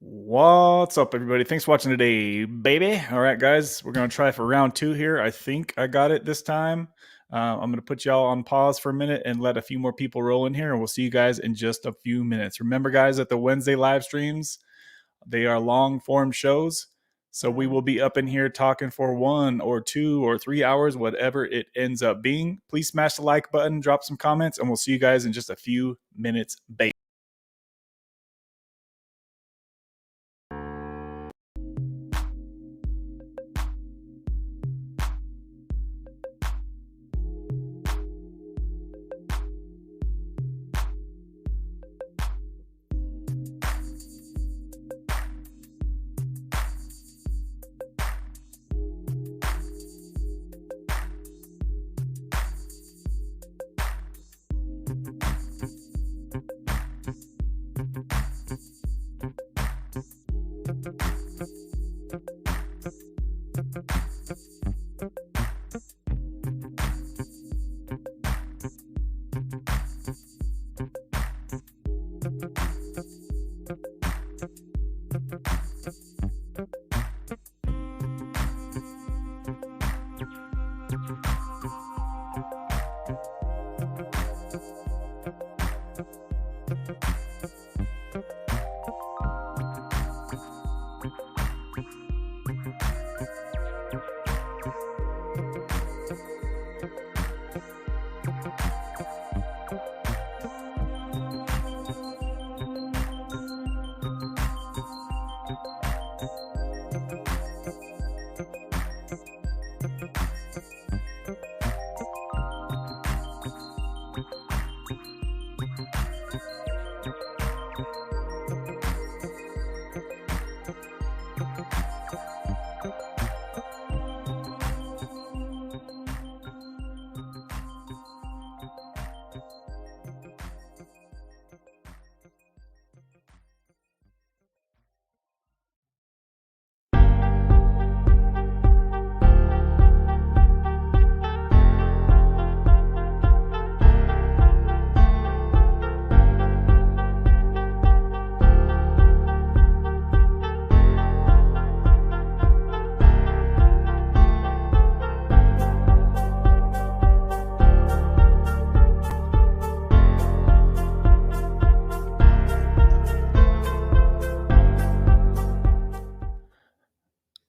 What's up, everybody? Thanks for watching today, baby. All right, guys, we're going to try for round 2 here. I think I got it this time. I'm going to put y'all on pause for a minute and let a few more people roll in here, and we'll see you guys in just a few minutes. Remember, guys, that the Wednesday live streams, they are long form shows. So we will be up in here talking for 1 or 2 or 3 hours, whatever it ends up being. Please smash the like button, drop some comments, and we'll see you guys in just a few minutes, baby.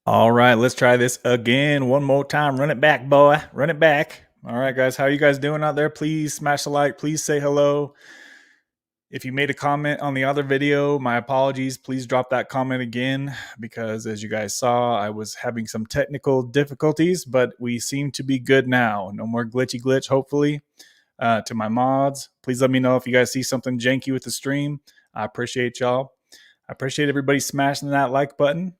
All right, let's try this again one more time. Run it back, boy. Run it back. All right, guys, how are you guys doing out there? Please smash the like. Please say hello. If you made a comment on the other video, my apologies. Please drop that comment again because as you guys saw, I was having some technical difficulties, but we seem to be good now. No more glitchy glitch, hopefully. To my mods, please let me know if you guys see something janky with the stream. I appreciate y'all. I appreciate everybody smashing that like button.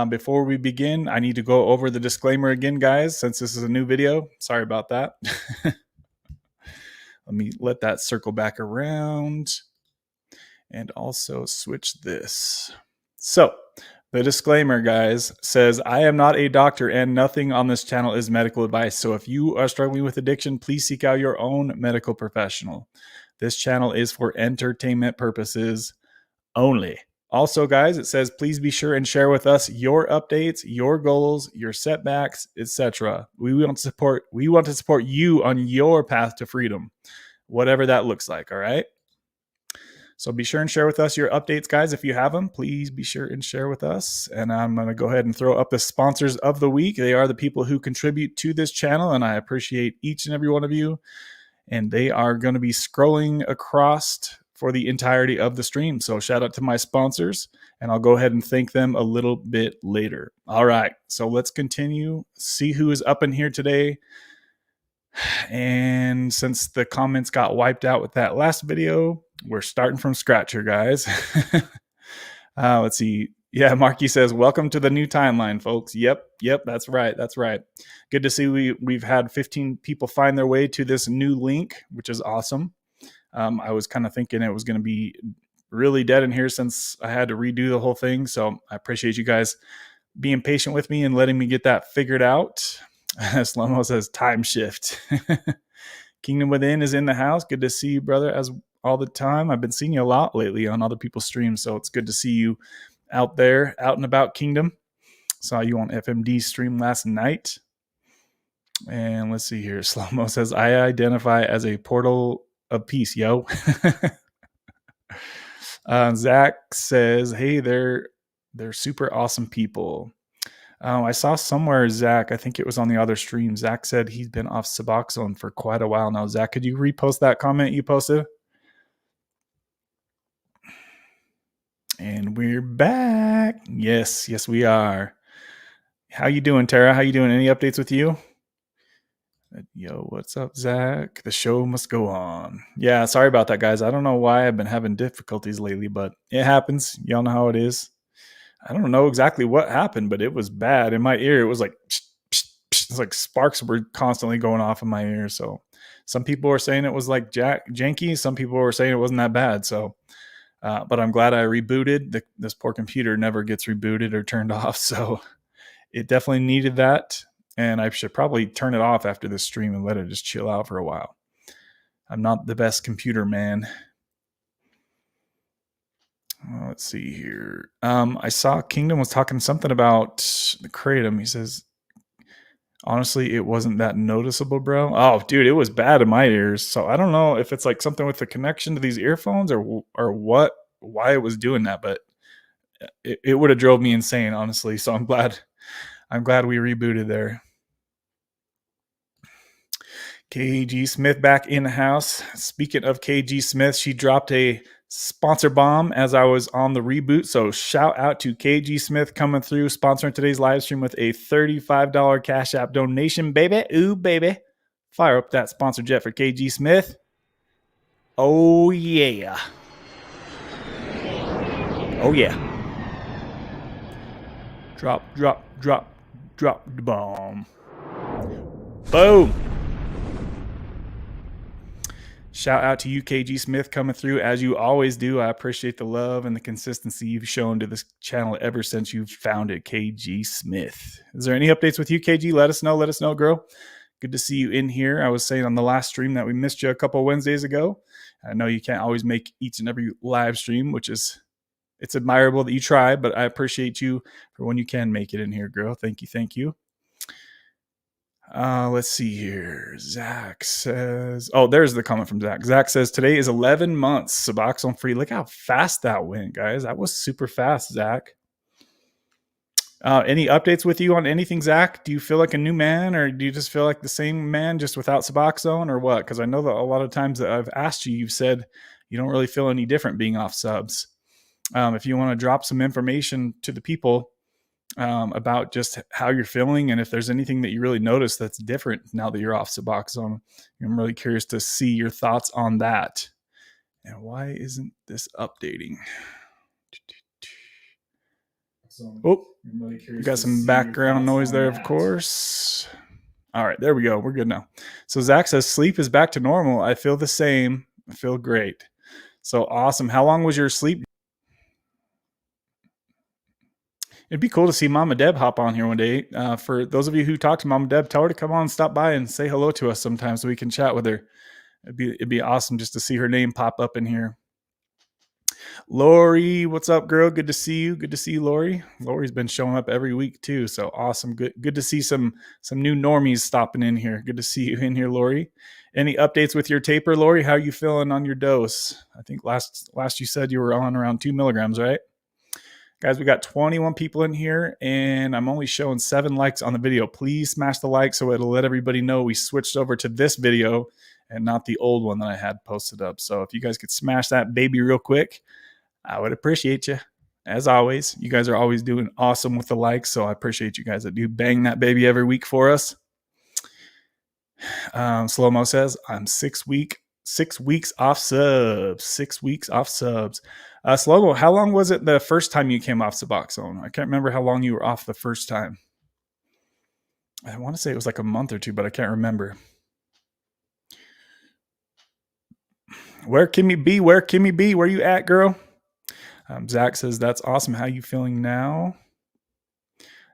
Before we begin, I need to go over the disclaimer again, guys, since this is a new video. Sorry about that. Let me let that circle back around and also switch this. So the disclaimer, guys, says I am not a doctor and nothing on this channel is medical advice. So if you are struggling with addiction, please seek out your own medical professional. This channel is for entertainment purposes only. Also, guys, it says please be sure and share with us your updates, your goals, your setbacks, etc. We want to support you on your path to freedom, whatever that looks like. All right. So be sure and share with us your updates, guys. If you have them, please be sure and share with us. And I'm going to go ahead and throw up the sponsors of the week. They are the people who contribute to this channel, and I appreciate each and every one of you. And they are going to be scrolling across for the entirety of the stream. So shout out to my sponsors, and I'll go ahead and thank them a little bit later. All right, so let's continue, see who is up in here today. And since the comments got wiped out with that last video, we're starting from scratch here, guys. Let's see. Yeah, Marky says, welcome to the new timeline, folks. Yep, that's right. Good to see we've had 15 people find their way to this new link, which is awesome. I was kind of thinking it was going to be really dead in here since I had to redo the whole thing. So I appreciate you guys being patient with me and letting me get that figured out. Slow-mo says time shift. Kingdom Within is in the house. Good to see you, brother, as all the time. I've been seeing you a lot lately on other people's streams, so it's good to see you out there, out and about Kingdom. Saw you on FMD stream last night. And let's see here. Slow-mo says, I identify as a portal of peace, yo. Zach says, hey, they're super awesome people. I saw somewhere, Zach, I think it was on the other stream, Zach said he's been off Suboxone for quite a while now. Zach, could you repost that comment you posted? And we're back. Yes, we are. How you doing, Tara? How you doing? Any updates with you? Yo, what's up, Zach? The show must go on. Yeah, sorry about that, guys. I don't know why I've been having difficulties lately, but it happens. Y'all know how it is. I don't know exactly what happened, but it was bad. In my ear, it was like, it's like sparks were constantly going off in my ear. So some people were saying it was like janky. Some people were saying it wasn't that bad. So, but I'm glad I rebooted. This poor computer never gets rebooted or turned off. So it definitely needed that. And I should probably turn it off after this stream and let it just chill out for a while. I'm not the best computer man. Let's see here. I saw Kingdom was talking something about the Kratom. He says, honestly, it wasn't that noticeable, bro. Oh, dude, it was bad in my ears. So I don't know if it's like something with the connection to these earphones or what, why it was doing that, but it would have drove me insane, honestly. So I'm glad we rebooted there. KG Smith back in the house. Speaking of KG Smith, she dropped a sponsor bomb as I was on the reboot. So shout out to KG Smith coming through, sponsoring today's live stream with a $35 Cash App donation, baby. Ooh, baby. Fire up that sponsor jet for KG Smith. Oh, yeah. Oh, yeah. Drop the bomb. Boom. Shout out to you, KG Smith, coming through as you always do. I appreciate the love and the consistency you've shown to this channel ever since you've found it, KG Smith. Is there any updates with you, KG? Let us know, girl. Good to see you in here. I was saying on the last stream that we missed you a couple Wednesdays ago. I know you can't always make each and every live stream, which is, it's admirable that you try, but I appreciate you for when you can make it in here, girl. Thank you. Let's see here. Zach says, oh, there's the comment from Zach. Zach says, today is 11 months Suboxone free. Look how fast that went, guys. That was super fast, Zach. Any updates with you on anything, Zach? Do you feel like a new man, or do you just feel like the same man just without Suboxone, or what? Because I know that a lot of times that I've asked you, you've said you don't really feel any different being off subs. If you want to drop some information to the people about just how you're feeling, and if there's anything that you really notice that's different now that you're off Suboxone, I'm really curious to see your thoughts on that. And why isn't this updating? Oh, we got some background noise there, of course. All right, there we go. We're good now. So Zach says, sleep is back to normal. I feel the same. I feel great. So awesome. How long was your sleep? It'd be cool to see Mama Deb hop on here one day. For those of you who talk to Mama Deb, tell her to come on and stop by and say hello to us sometime so we can chat with her. It'd be awesome just to see her name pop up in here. Lori, what's up, girl? Good to see you. Good to see you, Lori. Lori's been showing up every week too, so awesome. Good to see some new normies stopping in here. Good to see you in here, Lori. Any updates with your taper, Lori? How are you feeling on your dose? I think last you said you were on around 2 milligrams, right? Guys, we got 21 people in here, and I'm only showing 7 likes on the video. Please smash the like so it'll let everybody know we switched over to this video and not the old one that I had posted up. So if you guys could smash that baby real quick, I would appreciate you. As always, you guys are always doing awesome with the likes, so I appreciate you guys that do bang that baby every week for us. Slow-mo says, I'm 6 weeks off subs. 6 weeks off subs. Slow-mo, how long was it the first time you came off Suboxone? I can't remember how long you were off the first time. I want to say it was like a month or two, but I can't remember. Where Kimmy B? Where Kimmy B? Where you at, girl? Zach says, that's awesome. How you feeling now?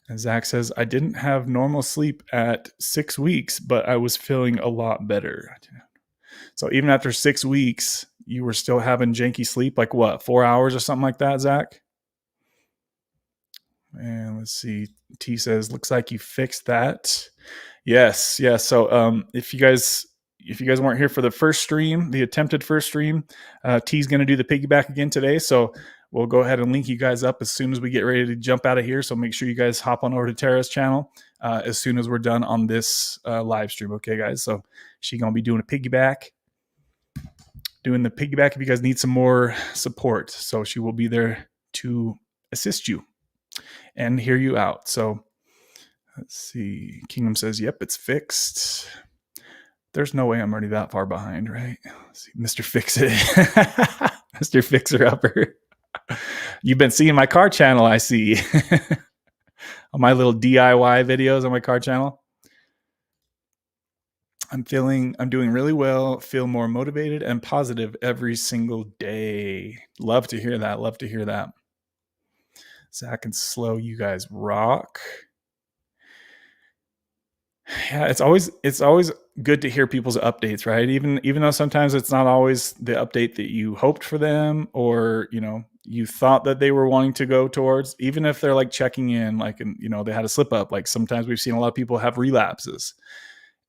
And Zach says, I didn't have normal sleep at 6 weeks, but I was feeling a lot better. So even after 6 weeks, you were still having janky sleep, like what, 4 hours or something like that, Zach? And let's see. T says, looks like you fixed that. Yes. Yeah. So if you guys weren't here for the first stream, the attempted first stream, T's going to do the piggyback again today. So we'll go ahead and link you guys up as soon as we get ready to jump out of here. So make sure you guys hop on over to Tara's channel as soon as we're done on this live stream. Okay, guys. So she's going to be doing a piggyback. Doing the piggyback if you guys need some more support. So she will be there to assist you and hear you out. So let's see. Kingdom says, yep, it's fixed. There's no way I'm already that far behind, right? Let's see. Mr. Fix It. Mr. Fixer Upper. You've been seeing my car channel, I see. On my little DIY videos on my car channel. I'm doing really well, feel more motivated and positive every single day. Love to hear that. Love to hear that. Zach and Slow, you guys rock. Yeah, it's always good to hear people's updates, right? Even though sometimes it's not always the update that you hoped for them, or you thought that they were wanting to go towards. Even if they're like checking in, like, and they had a slip up. Like sometimes we've seen a lot of people have relapses.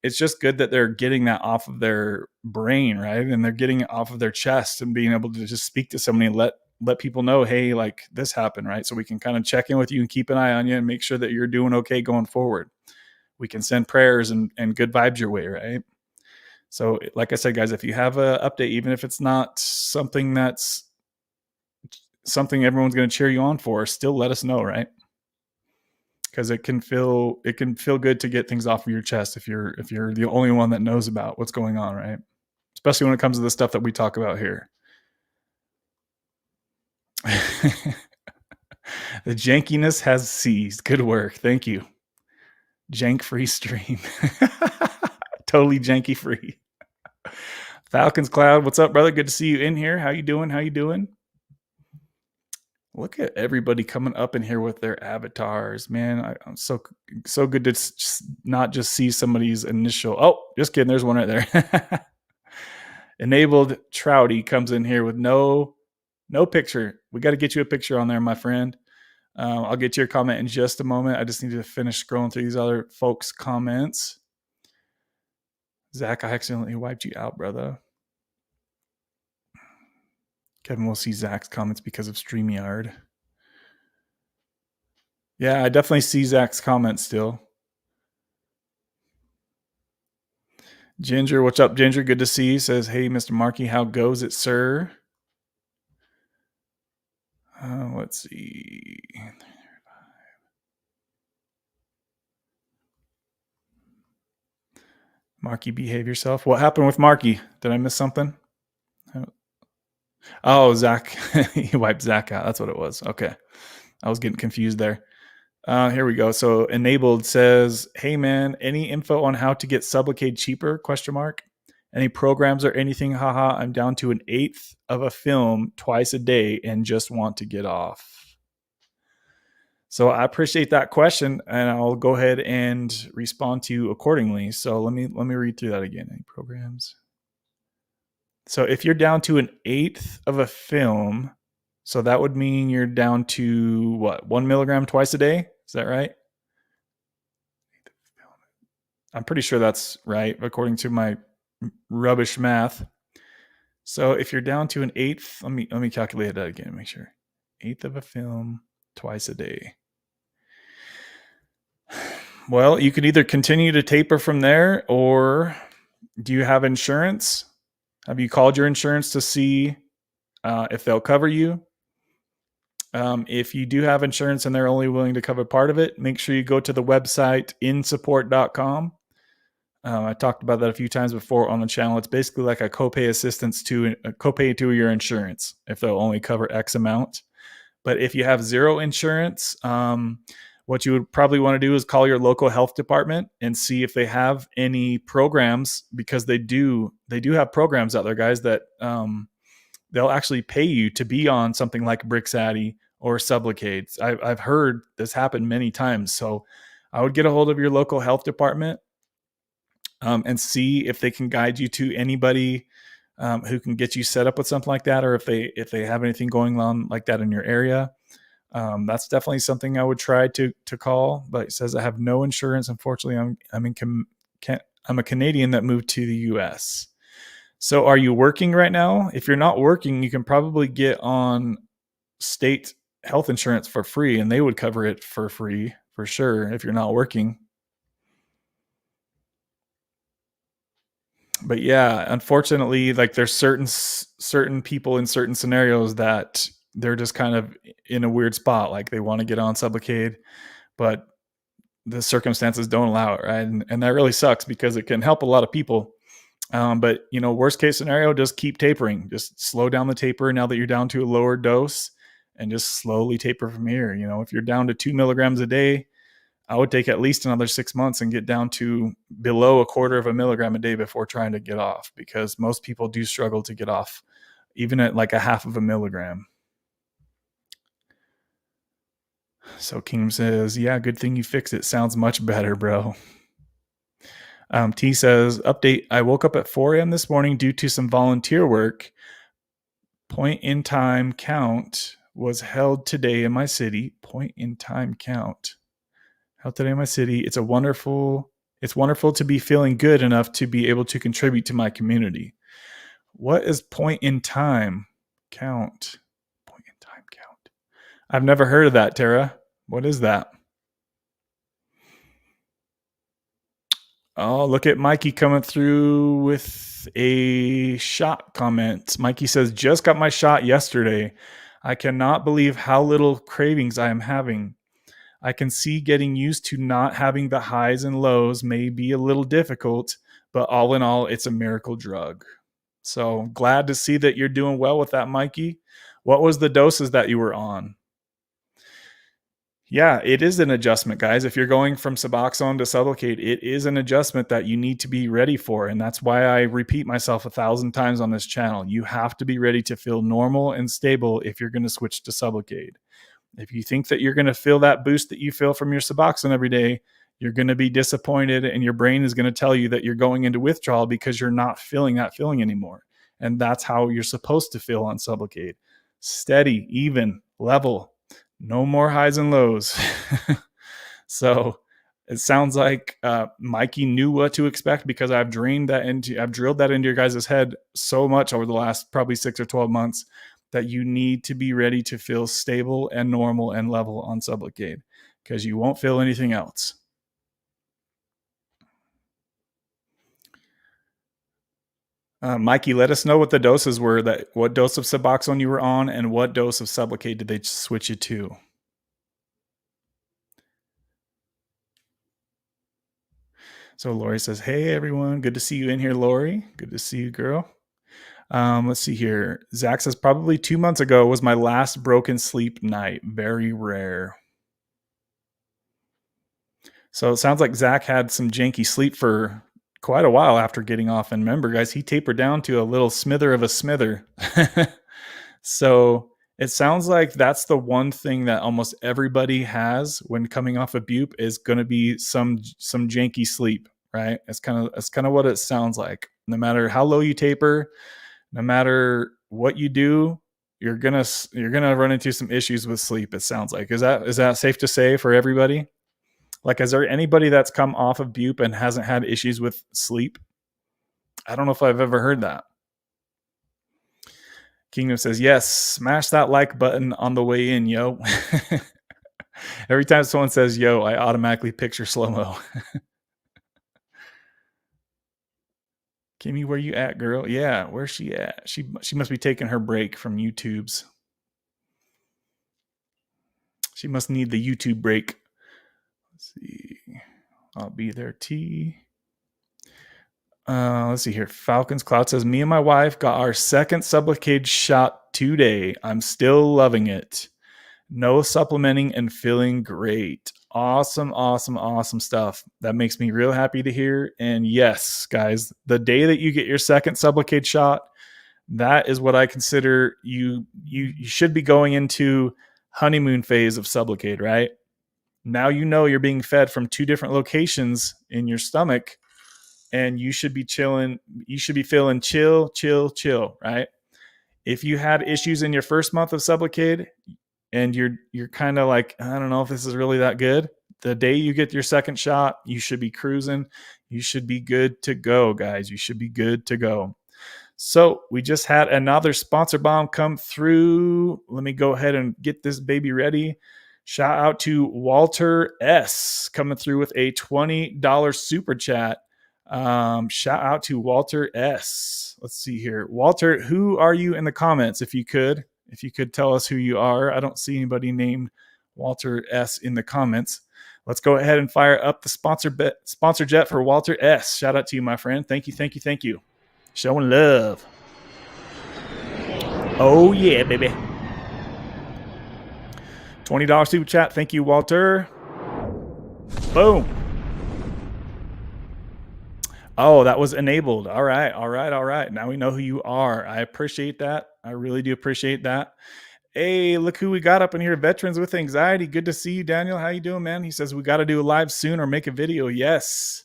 It's just good that they're getting that off of their brain, right? And they're getting it off of their chest and being able to just speak to somebody and let people know, hey, like this happened, right? So we can kind of check in with you and keep an eye on you and make sure that you're doing okay going forward. We can send prayers and good vibes your way, right? So like I said, guys, if you have an update, even if it's not something that's something everyone's going to cheer you on for, still let us know, right? Because it can feel good to get things off of your chest if you're the only one that knows about what's going on, right? Especially when it comes to the stuff that we talk about here. The jankiness has ceased. Good work. Thank you. Jank free stream. Totally janky free. Falcons Cloud, what's up, brother? Good to see you in here. How you doing? Look at everybody coming up in here with their avatars, man. I'm so good to not just see somebody's initial. Oh, just kidding. There's one right there. Enabled Trouty comes in here with no picture. We got to get you a picture on there, my friend. I'll get to your comment in just a moment. I just need to finish scrolling through these other folks' comments. Zach, I accidentally wiped you out, brother. Kevin will see Zach's comments because of StreamYard. Yeah, I definitely see Zach's comments still. Ginger, what's up, Ginger? Good to see you. Says, hey, Mr. Markey, how goes it, sir? Let's see. Markey, behave yourself. What happened with Markey? Did I miss something? Oh, Zach. He wiped Zach out. That's what it was. Okay. I was getting confused there. Here we go. So Enabled says, hey, man, any info on how to get Sublocade cheaper? ? Any programs or anything? Haha, I'm down to 1/8 of a film twice a day and just want to get off. So I appreciate that question, and I'll go ahead and respond to you accordingly. So let me read through that again. Any programs? So if you're down to 1/8 of a film, so that would mean you're down to what, 1 milligram twice a day? Is that right? I'm pretty sure that's right, according to my rubbish math. So if you're down to 1/8, let me calculate that again, make sure. 1/8 of a film twice a day. Well, you could either continue to taper from there, or do you have insurance? Have you called your insurance to see if they'll cover you? If you do have insurance and they're only willing to cover part of it, make sure you go to the website insupport.com. I talked about that a few times before on the channel. It's basically like a copay assistance to your insurance if they'll only cover X amount. But if you have zero insurance, what you would probably want to do is call your local health department and see if they have any programs, because they do have programs out there, guys, that they'll actually pay you to be on something like Brixadi or Sublocade. I've heard this happen many times. So I would get a hold of your local health department and see if they can guide you to anybody who can get you set up with something like that, or if they have anything going on like that in your area. That's definitely something I would try to call. But it says I have no insurance. Unfortunately, I'm a Canadian that moved to the U.S. So are you working right now? If you're not working, you can probably get on state health insurance for free, and they would cover it for free for sure if you're not working. But yeah, unfortunately, like there's certain people in certain scenarios that they're just kind of in a weird spot. Like they want to get on Sublocade, but the circumstances don't allow it, right? And that really sucks because it can help a lot of people. But worst case scenario, just keep tapering. Just slow down the taper now that you're down to a lower dose, and just slowly taper from here. If you're down to 2 milligrams a day, I would take at least another 6 months and get down to below 1/4 milligram a day before trying to get off, because most people do struggle to get off, even at like 1/2 milligram. So Kingdom says, yeah, good thing you fixed it. Sounds much better, bro. T says, update, I woke up at 4 a.m. this morning due to some volunteer work. Point in time count was held today in my city. Point in time count held today in my city. It's wonderful to be feeling good enough to be able to contribute to my community. What is point in time count? Point in time count. I've never heard of that, Tara. What is that? Oh, look at Mikey coming through with a shot comment. Mikey says, just got my shot yesterday. I cannot believe how little cravings I am having. I can see getting used to not having the highs and lows may be a little difficult, but all in all, it's a miracle drug. So glad to see that you're doing well with that, Mikey. What was the doses that you were on? Yeah, it is an adjustment, guys. If you're going from Suboxone to Sublocade, it is an adjustment that you need to be ready for. And that's why I repeat myself 1,000 times on this channel. You have to be ready to feel normal and stable if you're going to switch to Sublocade. If you think that you're going to feel that boost that you feel from your Suboxone every day, you're going to be disappointed, and your brain is going to tell you that you're going into withdrawal because you're not feeling that feeling anymore. And that's how you're supposed to feel on Sublocade. Steady, even, level. No more highs and lows. So it sounds like Mikey knew what to expect, because I've drilled that into your guys' head so much over the last probably 6 or 12 months that you need to be ready to feel stable and normal and level on Sublocade, because you won't feel anything else. Mikey, let us know what the doses were, what dose of Suboxone you were on, and what dose of Sublocade did they switch you to? So Lori says, hey, everyone. Good to see you in here, Lori. Good to see you, girl. Let's see here. Zach says, probably 2 months ago was my last broken sleep night. Very rare. So it sounds like Zach had some janky sleep for quite a while after getting off. And remember, guys, he tapered down to a little smither of a smither. So it sounds like that's the one thing that almost everybody has when coming off of bupe, is going to be some janky sleep, right? It's kind of what it sounds like. No matter how low you taper, no matter what you do, you're gonna run into some issues with sleep. It sounds like. Is that safe to say for everybody? Like, is there anybody that's come off of bupe and hasn't had issues with sleep? I don't know if I've ever heard that. Kingdom says, yes, smash that like button on the way in, yo. Every time someone says yo, I automatically picture slow-mo. Kimmy, where you at, girl? Yeah, where's she at? She must be taking her break from YouTube's. She must need the YouTube break. Let's see. I'll be there, T. Let's see here. Falcons Cloud says, me and my wife got our second Sublocade shot today. I'm still loving it. No supplementing and feeling great. Awesome, awesome, awesome stuff. That makes me real happy to hear. And yes, guys, the day that you get your second Sublocade shot, that is what I consider you should be going into honeymoon phase of Sublocade, right? Now you know you're being fed from 2 different locations in your stomach, and you should be chilling. You should be feeling chill, right? If you had issues in your first month of Sublocade, and you're kind of like, I don't know if this is really that good, the day you get your second shot, you should be cruising. You should be good to go, guys. You should be good to go. So we just had another sponsor bomb come through. Let me go ahead and get this baby ready. Shout out to Walter S. coming through with a $20 super chat. Shout out to Walter S. Let's see here. Walter, who are you in the comments? If you could tell us who you are. I don't see anybody named Walter S in the comments. Let's go ahead and fire up the sponsor jet for Walter S. Shout out to you, my friend. Thank you. Showing love. Oh, yeah, baby. $20 super chat. Thank you, Walter. Boom. Oh, that was enabled. All right. Now we know who you are. I appreciate that. I really do appreciate that. Hey, look who we got up in here. Veterans with Anxiety. Good to see you, Daniel. How you doing, man? He says we got to do a live soon or make a video. Yes.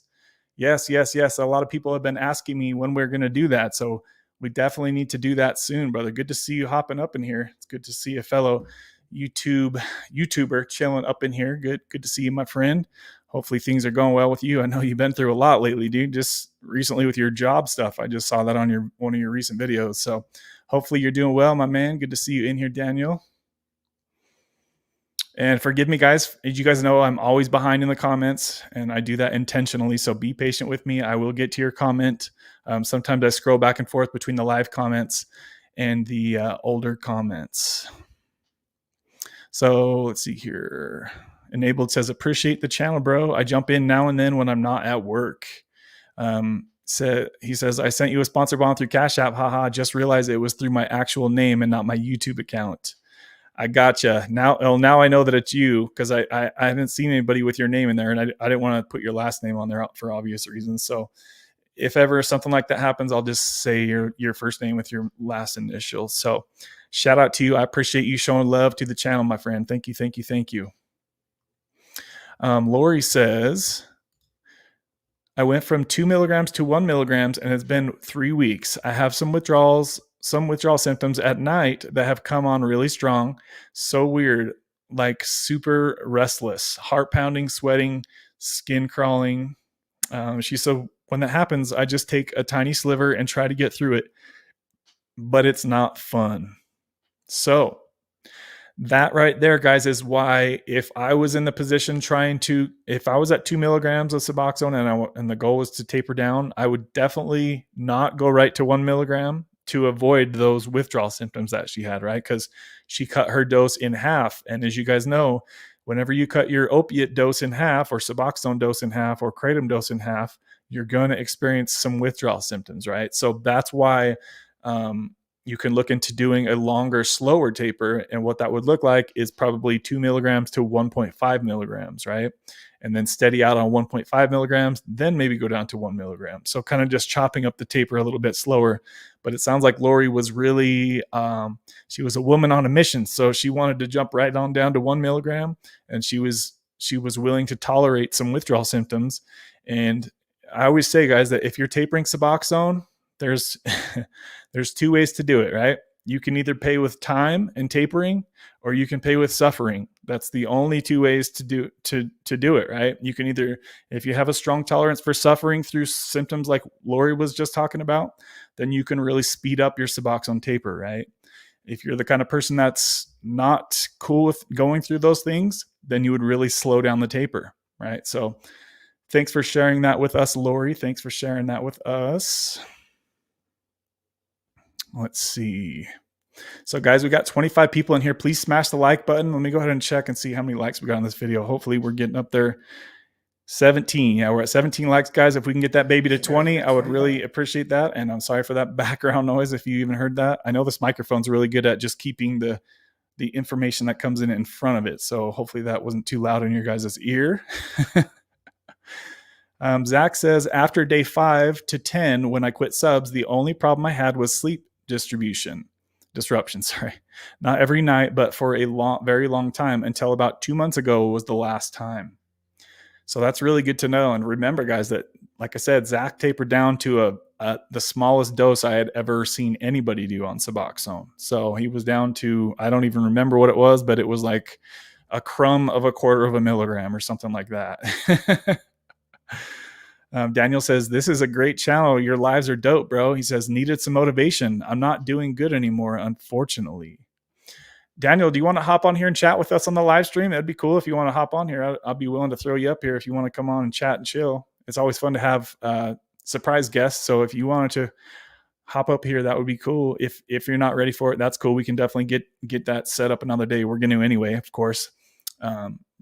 A lot of people have been asking me when we're going to do that. So we definitely need to do that soon, brother. Good to see you hopping up in here. It's good to see a fellow YouTuber chilling up in here. Good to see you, my friend. Hopefully things are going well with you. I know you've been through a lot lately, dude. Just recently with your job stuff. I just saw that on one of your recent videos. So hopefully you're doing well, my man. Good to see you in here, Daniel. And forgive me, guys. As you guys know, I'm always behind in the comments, and I do that intentionally. So be patient with me. I will get to your comment. Sometimes I scroll back and forth between the live comments and the older comments. So let's see here. Enabled says, appreciate the channel, bro. I jump in now and then when I'm not at work. He says, I sent you a sponsor bomb through Cashapp. Haha, just realized it was through my actual name and not my YouTube account. I gotcha. Now I know that it's you because I haven't seen anybody with your name in there, and I didn't want to put your last name on there for obvious reasons. So if ever something like that happens, I'll just say your first name with your last initial. So shout out to you. I appreciate you showing love to the channel, my friend. Thank you. Lori says, I went from 2 milligrams to 1 milligrams, and it's been 3 weeks. I have some withdrawal symptoms at night that have come on really strong. So weird, like super restless, heart pounding, sweating, skin crawling. She said, when that happens, I just take a tiny sliver and try to get through it, but it's not fun. So that right there, guys, is why if I was in the position if I was at 2 milligrams of Suboxone and the goal was to taper down, I would definitely not go right to 1 milligram to avoid those withdrawal symptoms that she had, right? Because she cut her dose in half. And as you guys know, whenever you cut your opiate dose in half or Suboxone dose in half or Kratom dose in half, you're going to experience some withdrawal symptoms, right? So that's why you can look into doing a longer, slower taper. And what that would look like is probably 2 milligrams to 1.5 milligrams, right? And then steady out on 1.5 milligrams, then maybe go down to 1 milligram. So kind of just chopping up the taper a little bit slower. But it sounds like Lori was really, she was a woman on a mission. So she wanted to jump right on down to 1 milligram. And she was willing to tolerate some withdrawal symptoms. And I always say, guys, that if you're tapering Suboxone, there's 2 ways to do it, right? You can either pay with time and tapering, or you can pay with suffering. That's the only 2 ways to do it, right? You can either, if you have a strong tolerance for suffering through symptoms like Lori was just talking about, then you can really speed up your Suboxone taper, right? If you're the kind of person that's not cool with going through those things, then you would really slow down the taper, right? So thanks for sharing that with us, Lori. Thanks for sharing that with us. Let's see. So guys, we got 25 people in here. Please smash the like button. Let me go ahead and check and see how many likes we got on this video. Hopefully we're getting up there. 17. Yeah, we're at 17 likes, guys. If we can get that baby to 20, I would really appreciate that. And I'm sorry for that background noise if you even heard that. I know this microphone's really good at just keeping the information that comes in front of it. So hopefully that wasn't too loud in your guys' ear. Zach says, after day 5 to 10, when I quit subs, the only problem I had was sleep disruption. Not every night, but for a very long time, until about 2 months ago was the last time. So that's really good to know. And remember, guys, that, like I said, Zach tapered down to the smallest dose I had ever seen anybody do on Suboxone. So he was down to, I don't even remember what it was, but it was like a crumb of a quarter of a milligram or something like that. Daniel says, this is a great channel. Your lives are dope, bro. He says, needed some motivation. I'm not doing good anymore, unfortunately. Daniel, do you want to hop on here and chat with us on the live stream? That'd be cool if you want to hop on here. I'll be willing to throw you up here if you want to come on and chat and chill. It's always fun to have surprise guests. So if you wanted to hop up here, that would be cool. If you're not ready for it, that's cool. We can definitely get that set up another day. We're going to anyway, of course.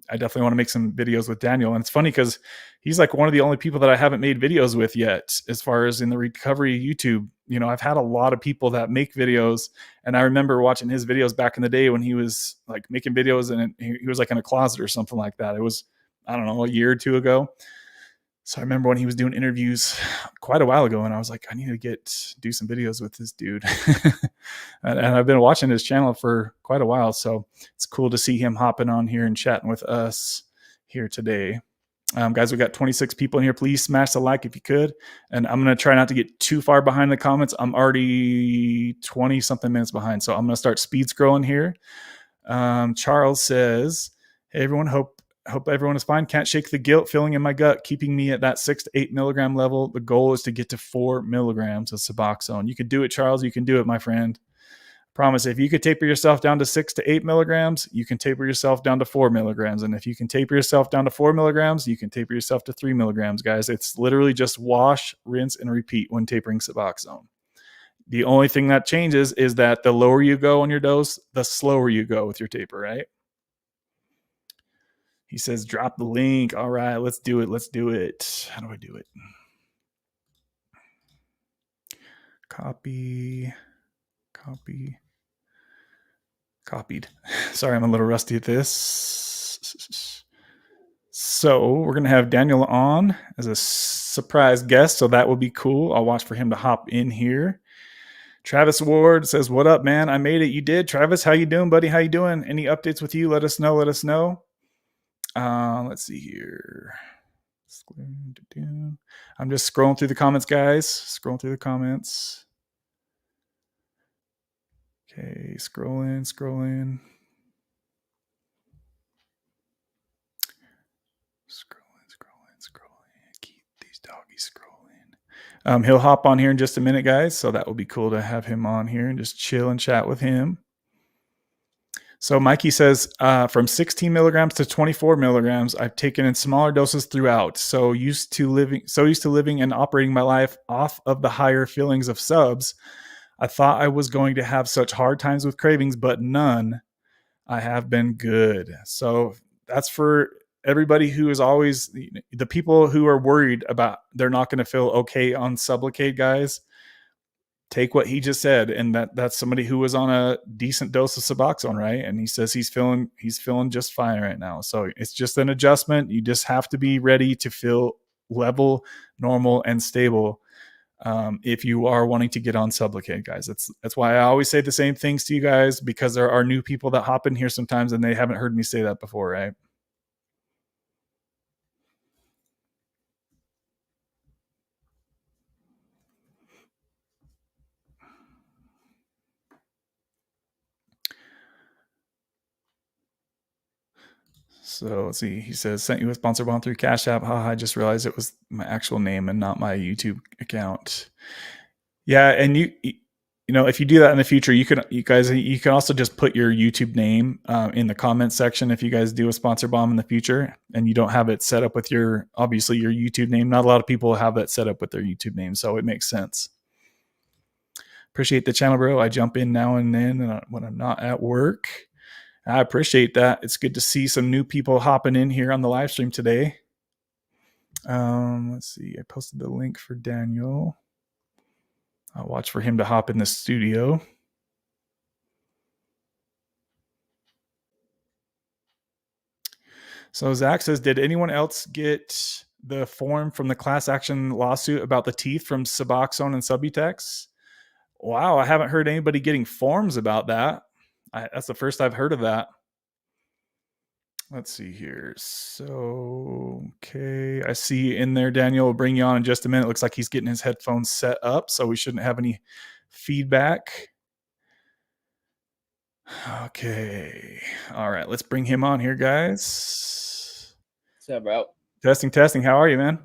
I definitely want to make some videos with Daniel. And it's funny because he's like one of the only people that I haven't made videos with yet, as far as in the recovery YouTube. You know, I've had a lot of people that make videos, and I remember watching his videos back in the day when he was like making videos and he was like in a closet or something like that. It was, I don't know, a year or two ago. So I remember when he was doing interviews quite a while ago, and I was like, I need to do some videos with this dude. and I've been watching his channel for quite a while. So it's cool to see him hopping on here and chatting with us here today. Guys, we got 26 people in here. Please smash the like if you could. And I'm going to try not to get too far behind the comments. I'm already 20 something minutes behind. So I'm going to start speed scrolling here. Charles says, hey, everyone, hope everyone is fine. Can't shake the guilt feeling in my gut, keeping me at that 6 to 8 milligram level. The goal is to get to 4 milligrams of Suboxone. You can do it, Charles. You can do it, my friend. Promise, if you could taper yourself down to 6 to 8 milligrams, you can taper yourself down to 4 milligrams. And if you can taper yourself down to 4 milligrams, you can taper yourself to 3 milligrams, guys. It's literally just wash, rinse, and repeat when tapering Suboxone. The only thing that changes is that the lower you go on your dose, the slower you go with your taper, right? He says, drop the link. All right, let's do it. Let's do it. How do I do it? Copy. Copied. Sorry, I'm a little rusty at this. So we're going to have Daniel on as a surprise guest. So that will be cool. I'll watch for him to hop in here. Travis Ward says, what up, man? I made it. You did. Travis, how you doing, buddy? How you doing? Any updates with you? Let us know. Let's see here. I'm just scrolling through the comments, guys. Okay, scrolling. Keep these doggies scrolling. He'll hop on here in just a minute, guys. So that will be cool to have him on here and just chill and chat with him. So Mikey says, from 16 milligrams to 24 milligrams, I've taken in smaller doses throughout. So used to living and operating my life off of the higher fillings of subs. I thought I was going to have such hard times with cravings, but none. I have been good. So that's for everybody who is always the people who are worried about they're not going to feel okay on Sublocade, guys. Take what he just said, and that's somebody who was on a decent dose of Suboxone, right? And he says he's feeling just fine right now. So it's just an adjustment. You just have to be ready to feel level, normal, and stable if you are wanting to get on Sublocade, guys. That's why I always say the same things to you guys, because there are new people that hop in here sometimes and they haven't heard me say that before, right? So let's see. He says, sent you a sponsor bomb through Cashapp. I just realized it was my actual name and not my YouTube account. Yeah, and you know, if you do that in the future, you can also just put your YouTube name in the comment section if you guys do a sponsor bomb in the future and you don't have it set up with your YouTube name. Not a lot of people have that set up with their YouTube name, so it makes sense. Appreciate the channel, bro. I jump in now and then when I'm not at work. I appreciate that. It's good to see some new people hopping in here on the live stream today. Let's see. I posted the link for Daniel. I'll watch for him to hop in the studio. So Zach says, did anyone else get the form from the class action lawsuit about the teeth from Suboxone and Subutex? Wow, I haven't heard anybody getting forms about that. That's the first I've heard of that. Let's see here. So, okay. I see you in there, Daniel. We'll bring you on in just a minute. Looks like he's getting his headphones set up, so we shouldn't have any feedback. Okay. All right. Let's bring him on here, guys. What's up, bro? Testing. How are you, man?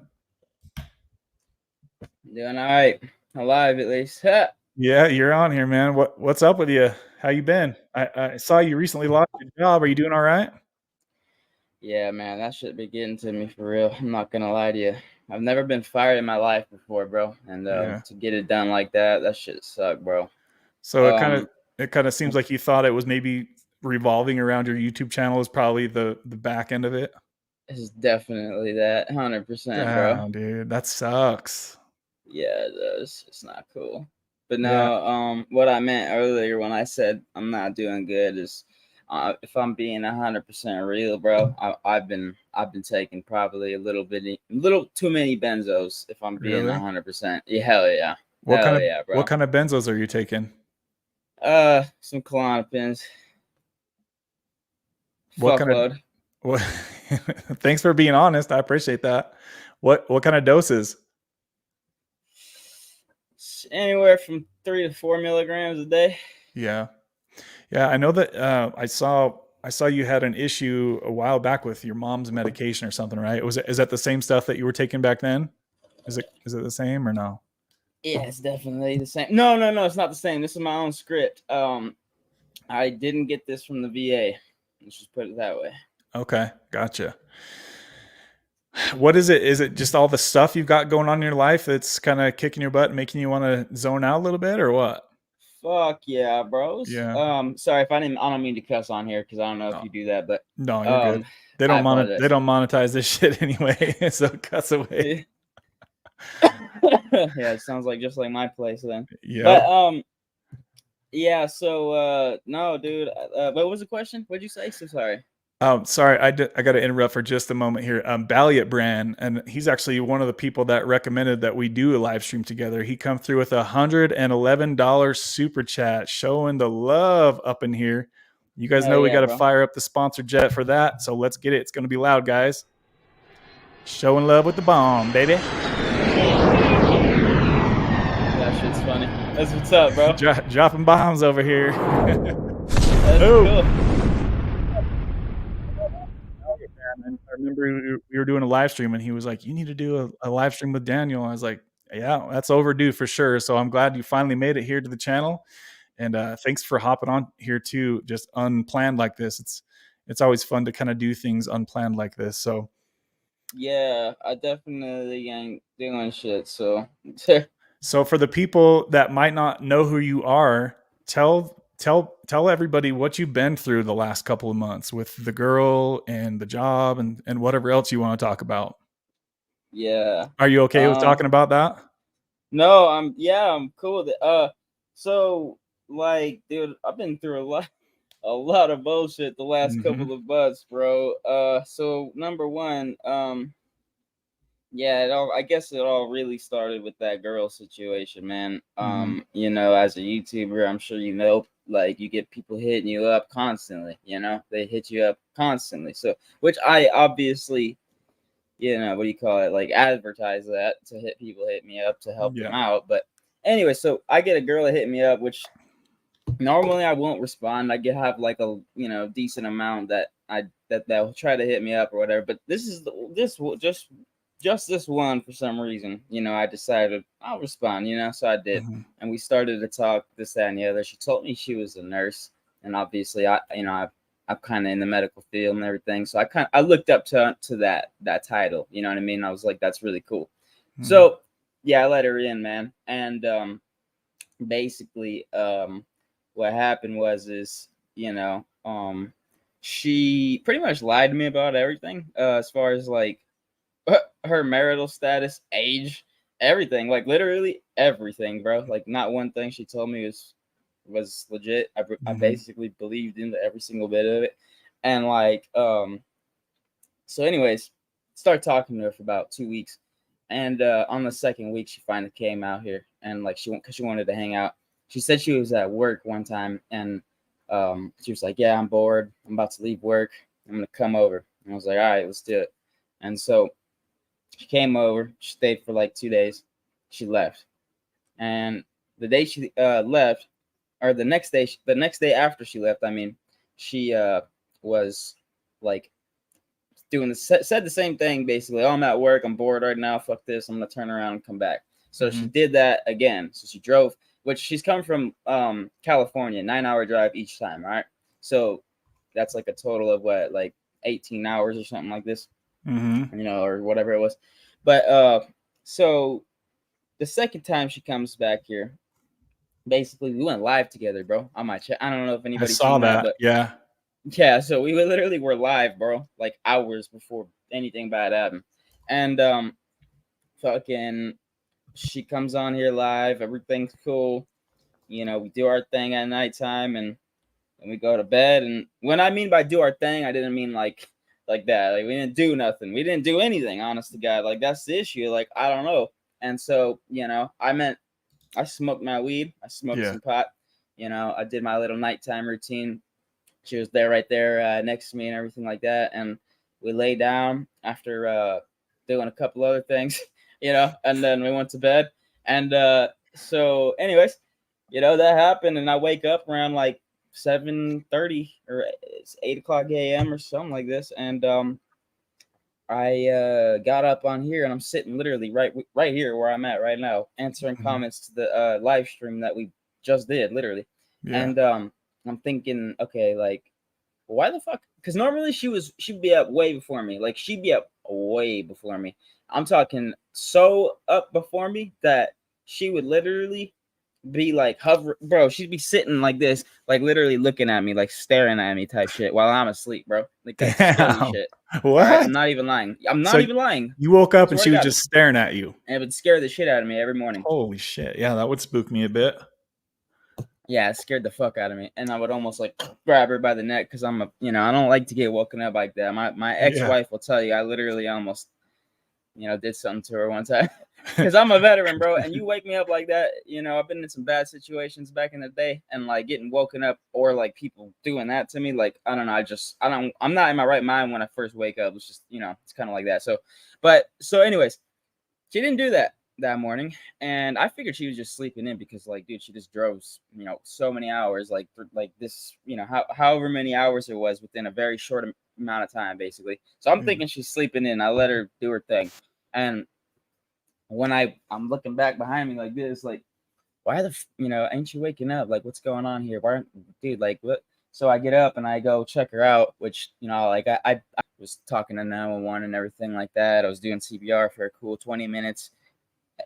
Doing all right. Alive, at least. Yeah, you're on here, man. What's up with you? How you been? I saw you recently lost your job. Are you doing all right? Yeah, man, that should be getting to me for real. I'm not gonna lie to you. I've never been fired in my life before, bro. And Yeah. to get it done like that shit sucked, bro. So Um, it kind of seems like you thought it was maybe revolving around your YouTube channel is probably the back end of it. it's definitely that, 100%, bro. Damn, dude, that sucks. Yeah, it does. It's not cool. But Yeah. no, what I meant earlier when I said I'm not doing good is, if I'm being 100% real, bro, I've been taking probably a little too many benzos. If I'm being Really? 100%, yeah, hell yeah, What bro. kind of benzos are you taking? Some Klonopins, What kind of fuckload, what Thanks for being honest. I appreciate that. What kind of doses? anywhere from 3 to 4 milligrams a day. Yeah. Yeah, I know that I saw you had an issue a while back with your mom's medication or something, right? Is that the same stuff that you were taking back then? Is it the same or no? Yeah, it's definitely the same. No, it's not the same. This is my own script. I didn't get this from the VA. Let's just put it that way. Okay, gotcha. What is it? Is it just all the stuff you've got going on in your life that's kind of kicking your butt and making you want to zone out a little bit, or what? Fuck yeah, bros. Yeah. Sorry if I didn't. I don't mean to cuss on here because I don't know if No, you do that, but no, you're good. I They apologize. don't monetize this shit anyway, so cuts away. Yeah, it sounds like just like my place then. Yep. But yeah. So no, dude. What was the question? What'd you say? So sorry. Sorry, I got to interrupt for just a moment here. Balliot Brand, and he's actually one of the people that recommended that we do a live stream together. He come through with $111 super chat, showing the love up in here. You guys Hell know we yeah, got to bro. fire up the sponsor jet for that, so let's get it. It's going to be loud, guys. Showing love with the bomb, baby. That shit's funny. That's what's up, bro. Dropping bombs over here. That's cool. I remember we were doing a live stream and he was like, you need to do a live stream with Daniel. I was like, yeah, that's overdue for sure. So I'm glad you finally made it here to the channel. And thanks for hopping on here too, just unplanned like this. It's always fun to kind of do things unplanned like this. So Yeah, I definitely ain't doing shit. So so for the people that might not know who you are, tell everybody what you've been through the last couple of months with the girl and the job and whatever else you want to talk about. yeah. Are you okay with talking about that? No, I'm cool with it. So like, dude, I've been through a lot of bullshit the last Mm-hmm. couple of months, bro. So number one, yeah, I guess it all really started with that girl situation, man. Mm-hmm. As a YouTuber, I'm sure you know, like you get people hitting you up constantly. They hit you up constantly. So, which I obviously, what do you call it? Like advertise that to hit me up to help them Yeah. out. But anyway, so I get a girl that hit me up, which normally I won't respond. I have like a decent amount that will try to hit me up or whatever. But just this one for some reason, I decided I'll respond. So I did, Mm-hmm. and we started to talk this, that, and the other. She told me she was a nurse, and obviously I'm kind of in the medical field and everything, so I looked up to that title. You know what I mean? I was like, that's really cool. Mm-hmm. So yeah, I let her in, man, and basically what happened is she pretty much lied to me about everything, as far as like her marital status, age, everything, like literally everything, bro. Like not one thing she told me was legit. I Mm-hmm. basically believed into every single bit of it, and like so anyways, started talking to her for about 2 weeks, and on the second week she finally came out here, and like because she wanted to hang out. She said she was at work one time, and she was like, yeah, I'm bored, I'm about to leave work, I'm gonna come over. And I was like, all right, let's do it. And so she came over. She stayed for like 2 days. She left, and the day she left, or the next day after she left, I mean, she was like doing said the same thing basically. Oh, I'm at work. I'm bored right now. Fuck this. I'm gonna turn around and come back. So she did that again. So she drove, which she's coming from California, 9-hour drive each time, right? So that's like a total of what, like 18 hours or something like this, or whatever it was. But so the second time she comes back here, basically we went live together, bro, on my chat. I don't know if I anybody's saw seen that, that. but Yeah. yeah, so we literally were live, bro, like hours before anything bad happened. And fucking she comes on here live, everything's cool. We do our thing at nighttime, and we go to bed. And when I mean by do our thing, I didn't mean like that. Like, we didn't do nothing. We didn't do anything, honest to God. Like, that's the issue. Like, I don't know. And so, I meant I smoked my weed. I smoked some pot. I did my little nighttime routine. She was there, right there, next to me, and everything like that. And we lay down after doing a couple other things, and then we went to bed. And so, anyways, that happened, and I wake up around like 7:30 or it's 8 o'clock a.m. or something like this. And I got up on here, and I'm sitting literally right here where I'm at right now, answering comments to the live stream that we just did, literally. And I'm thinking, okay, like, why the fuck? Because normally she'd be up way before me. Like, she'd be up way before me. I'm talking so up before me that she would literally be like hover, bro. She'd be sitting like this, like literally looking at me, like staring at me, type shit, while I'm asleep, bro. Like, that's scary Damn. shit. What? All right, I'm not even lying. I'm So not even lying. you woke up and Swear she to was God. just staring at you. And it would scare the shit out of me every morning. Holy shit. Yeah, that would spook me a bit. Yeah, it scared the fuck out of me. And I would almost like grab her by the neck, because I don't like to get woken up like that. My ex-wife will tell you I literally almost, did something to her one time. Because I'm a veteran, bro. And you wake me up like that, I've been in some bad situations back in the day, and like getting woken up, or like people doing that to me, like, I don't know, I'm not in my right mind when I first wake up. It's just, it's kind of like that. So anyways, she didn't do that morning, and I figured she was just sleeping in, because, like, dude, she just drove, so many hours, like this, however many hours it was within a very short amount of time, basically. So I'm thinking she's sleeping in. I let her do her thing, and when I'm looking back behind me like this, like, why ain't you waking up? Like, what's going on here? Why, dude? Like, what? So I get up and I go check her out, which, like, I was talking to 911 and everything like that. I was doing CPR for a cool 20 minutes.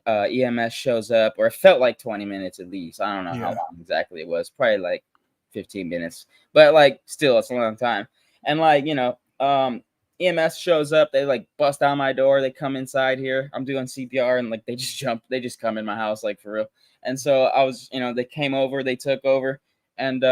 EMS shows up, or it felt like 20 minutes at least. I don't know how long exactly it was. Probably like 15 minutes, but like, still, it's a long time. And like, EMS shows up. They like bust down my door. They come inside here. I'm doing CPR, and like, they just come in my house, like, for real. And so I was, they came over, they took over, and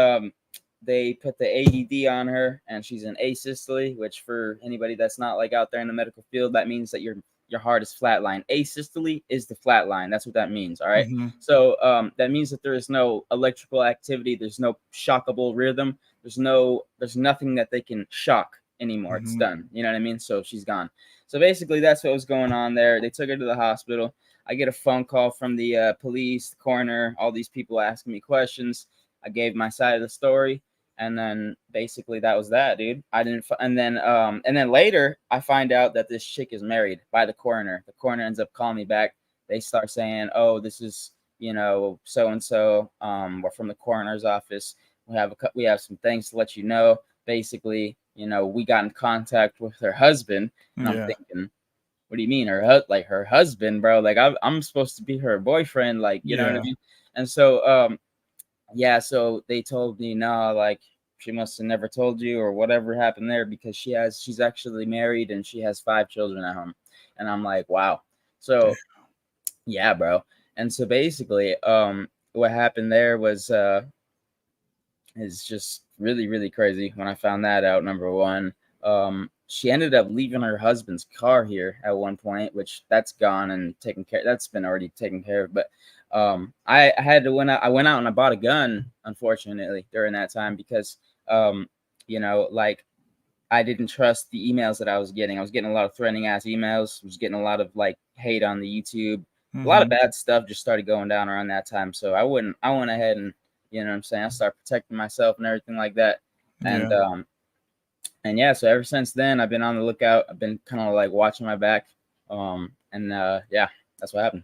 they put the AED on her, and she's in asystole, which, for anybody that's not like out there in the medical field, that means that your heart is flatline. Asystole is the flatline. That's what that means. All right. So that means that there is no electrical activity. There's no shockable rhythm. There's nothing that they can shock anymore. It's done. You know what I mean? So she's gone. So basically, that's what was going on there. They took her to the hospital. I get a phone call from the police, the coroner, all these people asking me questions. I gave my side of the story. And then basically that was that, dude. And then later I find out that this chick is married by the coroner. The coroner ends up calling me back. They start saying, "Oh, this is, so and so. We're from the coroner's office. We have some things to let you know. Basically, we got in contact with her husband." And I'm thinking, what do you mean, her husband, bro? Like, I'm supposed to be her boyfriend, like, you know what I mean? And so yeah, so they told me, no, like, she must have never told you, or whatever happened there, because she's actually married, and she has 5 children at home. And I'm like, wow. So yeah, bro. And so basically, what happened there was is just really, really crazy when I found that out. Number one, she ended up leaving her husband's car here at one point, which that's gone and taken care. That's been already taken care of. But I had to I went out and I bought a gun, unfortunately, during that time, because like, I didn't trust the emails that I was getting. I was getting a lot of threatening ass emails. I was getting a lot of like hate on the YouTube. A lot of bad stuff just started going down around that time. So I went ahead and, you know what I'm saying, I started protecting myself and everything like that. And Yeah. yeah, so ever since then I've been on the lookout. I've been kind of like watching my back. Yeah, that's what happened.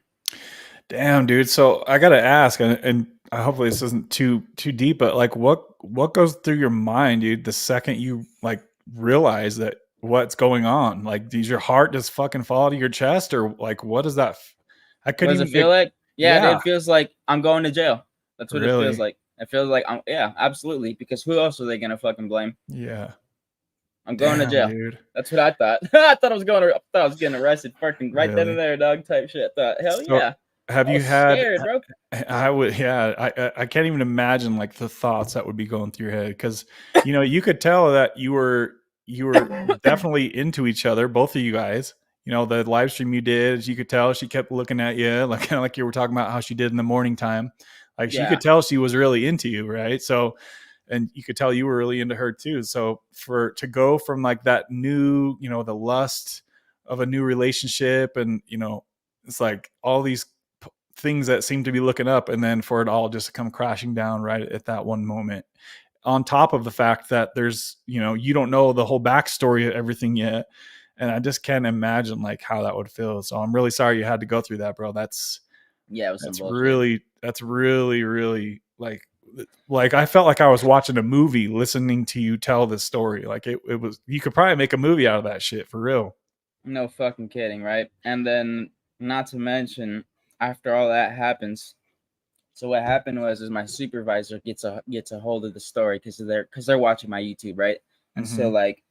Damn, dude. So I gotta ask, and hopefully this isn't too deep, but like, what goes through your mind, dude, the second you like realize that what's going on? Like, does your heart just fucking fall to your chest, or like, what is that? I What couldn't does it even. feel like? Yeah, Yeah, dude, it feels like I'm going to jail. That's what it feels really. like. It feels like yeah, absolutely. Because who else are they gonna fucking blame? Yeah. I'm going to Damn, jail. dude. That's what I thought. I thought I was getting arrested fucking right then and Really. there, dog, type shit. I thought, hell So, yeah. have I you was had? scared, bro. I would, yeah. I can't even imagine like the thoughts that would be going through your head because you could tell that you were definitely into each other, both of you guys. The live stream you did, you could tell she kept looking at you, like kind of like you were talking about how she did in the morning time. Like she Yeah. could tell she was really into you, right? So, and you could tell you were really into her too. So to go from like that new, the lust of a new relationship, and it's like all these things that seem to be looking up, and then for it all just to come crashing down right at that one moment, on top of the fact that there's you don't know the whole backstory of everything yet, and I just can't imagine like how that would feel. So I'm really sorry you had to go through that, bro. that's Yeah, it was some that's bullshit. really really like I felt like I was watching a movie listening to you tell this story. Like it was, you could probably make a movie out of that shit for real. No fucking kidding, right? And then, not to mention, after all that happens, so what happened was is my supervisor gets a hold of the story because they're watching my YouTube, right? And so Mm-hmm. like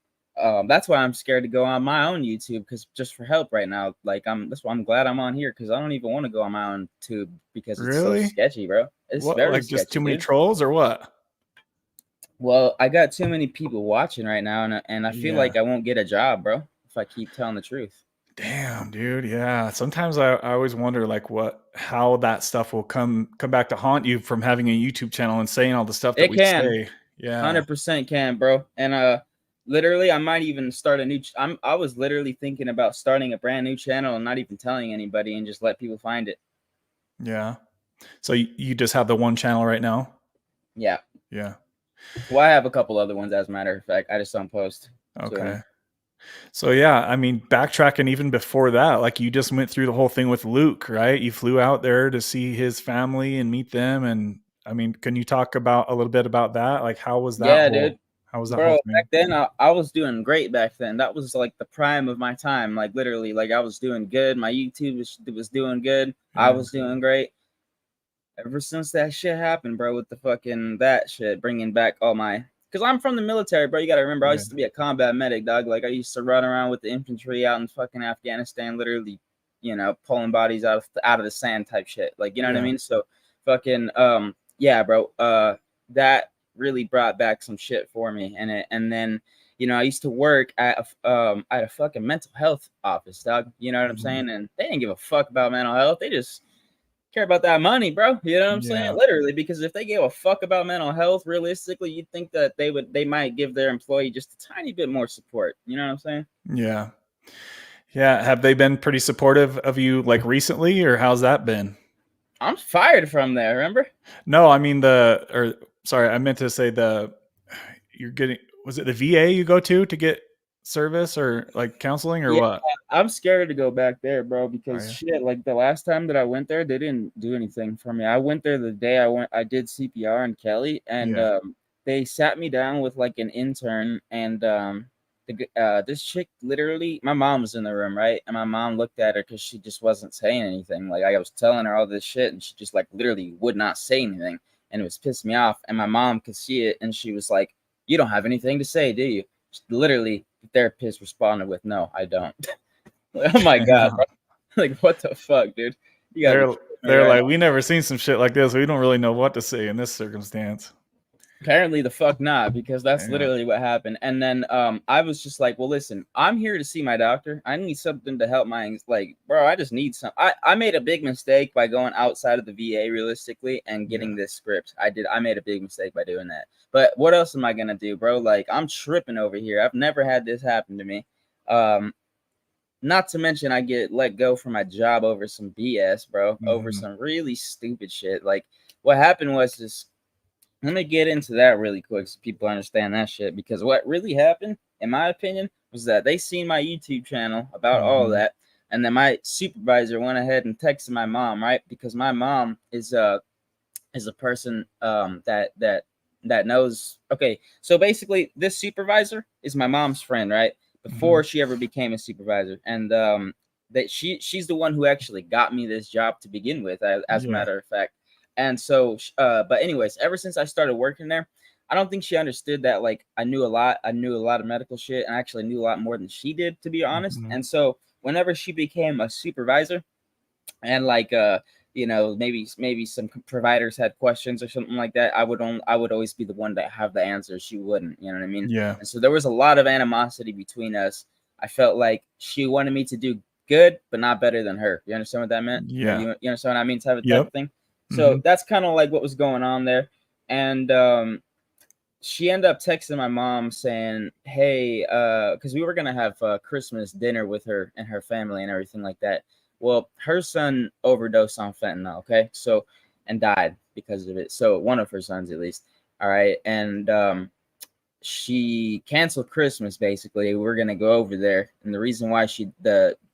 that's why I'm scared to go on my own YouTube because just for help right now. Like that's why I'm glad I'm on here because I don't even want to go on my own tube because it's so Really? sketchy, bro. It's What, very like just too sketchy, many dude. trolls or what? Well, I got too many people watching right now, and I feel Yeah. like I won't get a job, bro, if I keep telling the truth. Damn, dude. Yeah. Sometimes I always wonder like how that stuff will come back to haunt you from having a YouTube channel and saying all the stuff that It we can. say. Yeah. 100% can, bro. And literally I might even start a new I was literally thinking about starting a brand new channel and not even telling anybody and just let people find it. Yeah. So you just have the one channel right now? Yeah. Yeah. Well, I have a couple other ones as a matter of fact. I just don't post to Okay. them. So yeah, I mean, backtracking even before that, like you just went through the whole thing with Luke, right? You flew out there to see his family and meet them, and I mean, can you talk about a little bit about that? Like, Yeah, dude. how was that whole Bro, back thing? then I was doing great back then. That was like the prime of my time. Like literally, like I was doing good. My YouTube was doing good. I Yeah. was doing great. Ever since that shit happened, bro, with the fucking that shit, bringing back all my, because I'm from the military, bro. You gotta remember, I Yeah. used to be a combat medic, dog. Like I used to run around with the infantry out in fucking Afghanistan, literally, pulling bodies out of the sand type shit. Like you know what I Yeah. mean? So, fucking yeah, bro. That really brought back some shit for me, and then. I used to work at a fucking mental health office, dog. You know what I'm Mhm. saying? And they didn't give a fuck about mental health. They just care about that money, bro. You know what I'm saying? Yeah. Literally, because if they gave a fuck about mental health, realistically, you'd think that they might give their employee just a tiny bit more support. You know what I'm saying? Yeah. Yeah. Have they been pretty supportive of you like recently, or how's that been? I'm fired from there, remember? No, I mean or sorry, I meant to say you're getting, was it the VA you go to get service or like counseling or Yeah, what? I'm scared to go back there, bro, Are because you? shit, like the last time that I went there, they didn't do anything for me. I went there the day I did CPR in Kelly, and Yeah. they sat me down with like an intern, and this chick literally, my mom was in the room, right? And my mom looked at her because she just wasn't saying anything. Like I was telling her all this shit, and she just like literally would not say anything, and it was pissing me off. And my mom could see it, and she was like, "You don't have anything to say, do you?" Literally, the therapist responded with, "No, I don't." Like, oh my god, bro. Like what the fuck, dude? You gotta be they're kidding me they're right like, now. we never seen some shit like this. We don't really know what to say in this circumstance. Apparently the fuck not, because that's Yeah. literally what happened. And then I was just like, well, listen, I'm here to see my doctor. I need something to help my, like, bro, I just need some. I made a big mistake by going outside of the VA realistically and getting this script. I made a big mistake by doing that. But what else am I gonna do, bro? Like, I'm tripping over here. I've never had this happen to me. Not to mention I get let go from my job over some BS, bro, over some really stupid shit. Like, what happened was this. Let me get into that really quick so people understand that shit. Because what really happened, in my opinion, was that they seen my YouTube channel about all of that, and then my supervisor went ahead and texted my mom, right? Because my mom is a person that knows. Okay, so basically, this supervisor is my mom's friend, right? Before she ever became a supervisor, and that she's the one who actually got me this job to begin with, as a matter of fact. And so, but anyways, ever since I started working there, I don't think she understood that, like, I knew a lot. I knew a lot of medical shit, and I actually knew a lot more than she did, to be honest. And so, whenever she became a supervisor, and like you know, maybe some providers had questions or something like that, I would always be the one to have the answers. She wouldn't, you know what I mean? Yeah. And so there was a lot of animosity between us. I felt like she wanted me to do good but not better than her. You understand what that meant? Yeah. You understand what I mean? Type of thing. So that's kind of like what was going on there. And she ended up texting my mom saying, hey, because we were gonna have Christmas dinner with her and her family and everything like that. Well, her son overdosed on fentanyl, okay? So, and died because of it. So, one of her sons at least. All right. And she canceled Christmas basically. We're gonna go over there. And the reason why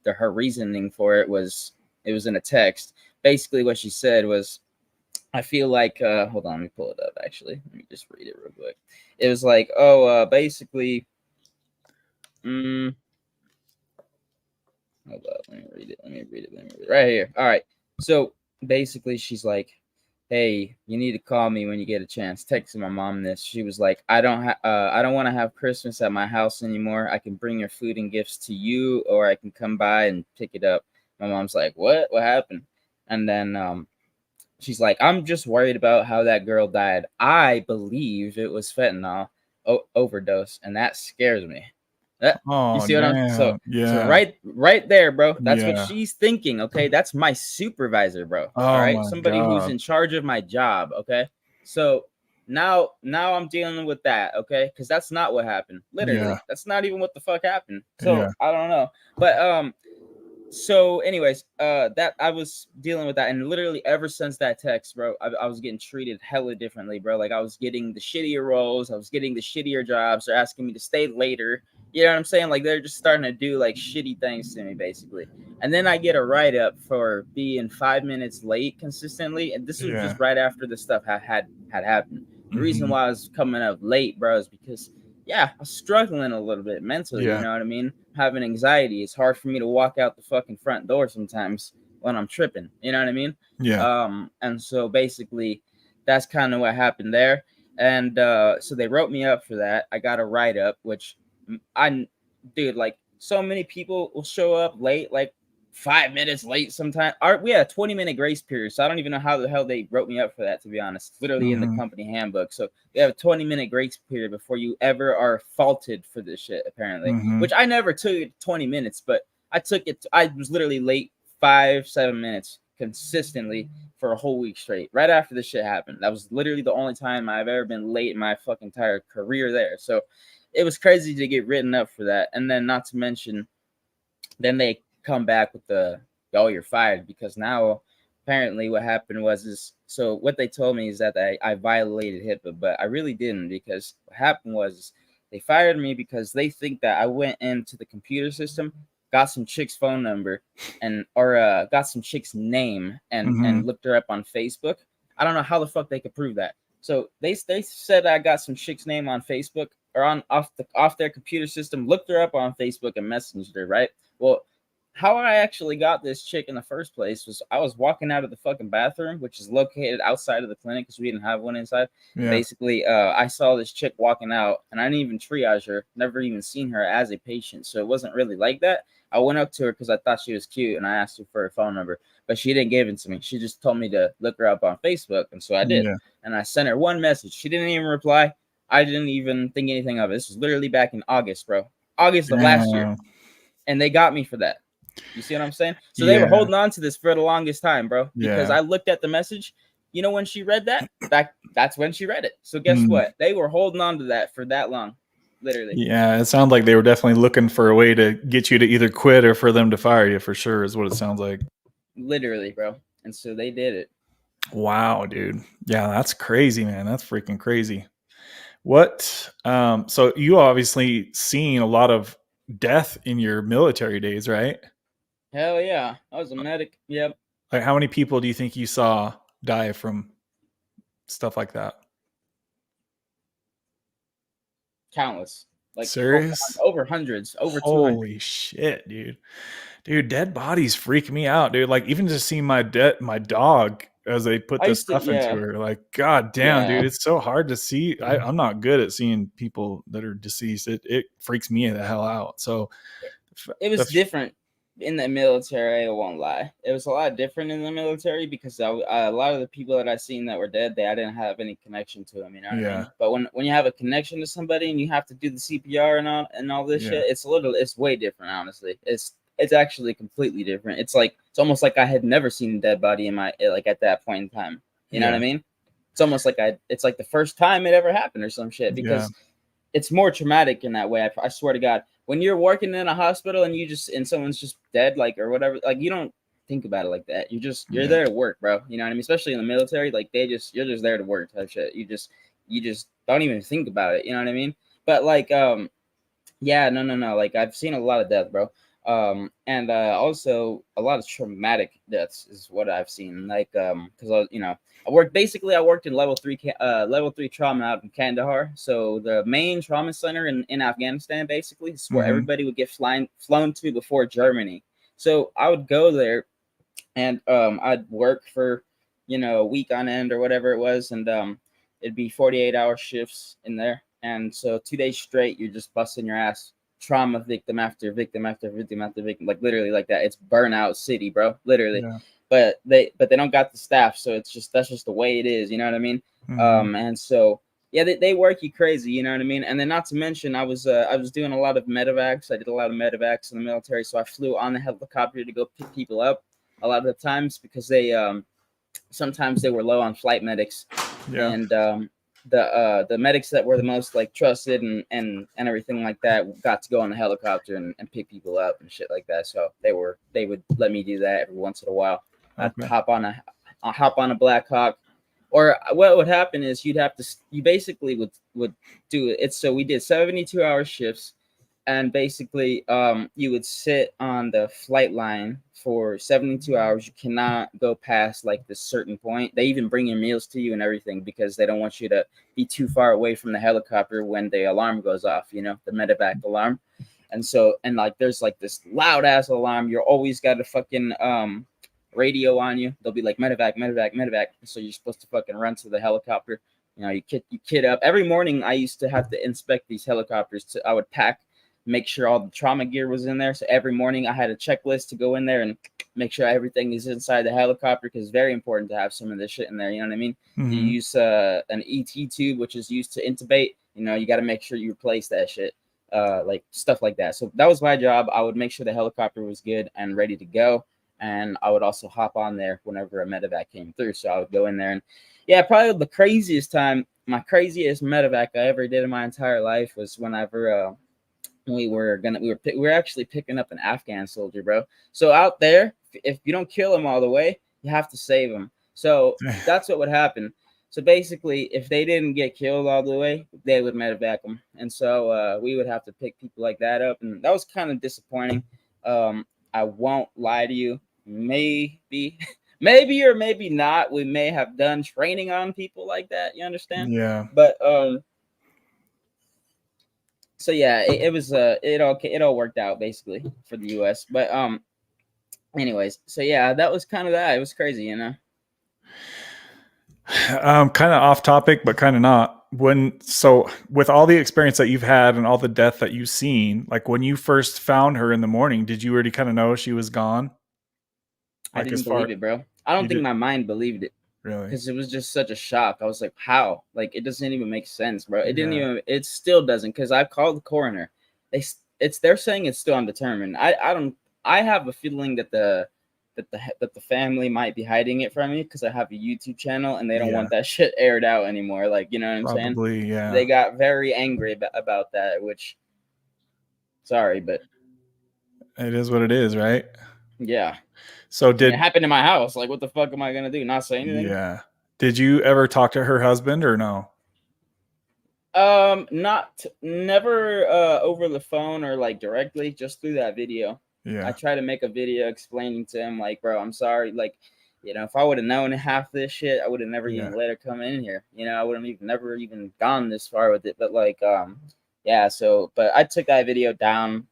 her reasoning for it was in a text. Basically what she said was, I feel like hold on, let me pull it up actually. Let me just read it real quick. It was like, basically hold up, let me read it right here. All right. So basically she's like, hey, you need to call me when you get a chance. Texting my mom this. She was like, I don't want to have Christmas at my house anymore. I can bring your food and gifts to you, or I can come by and pick it up. My mom's like, what happened? And then she's like, I'm just worried about how that girl died. I believe it was fentanyl overdose, and that scares me. You see what I'm so right there, bro. That's what she's thinking. Okay, that's my supervisor, bro. All right, somebody who's in charge of my job. Okay, so now I'm dealing with that. Okay, because that's not what happened. Literally, that's not even what the fuck happened. So I don't know, but so anyways, that I was dealing with that, and literally ever since that text, bro, I was getting treated hella differently, bro. Like, I was getting the shittier roles, I was getting the shittier jobs. They're asking me to stay later. You know what I'm saying? Like, they're just starting to do like shitty things to me, basically. And then I get a write up for being 5 minutes late consistently, and this was just right after the stuff had happened. The reason why I was coming up late, bro, is because I was struggling a little bit mentally. You know what I mean? Having anxiety. It's hard for me to walk out the fucking front door sometimes when I'm tripping. You know what I mean? And so basically, that's kind of what happened there. And so they wrote me up for that. I got a write up, which dude, like, so many people will show up late, like 5 minutes late sometimes. We had a 20-minute grace period, so I don't even know how the hell they wrote me up for that, to be honest. It's literally in the company handbook. So they have a 20-minute grace period before you ever are faulted for this shit, apparently. Which I never took 20 minutes, but I took it. I was literally late 5-7 minutes consistently for a whole week straight. Right after this shit happened, that was literally the only time I've ever been late in my fucking entire career there. So it was crazy to get written up for that. And then, not to mention, then they come back with you're fired, because now apparently what happened was so what they told me is that I violated HIPAA, but I really didn't, because what happened was they fired me because they think that I went into the computer system, got some chick's phone number or got some chick's name and looked her up on Facebook. I don't know how the fuck they could prove that. So they said I got some chick's name on Facebook or off their computer system, looked her up on Facebook and messaged her, right? Well, how I actually got this chick in the first place was I was walking out of the fucking bathroom, which is located outside of the clinic because we didn't have one inside. Basically, I saw this chick walking out, and I didn't even triage her, never even seen her as a patient. So it wasn't really like that. I went up to her because I thought she was cute, and I asked her for her phone number. but she didn't give it to me. She just told me to look her up on Facebook, and so I did. Yeah. And I sent her one message. She didn't even reply. I didn't even think anything of it. This was literally back in August, bro. August of last year. And they got me for that. You see what I'm saying? So they were holding on to this for the longest time, bro. Because I looked at the message. You know when she read that? That's when she read it. So guess what? They were holding on to that for that long. Literally. Yeah, it sounds like they were definitely looking for a way to get you to either quit or for them to fire you, for sure, is what it sounds like. Literally, bro. And so they did it. Wow, dude. Yeah, that's crazy, man. That's freaking crazy. What so you obviously seen a lot of death in your military days, right? Hell yeah. I was a medic. Yep. Like, how many people do you think you saw die from stuff like that? Countless. Like Serious? over hundreds, over 200. Holy shit, dude. Dude, dead bodies freak me out, dude. Like, even just seeing my dog as they put this stuff into her, like, god damn, dude, it's so hard to see. I'm not good at seeing people that are deceased. It freaks me the hell out. So it was different in the military. I won't lie. It was a lot different in the military because a lot of the people that I seen that were dead, I didn't have any connection to them. You know what I mean? But when you have a connection to somebody and you have to do the CPR and all this shit, it's way different. Honestly, it's actually completely different. It's almost like I had never seen a dead body in my at that point in time. You know what I mean? It's almost like it's like the first time it ever happened or some shit because it's more traumatic in that way. I swear to God. When you're working in a hospital and someone's just dead, or whatever, you don't think about it like that. You're there to work, bro. You know what I mean? Especially in the military, you're just there to work type shit. You just don't even think about it. You know what I mean? But no. I've seen a lot of death, bro. And also a lot of traumatic deaths is what I've seen. Because I worked in level 3 trauma out in Kandahar. So the main trauma center in Afghanistan, basically, is where everybody would get flown to before Germany. So I would go there, and I'd work for a week on end or whatever it was, and it'd be 48-hour shifts in there. And so 2 days straight, you're just busting your ass, trauma victim after victim after victim after victim, literally like that. It's burnout city, bro, literally. But they don't got the staff, so that's just the way it is. You know what I mean? And so they work you crazy. You know what I mean? And then not to mention, I was doing a lot of medevacs. I did a lot of medevacs in the military, so I flew on the helicopter to go pick people up a lot of the times because they sometimes they were low on flight medics, and the medics that were the most trusted and everything like that got to go on the helicopter and pick people up and shit like that. So they would let me do that every once in a while. I'd hop on a Black Hawk, or what would happen is you basically would do it. So we did 72-hour shifts, and basically you would sit on the flight line for 72 hours. You cannot go past this certain point. They even bring your meals to you and everything because they don't want you to be too far away from the helicopter when the alarm goes off, the medevac alarm. And so there's this loud ass alarm. You're always got a fucking radio on you. They'll be like medevac, medevac, medevac. So you're supposed to fucking run to the helicopter. You kit up. Every morning I used to have to inspect these helicopters. I would pack, make sure all the trauma gear was in there. So every morning I had a checklist to go in there and make sure everything is inside the helicopter, because it's very important to have some of this shit in there. You know what I mean? You use an ET tube, which is used to intubate. You got to make sure you replace that shit, stuff like that. So that was my job. I would make sure the helicopter was good and ready to go. And I would also hop on there whenever a medevac came through. So I would go in there and probably the craziest time, my craziest medevac I ever did in my entire life was whenever we were actually picking up an Afghan soldier, bro. So out there, if you don't kill him all the way, you have to save him. So that's what would happen. So basically, if they didn't get killed all the way, they would medevac them. And so we would have to pick people like that up. And that was kind of disappointing. I won't lie to you. Maybe or maybe not. We may have done training on people like that. You understand? Yeah. But so yeah, it all worked out basically for the US. But anyways, so yeah, that was kind of that. It was crazy, Kind of off topic, but kind of not. With all the experience that you've had and all the death that you've seen, when you first found her in the morning, did you already kind of know she was gone? I Like as didn't far believe it, bro. I don't you think did my mind believed it really? because it was just such a shock. I was like, how? Like, it doesn't even make sense, bro. It didn't Yeah, even. It still doesn't because I called the coroner. They're saying it's still undetermined. I don't. I have a feeling that the family might be hiding it from me because I have a YouTube channel and they don't yeah, want that shit aired out anymore. Like, you know what I'm saying? probably, yeah. They got very angry about that, which, sorry, but It is what it is, right? yeah. So And it did happened in my house. Like, what the fuck am I gonna do? Not say anything? yeah. Did you ever talk to her husband or no? Not never over the phone or like directly, just through that video. I Yeah, try to make a video explaining to him, like, bro, I'm sorry. Like, if I would have known half this shit, I would have never yeah, even let her come in here. I would have never even gone this far with it. But like, yeah. So, but I took that video down.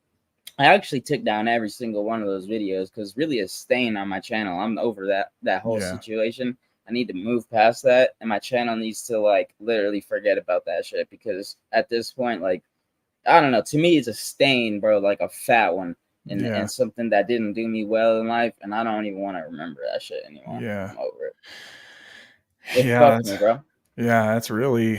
I actually took down every single one of those videos because really it's staying on my channel. I'm over that whole yeah, situation. I need to move past that, and my channel needs to like literally forget about that shit because at this point, like, I don't know. To me, it's a stain, bro, like a fat one, yeah, and something that didn't do me well in life, and I don't even want to remember that shit anymore. yeah. I'm over it. It Yeah, fucked me, bro. yeah, it's really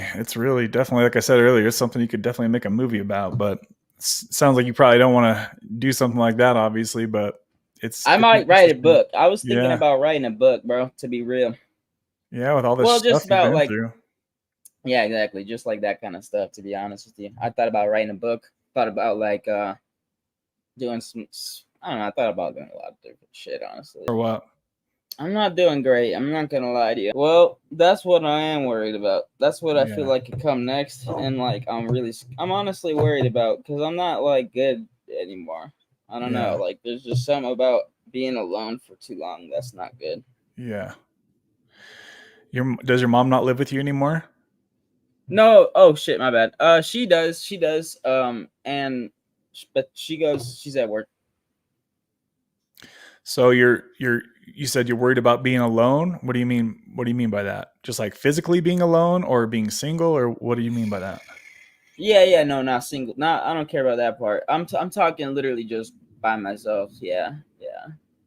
definitely, like I said earlier, it's something you could definitely make a movie about, but sounds like you probably don't want to do something like that, obviously, but I it's might write a interesting. book. I was thinking Yeah, about writing a book, bro. To be real, yeah, with all this well, stuff just you've about been like. through. Yeah, exactly. Just like that kind of stuff, to be honest with you. I thought about writing a book. Thought about like doing some I don't know, I thought about doing a lot of different shit, honestly. Or what? I'm not doing great. I'm not gonna lie to you. Well, that's what I am worried about. That's what I feel Yeah, like could come next. And like I'm honestly worried about because I'm not like good anymore. I don't know. yeah, Like there's just something about being alone for too long that's not good. yeah. Does your mom not live with you anymore? No, oh shit, my bad. She does, and but she's at work. So you said you're worried about being alone. What do you mean? What do you mean by that? Just like physically being alone or being single, or what do you mean by that? Yeah, no, not single. Not, I don't care about that part. I'm talking literally just by myself. Yeah,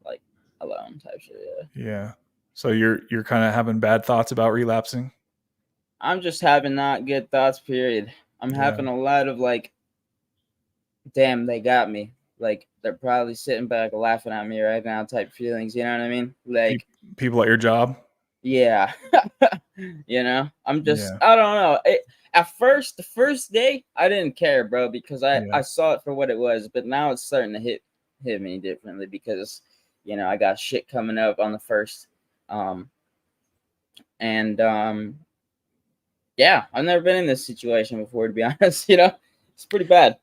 like alone type shit. Yeah, Yeah. So you're kind of having bad thoughts about relapsing. I'm just having not good thoughts. Period. I'm Yeah. having a lot of like, damn, they got me. Like they're probably sitting back laughing at me right now type feelings. You know what I mean? Pe- Like, people at your job. yeah. I'm just, Yeah. I don't know. At first, the first day, I didn't care, bro, because Yeah. I saw it for what it was. But now it's starting to hit me differently because I got shit coming up on the first, um, and yeah, I've never been in this situation before, to be honest. It's pretty bad.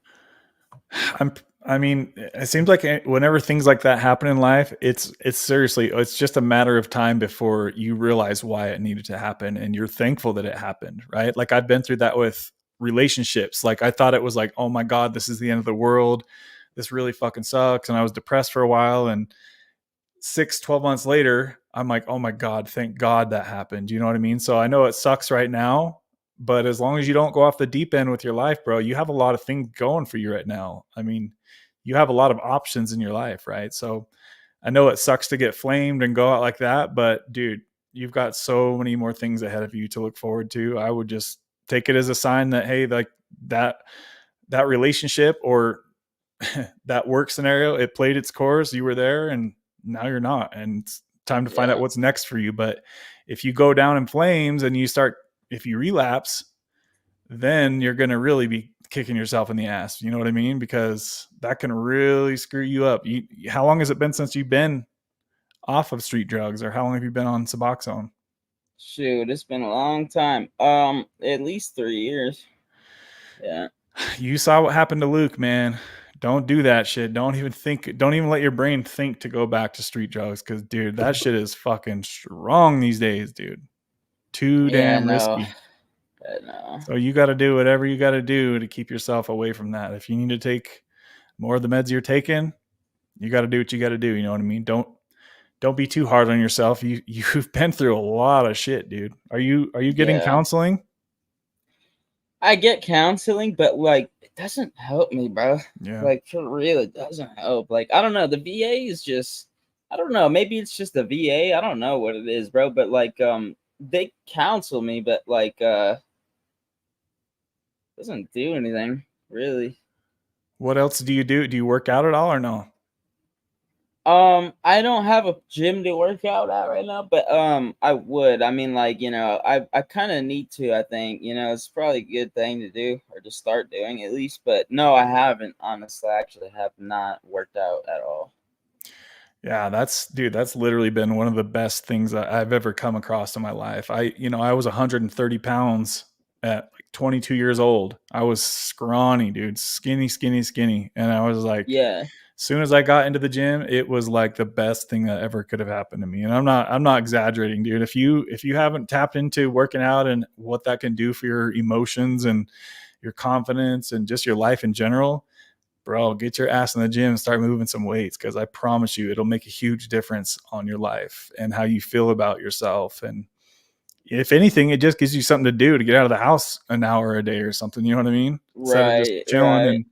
I mean, it seems like whenever things like that happen in life, it's seriously, it's just a matter of time before you realize why it needed to happen, and you're thankful that it happened, right? Like I've been through that with relationships. Like I thought it was like, oh my god, this is the end of the world. This really fucking sucks, and I was depressed for a while, and 12 months later, I'm like, oh my God, thank God that happened. You know what I mean? So I know it sucks right now, but as long as you don't go off the deep end with your life, bro, you have a lot of things going for you right now. I mean, you have a lot of options in your life, right? So I know it sucks to get flamed and go out like that, but dude, you've got so many more things ahead of you to look forward to. I would just take it as a sign that, hey, like that relationship or that work scenario, it played its course. You were there, and now you're not. And it's time to find out Yeah, what's next for you. But if you go down in flames and if you relapse, then you're going to really be kicking yourself in the ass. You know what I mean? Because that can really screw you up. How long has it been since you've been off of street drugs, or how long have you been on Suboxone? shoot, it's been a long time. At least 3 years. Yeah. You saw what happened to Luke, man. Don't do that shit. Don't even think. Don't even let your brain think to go back to street drugs, because, dude, that shit is fucking strong these days, dude. Too Yeah, damn no, risky. no. So you got to do whatever you got to do to keep yourself away from that. If you need to take more of the meds you're taking, you got to do what you got to do. You know what I mean? Don't be too hard on yourself. You've been through a lot of shit, dude. Are you getting Yeah. counseling? I get counseling, but like it doesn't help me, bro. Yeah. Like for real, it doesn't help. Like I don't know, the VA is just I don't know. Maybe it's just the VA. I don't know what it is, bro. But like, they counsel me, but like, doesn't do anything really. What else do you do? Do you work out at all or no? I don't have a gym to work out at right now, but I would. I mean, like, I kind of need to. I think, it's probably a good thing to do or to start doing at least. But no, I haven't. Honestly, I actually have not worked out at all. Yeah, that's literally been one of the best things that I've ever come across in my life. I was 130 pounds at like 22 years old. I was scrawny, dude, skinny, skinny, skinny. And I was like, Yeah, as soon as I got into the gym, it was like the best thing that ever could have happened to me. And I'm not exaggerating, dude. If you haven't tapped into working out and what that can do for your emotions and your confidence and just your life in general, bro, get your ass in the gym and start moving some weights, because I promise you it'll make a huge difference on your life and how you feel about yourself. And if anything, it just gives you something to do to get out of the house an hour a day or something. You know what I mean? Instead of just right, right.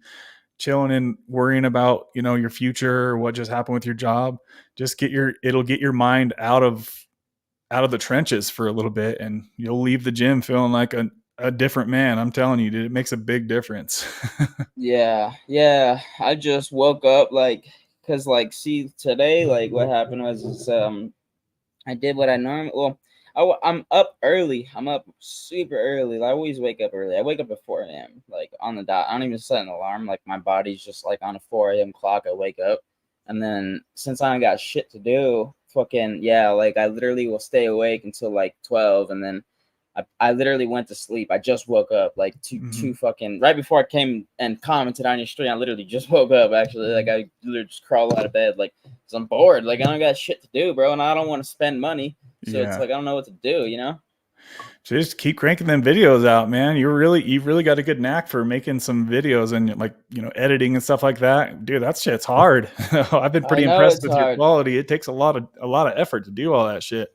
chilling and worrying about, your future or what just happened with your job. Just it'll get your mind out of the trenches for a little bit, and you'll leave the gym feeling like a different man. I'm telling you, dude, it makes a big difference. Yeah, yeah. I just woke up like, cause like, see today, like what happened was is, I did what I normally. Well, I'm up early. I'm up super early. I always wake up early. I wake up at 4 a.m. like on the dot. I don't even set an alarm. Like my body's just like on a 4 a.m. clock. I wake up, and then since I ain't got shit to do, fucking yeah, like I literally will stay awake until like 12, and then I literally went to sleep. I just woke up like two Mhm. fucking right before I came and commented on your stream. I literally just woke up actually. Like I literally just crawled out of bed like because I'm bored. Like I don't got shit to do, bro, and I don't want to spend money. So it's Yeah. like I don't know what to do. Just keep cranking them videos out, man. You've really got a good knack for making some videos and like, editing and stuff like that. Dude, that shit's hard. I've been I pretty know impressed it's with your hard. quality. It takes a lot of effort to do all that shit.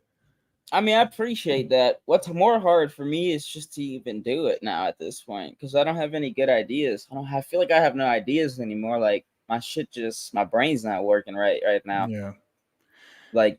I mean, I appreciate that. What's more hard for me is just to even do it now at this point because I don't have any good ideas. I don't. I feel like I have no ideas anymore. Like my brain's not working right now. Yeah. Like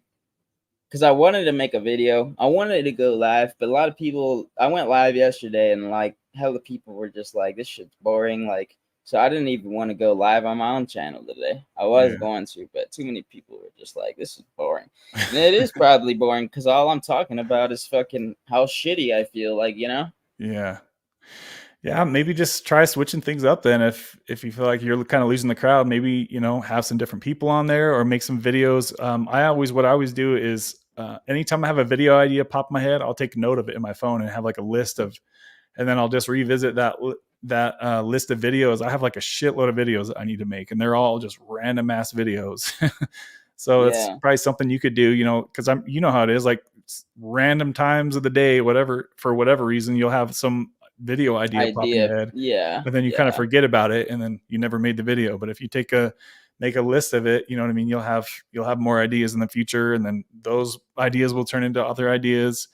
because I wanted to make a video. I wanted to go live, but a lot of people. I went live yesterday, and like hell, the people were just like, "This shit's boring." Like, so I didn't even want to go live on my own channel today. I was Yeah. going to, but too many people were just like, "This is boring," and it is probably boring because all I'm talking about is fucking how shitty I feel. Like. Yeah. Yeah, maybe just try switching things up then. If you feel like you're kind of losing the crowd, maybe, have some different people on there or make some videos. What I always do is anytime I have a video idea pop in my head, I'll take note of it in my phone and have like a list of, and then I'll just revisit that list of videos. I have like a shitload of videos that I need to make, and they're all just random ass videos. So it's Yeah, probably something you could do, because you know how it is, like random times of the day, whatever, for whatever reason, you'll have some video idea pop in idea. your head, Yeah, but then you kind of yeah, forget about it, and then you never made the video. But if you make a list of it, you know what I mean, you'll have more ideas in the future, and then those ideas will turn into other ideas.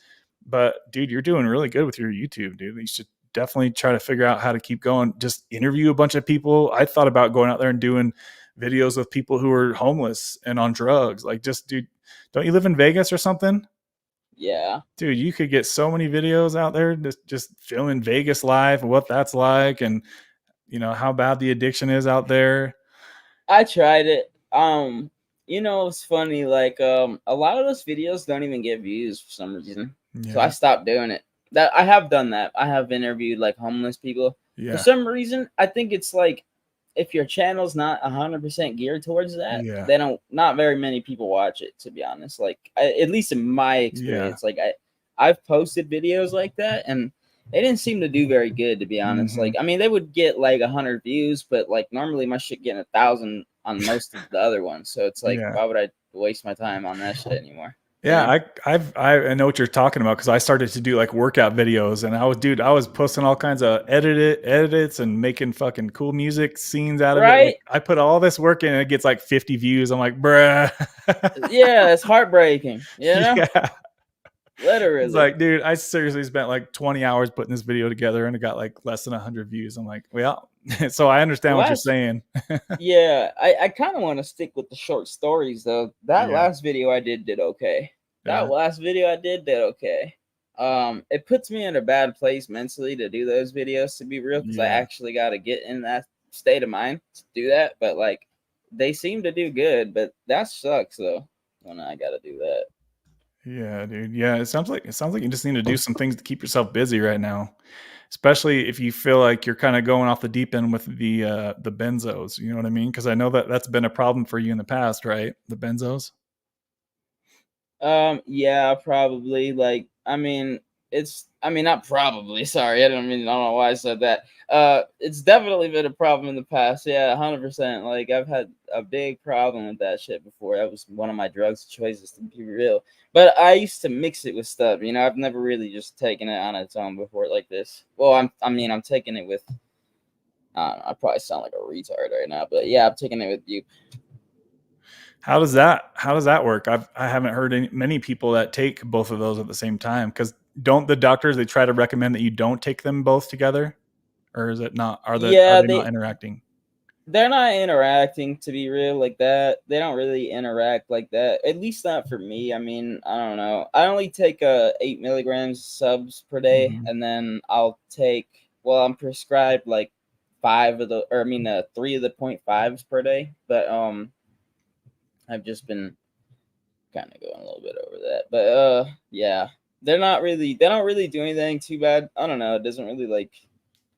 But dude, you're doing really good with your YouTube, dude. You should definitely try to figure out how to keep going. Just interview a bunch of people. I thought about going out there and doing videos with people who are homeless and on drugs. Like, just dude, don't you live in Vegas or something? yeah. Dude, you could get so many videos out there just filming Vegas live, what that's like, and how bad the addiction is out there. I tried it. It's funny. Like, a lot of those videos don't even get views for some reason. So I Yeah, stopped doing it. That I have done that. I have interviewed like homeless people. For yeah, some reason, I think it's like if your channel's not 100% geared towards that, yeah, they don't. Not very many people watch it. To be honest, like at least in my yeah. experience, like I've posted videos like that and they didn't seem to do very good, to be honest. Hmm. Like, I mean, they would get like 100 views, but like normally my shit getting 1,000 on most of the other ones. So it's like, Yeah. why would I waste my time on that shit anymore? You Yeah, know? I know what you're talking about, because I started to do like workout videos, and I was posting all kinds of edits and making fucking cool music scenes out of it. Like, Right? I put all this work in and it gets like 50 views. I'm like, bruh. Yeah, it's heartbreaking. You know? Yeah. It's Literally. like, dude, I seriously spent like 20 hours putting this video together and it got like less than 100 views. I'm like, well, so I The understand what you're last saying. Yeah, I kind of want to stick with the short stories though. That Yeah. last video I did okay. Yeah. That last video I did okay. It puts me in a bad place mentally to do those videos, to be real, because I Yeah. actually got to get in that state of mind to do that. But like, they seem to do good, but that sucks though when I got to do that. Yeah, dude. Yeah, it sounds like you just need to do some things to keep yourself busy right now. Especially if you feel like you're kind of going off the deep end with the benzos, you know what I mean? Because I know that that's been a problem for you in the past, right? The benzos. Yeah, probably. Like, I mean, not probably. Sorry, I don't know why I said that. It's definitely been a problem in the past. Yeah, 100%. Like, I've had a big problem with that shit before. That was one of my drugs of choices, to be real. But I used to mix it with stuff. You know, I've never really just taken it on its own before like this. Well, I'm taking it with. I don't know, I probably sound like a retard right now, but yeah, I'm taking it with you. How does that work? I haven't heard many people that take both of those at the same time. Because don't the doctors, they try to recommend that you don't take them both together, or is it not? Are Yeah, they not interacting? they're not interacting, to be real, like that. They don't really interact like that, at least not for me. I mean, I don't know, I only take 8 milligrams subs per day, Hmm. and then I'll take, well, I'm prescribed like three of the 0.5s per day, but I've just been kind of going a little bit over that. But yeah, they don't really do anything too bad. I don't know, it doesn't really, like,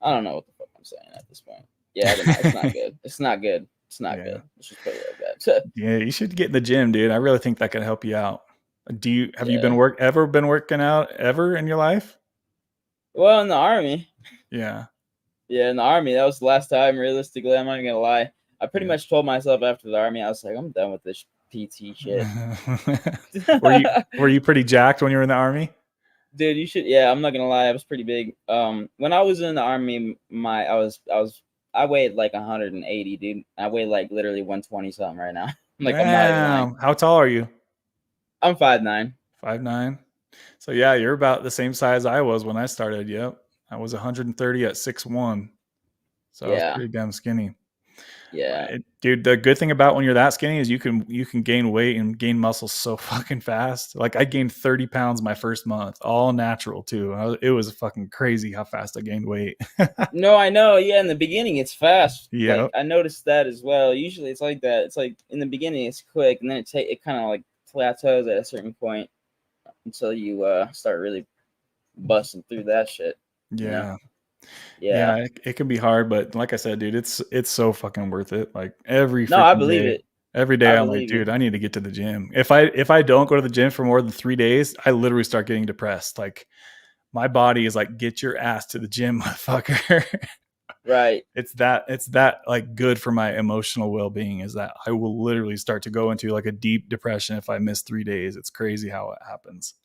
I don't know what the fuck I'm saying at this point. Yeah, they're not, it's not good. It's not good. It's not Yeah, good. Let's just put it like that. yeah. You should get in the gym, dude. I really think that could help you out. Have you Yeah. ever been working out ever in your life? Well, in the army. Yeah, Yeah, in the army, that was the last time. Realistically, I'm not gonna lie. I pretty yeah. much told myself after the army, I was like, I'm done with this PT shit. Were you pretty jacked when you were in the army? Dude, you should. Yeah, I'm not gonna lie. I was pretty big. When I was in the army, I weighed like 180, dude. I weigh like literally 120 something right now. Like, I'm not even lying. Damn. How tall are you? I'm 5'9". 5'9". So yeah, you're about the same size I was when I started. Yep. I was 130 at 6'1". So I was Yeah, pretty damn skinny. yeah. Dude, the good thing about when you're that skinny is you can gain weight and gain muscle so fucking fast. Like I gained 30 pounds my first month, all natural too. It was fucking crazy how fast I gained weight. No, I know. Yeah, in the beginning, it's fast. Like, Yep. I noticed that as well. Usually, it's like that. It's like in the beginning, it's quick, and then it kind of like plateaus at a certain point until you start really busting through that shit. You know? Yeah. Yeah. Yeah, it can be hard, but like I said, dude, it's so fucking worth it. Like every No, I freaking believe day. it. Every I day I'm like, believe you. dude, I need to get to the gym. If I don't go to the gym for more than 3 days, I literally start getting depressed. Like my body is like, get your ass to the gym, motherfucker. Right. It's that like good for my emotional well-being is that I will literally start to go into like a deep depression if I miss 3 days. It's crazy how it happens.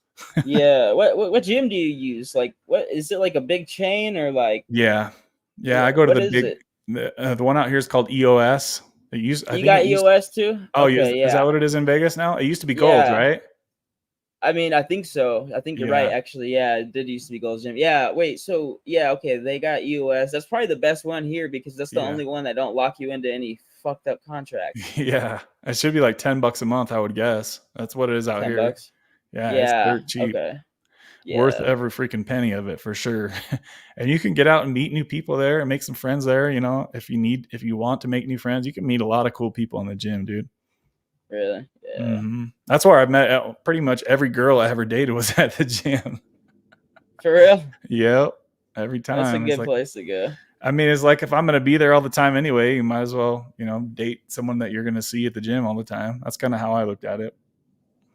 Yeah. What gym do you use? Like, what is it, like a big chain, or like, Yeah. Yeah, I yeah? go to What the is big it? the one out here is called EOS. I You think it got used. EOS too? Oh, Okay, is that yeah. what it is in Vegas now? It used to be Gold's, Yeah. right? I mean, I think so. I think you're right, Yeah. actually. Yeah, it did used to be Gold's Gym. Yeah, wait, so yeah, okay, they got EOS. That's probably the best one here because that's the Yeah. only one that don't lock you into any fucked up contracts. Yeah. It should be like $10 a month, I would guess. That's what it is out 10 here. bucks. Yeah, it's Yeah, dirt cheap. okay. Worth Yeah, every freaking penny of it for sure. And you can get out and meet new people there and make some friends there, if you want to make new friends, you can meet a lot of cool people in the gym, dude. really. Yeah. That's where I've met pretty much every girl I ever dated was at the gym. For real? Yep. Every That's a time. It's good like, place to go. I mean, it's like if I'm going to be there all the time anyway, you might as well, date someone that you're going to see at the gym all the time. That's kind of how I looked at it.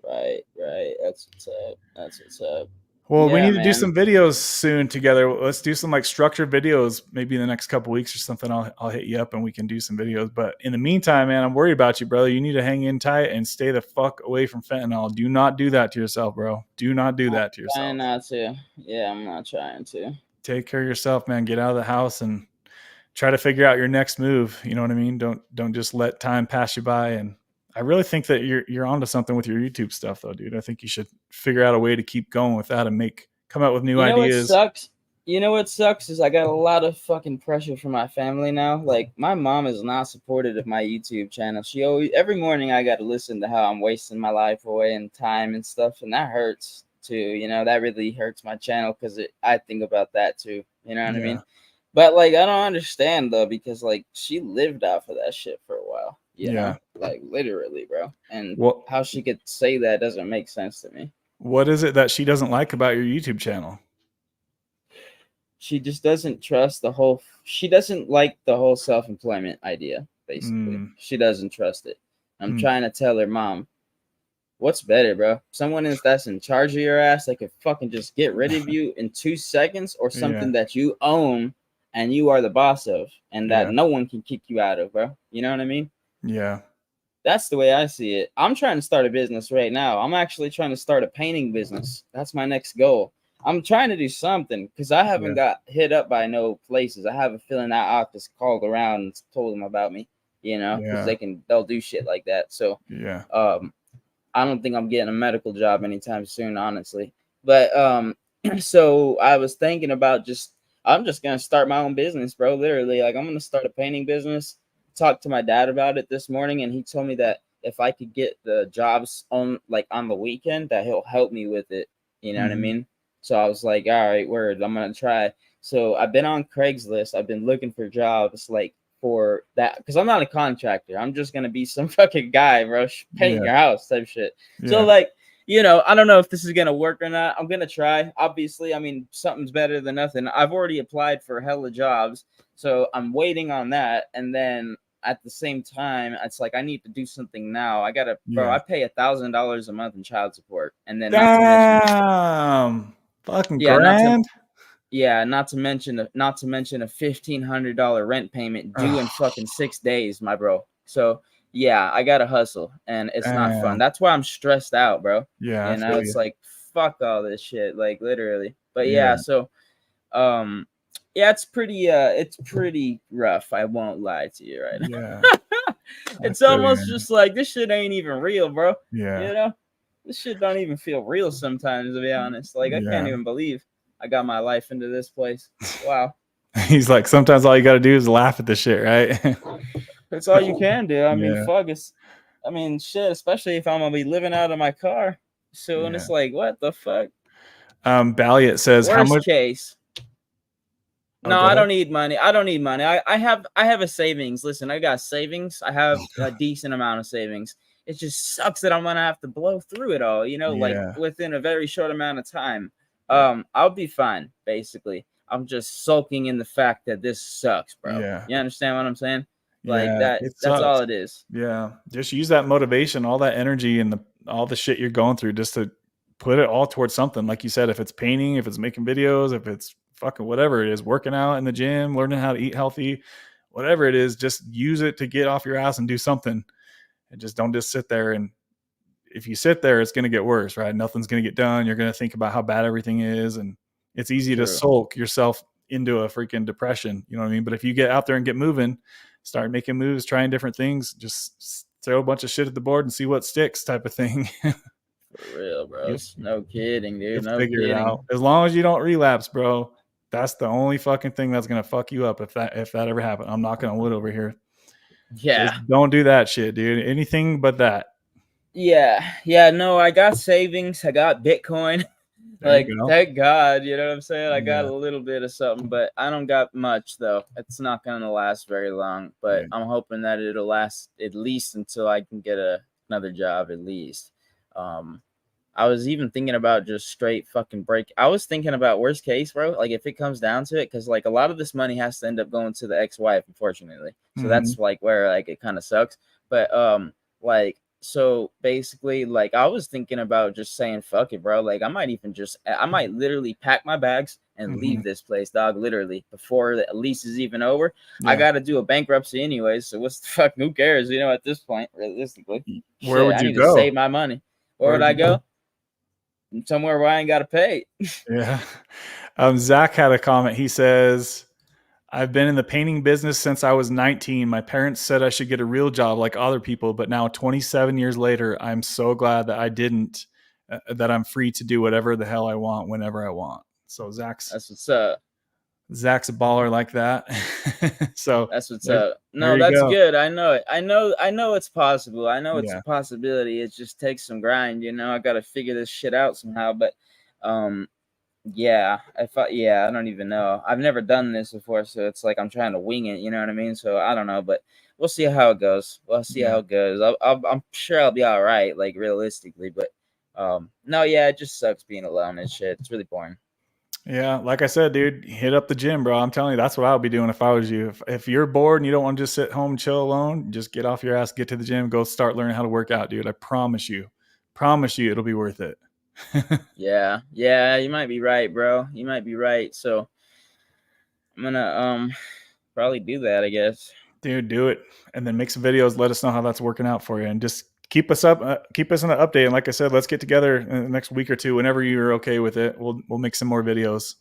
Right, right. That's what's up. That's what's up. Well, we Yeah, need to do man. some videos soon together. Let's do some like structured videos, maybe in the next couple weeks or something. I'll hit you up and we can do some videos. But in the meantime, man, I'm worried about you, brother. You need to hang in tight and stay the fuck away from fentanyl. Do not do that to yourself, bro. Do not do I'm that to trying yourself. not to. Yeah, I'm not trying to. Take care of yourself, man. Get out of the house and try to figure out your next move. You know what I mean? Don't just let time pass you by. And I really think that you're onto something with your YouTube stuff, though, dude. I think you should figure out a way to keep going with that and come out with new You know what ideas. sucks? You know what sucks is I got a lot of fucking pressure from my family now. Like my mom is not supportive of my YouTube channel. She always every morning I got to listen to how I'm wasting my life away and time and stuff, and that hurts too. You know that really hurts my channel because I think about that too. You know what I Yeah, mean? But like I don't understand though because like she lived off of that shit for a while. You yeah. know, like literally, bro. And What how she could say that doesn't make sense to me. what is it that she doesn't like about your YouTube channel? She just doesn't trust the whole she doesn't like the whole self-employment idea basically. Mm, She doesn't trust it. I'm mm, trying to tell her, mom, what's better, bro? Someone that's in charge of your ass that could fucking just get rid of you in 2 seconds, or yeah, something that you own and you are the boss of and that yeah, no one can kick you out of, bro? You know what I mean? yeah, That's the way I see it. I'm trying to start a business right now. I'm actually trying to start a painting business. That's my next goal. I'm trying to do something because I haven't yeah, got hit up by no places. I have a feeling that office called around and told them about me, because yeah, they'll do shit like that. So, yeah, um, I don't think I'm getting a medical job anytime soon, honestly. But so I was thinking about I'm just gonna start my own business, bro. Literally, like I'm gonna start a painting business. Talked to my dad about it this morning, and he told me that if I could get the jobs on the weekend, that he'll help me with it. You know what I hmm, mean? So I was like, all right, word, I'm gonna try. So I've been on Craigslist. I've been looking for jobs like for that because I'm not a contractor. I'm just gonna be some fucking guy, bro, painting yeah, your house type shit. So yeah, like, I don't know if this is gonna work or not. I'm gonna try. Obviously, I mean, something's better than nothing. I've already applied for hella jobs, so I'm waiting on that. And then at the same time, it's like I need to do something now. I gotta, bro. yeah. I pay $1,000 a month in child support, and then not to mention, Damn, fucking yeah, grand. not to mention a $1,500 rent payment due in fucking 6 days, my bro. So yeah, I gotta hustle, and it's not fun. Damn. That's why I'm stressed out, bro. Yeah, I feel you. It's like fuck all this shit, like literally. But Yeah, yeah, so um, yeah, it's pretty rough. I won't lie to you right yeah, now. I It's feel you, almost man. just like this shit ain't even real, bro. Yeah, You know, this shit don't even feel real sometimes, to be honest. Like I can't yeah. even believe I got my life into this place. Wow. He's like, sometimes all you got to do is laugh at the shit, right? That's all you can do. I mean, Yeah, fuck it's I mean shit, especially if I'm gonna be living out of my car soon. yeah. It's like what the fuck? Balliot says, how Worst much? case. Oh, No, go I ahead. don't need money. I don't need money. I have a savings. Listen, I got savings. I have a decent amount of savings. It just sucks that I'm gonna have to blow through it all, like Yeah, within a very short amount of time. yeah, I'll be fine, basically. I'm just sulking in the fact that this sucks, bro. yeah, You understand what I'm saying? Like yeah. that It that's all sucks. it is. Yeah, just use that motivation, all that energy, and all the shit you're going through, just to put it all towards something. Like you said, if it's painting, if it's making videos, if it's fucking whatever it is, working out in the gym, learning how to eat healthy, whatever it is, just use it to get off your ass and do something. And just don't just sit there. And if you sit there, it's going to get worse, right? Nothing's going to get done. You're going to think about how bad everything is, and it's easy to True. sulk yourself into a freaking depression. You know what I mean? But if you get out there and get moving, start making moves, trying different things, just throw a bunch of shit at the board and see what sticks, type of thing. For real, bro. you'll, No kidding, you'll dude. No figure it kidding. out. As long as you don't relapse, bro. That's the only fucking thing that's gonna fuck you up if that ever happened. I'm knocking on wood over here. Just Yeah. don't do that shit, dude. Anything but that. Yeah. Yeah, no, I got savings. I got Bitcoin. There you Like, go. thank God, you know what I'm saying? I got Yeah, a little bit of something, but I don't got much though. It's not gonna last very long, but yeah. I'm hoping that it'll last at least until I can get another job at least. Um, I was even thinking about just straight fucking break. I was thinking about worst case, bro. Like if it comes down to it, because like a lot of this money has to end up going to the ex-wife, unfortunately. So Hmm. that's like where like it kind of sucks. But like so basically, like I was thinking about just saying fuck it, bro. Like I might literally pack my bags and Hmm. leave this place, dog. Literally before the lease is even over. I Yeah. got to do a bankruptcy anyways. So what's the fuck? Who cares? At this point, realistically, Where shit. would I you need to go? save my money. Where Where would would I you go? go? Somewhere where I ain't got to pay. Yeah. Zach had a comment. He says, I've been in the painting business since I was 19. My parents said I should get a real job like other people, but now 27 years later, I'm so glad that I didn't, that I'm free to do whatever the hell I want whenever I want. So That's what's up. Zach's a baller like that. So That's what's there, up. there No, you that's go. good. I know it. I know it's possible. I know it's a Yeah. possibility. It just takes some grind, you know. I got to figure this shit out somehow, but um yeah, yeah, I don't even know. I've never done this before, so it's like I'm trying to wing it, you know what I mean? So I don't know, but we'll see how it goes. We'll see Yeah. how it goes. I'm sure I'll be all right, like realistically, but no, yeah, it just sucks being alone and shit. It's really boring. Yeah, like I said, dude, hit up the gym, bro. I'm telling you, that's what I would be doing if I was you. If you're bored and you don't want to just sit home and chill alone, just get off your ass, get to the gym, go start learning how to work out, dude. I promise you, it'll be worth it. Yeah, yeah, you might be right, bro. You might be right. So I'm gonna probably do that, I guess. Dude, do it, and then make some videos. Let us know how that's working out for you, and just keep us up, keep us in the update. And like I said, let's get together in the next week or two, whenever you're okay with it. We'll make some more videos.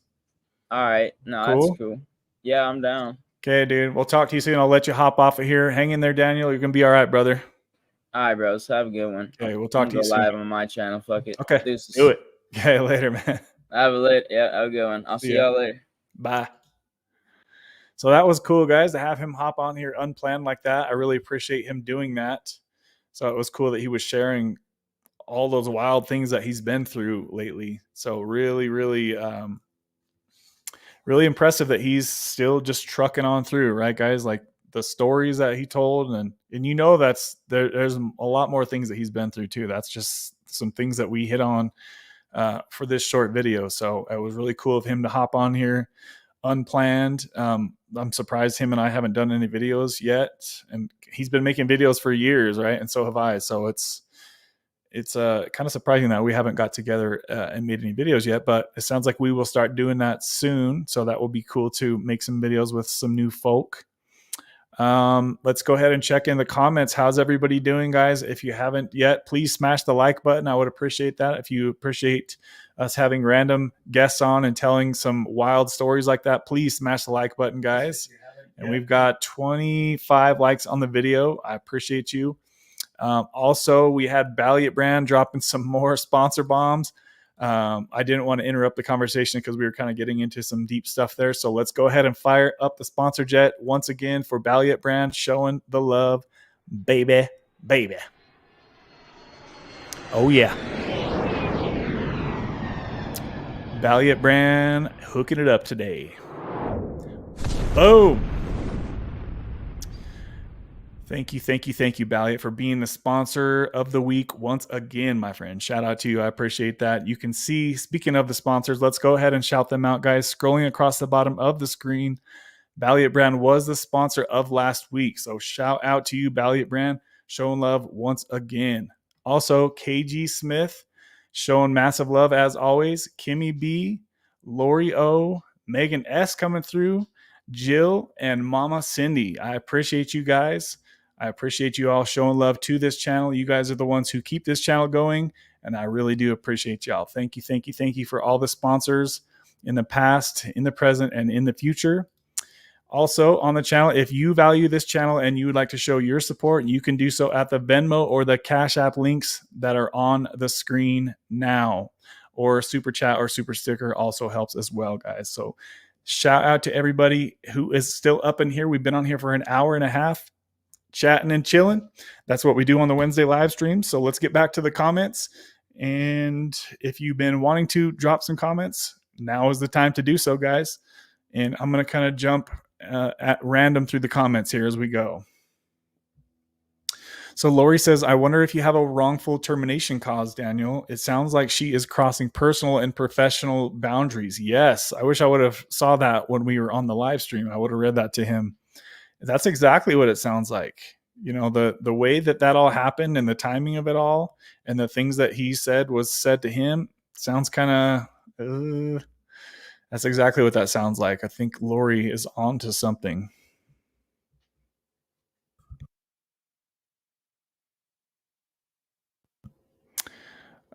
All right, no, that's Cool. cool. Yeah, I'm down. Okay, dude. We'll talk to you soon. I'll let you hop off of here. Hang in there, Daniel. You're gonna be all right, brother. All right, bros. Have a good one. Okay, we'll I'm talk gonna to go you soon. live on my channel. Fuck it. Okay, do Deuces. it. Okay, later, man. Have a lit. Yeah, have a good one. I'll see See ya. y'all later. Bye. So that was cool, guys, to have him hop on here unplanned like that. I really appreciate him doing that. So it was cool that he was sharing all those wild things that he's been through lately. So really impressive that he's still just trucking on through, right, guys? Like the stories that he told, and you know there's a lot more things that he's been through too. That's just some things that we hit on for this short video. So it was really cool of him to hop on here unplanned. I'm surprised him and I haven't done any videos yet, and he's been making videos for years, right? And so have I. So it's kind of surprising that we haven't got together and made any videos yet, but it sounds like we will start doing that soon. So that will be cool to make some videos with some new folk. Let's go ahead and check in the comments. How's everybody doing, guys? If you haven't yet, please smash the like button. I would appreciate that. If you appreciate us having random guests on and telling some wild stories like that, please smash the like button, guys. And we've got 25 likes on the video. I appreciate you. Also, we had Balliet Brand dropping some more sponsor bombs. I didn't want to interrupt the conversation because we were kind of getting into some deep stuff there. So let's go ahead and fire up the sponsor jet once again for Balliet Brand, showing the love, baby, baby. Oh, yeah. Balliet Brand hooking it up today. Boom. Thank you, Balliet, for being the sponsor of the week once again, my friend. Shout out to you. I appreciate that. You can see, speaking of the sponsors, let's go ahead and shout them out, guys. Scrolling across the bottom of the screen, Balliet Brand was the sponsor of last week. So shout out to you, Balliet Brand, showing love once again. Also, KG Smith, showing massive love as always. Kimmy B, Lori O, Megan S coming through, Jill, and Mama Cindy. I appreciate you guys. I appreciate you all showing love to this channel. You guys are the ones who keep this channel going, and I really do appreciate y'all. Thank you for all the sponsors in the past, in the present, and in the future. Also on the channel, if you value this channel and you would like to show your support, you can do so at the Venmo or the Cashapp links that are on the screen now. Or super chat or super sticker also helps as well, guys. So shout out to everybody who is still up in here. We've been on here for an hour and a half, chatting and chilling. That's what we do on the Wednesday live stream. So let's get back to the comments. And if you've been wanting to drop some comments, now is the time to do so, guys. And I'm going to kind of jump at random through the comments here as we go. So Lori says, I wonder if you have a wrongful termination cause, Daniel. It sounds like she is crossing personal and professional boundaries. Yes, I wish I would have saw that when we were on the live stream. I would have read that to him. That's exactly what it sounds like. You know, the way that all happened and the timing of it all and the things that he said was said to him sounds kind of, that's exactly what that sounds like. I think Lori is onto something.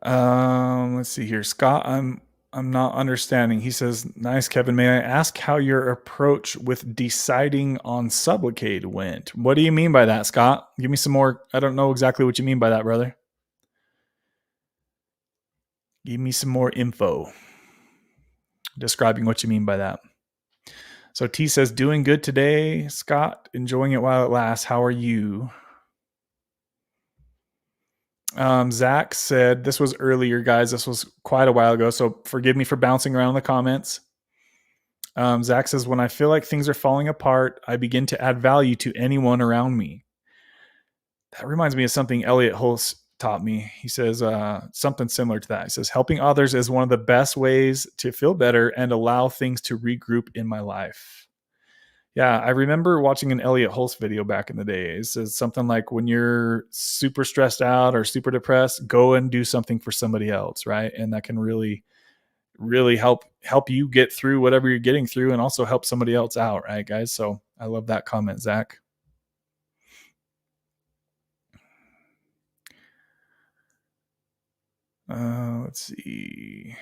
Let's see here. Scott, I'm not understanding. He says, nice, Kevin. May I ask how your approach with deciding on Sublocade went? What do you mean by that, Scott? Give me some more. I don't know exactly what you mean by that, brother. Give me some more info describing what you mean by that. So T says, doing good today, Scott. Enjoying it while it lasts. How are you? Zach said, this was earlier, guys. This was quite a while ago, so forgive me for bouncing around the comments. Zach says, when I feel like things are falling apart, I begin to add value to anyone around me. That reminds me of something Elliot Hulse taught me. He says something similar to that. He says, helping others is one of the best ways to feel better and allow things to regroup in my life. Yeah, I remember watching an Elliot Hulse video back in the day. It says something like, when you're super stressed out or super depressed, go and do something for somebody else, right? And that can really help you get through whatever you're getting through, and also help somebody else out, right, guys? So I love that comment, Zach. Let's see.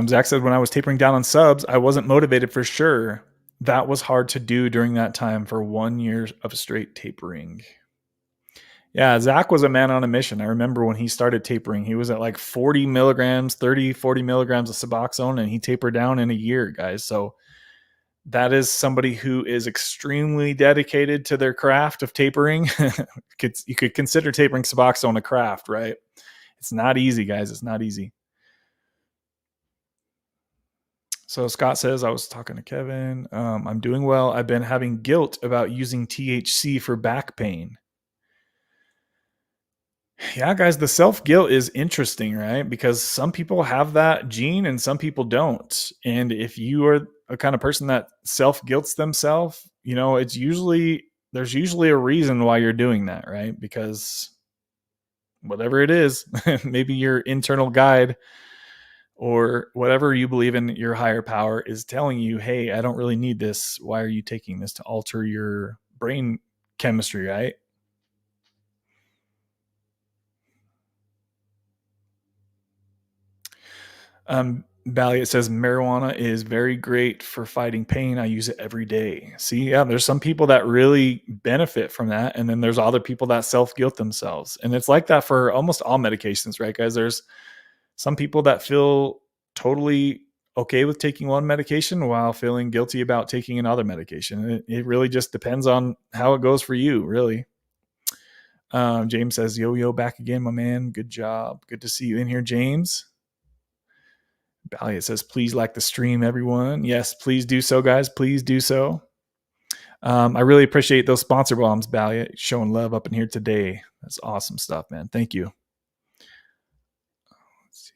Zach said, when I was tapering down on subs, I wasn't motivated for sure. That was hard to do during that time for 1 year of straight tapering. Yeah, Zach was a man on a mission. I remember when he started tapering, he was at like 40 milligrams, 30, 40 milligrams of Suboxone, and he tapered down in a year, guys. So that is somebody who is extremely dedicated to their craft of tapering. You could consider tapering Suboxone a craft, right? It's not easy, guys. It's not easy. So Scott says, I was talking to Kevin. I'm doing well. I've been having guilt about using THC for back pain. Yeah, guys, the self-guilt is interesting, right? Because some people have that gene and some people don't. And if you are a kind of person that self-guilts themselves, there's usually a reason why you're doing that, right? Because whatever it is, maybe your internal guide or whatever you believe in, your higher power is telling you, hey, I don't really need this. Why are you taking this to alter your brain chemistry, right? Balliot says marijuana is very great for fighting pain. I use it every day. See, yeah, there's some people that really benefit from that. And then there's other people that self-guilt themselves. And it's like that for almost all medications, right, guys? There's some people that feel totally okay with taking one medication while feeling guilty about taking another medication. It really just depends on how it goes for you, really. James says, yo, back again, my man. Good job. Good to see you in here, James. Balliot says, please like the stream, everyone. Yes, please do so, guys. Please do so. I really appreciate those sponsor bombs, Balliot, showing love up in here today. That's awesome stuff, man. Thank you. Let's see.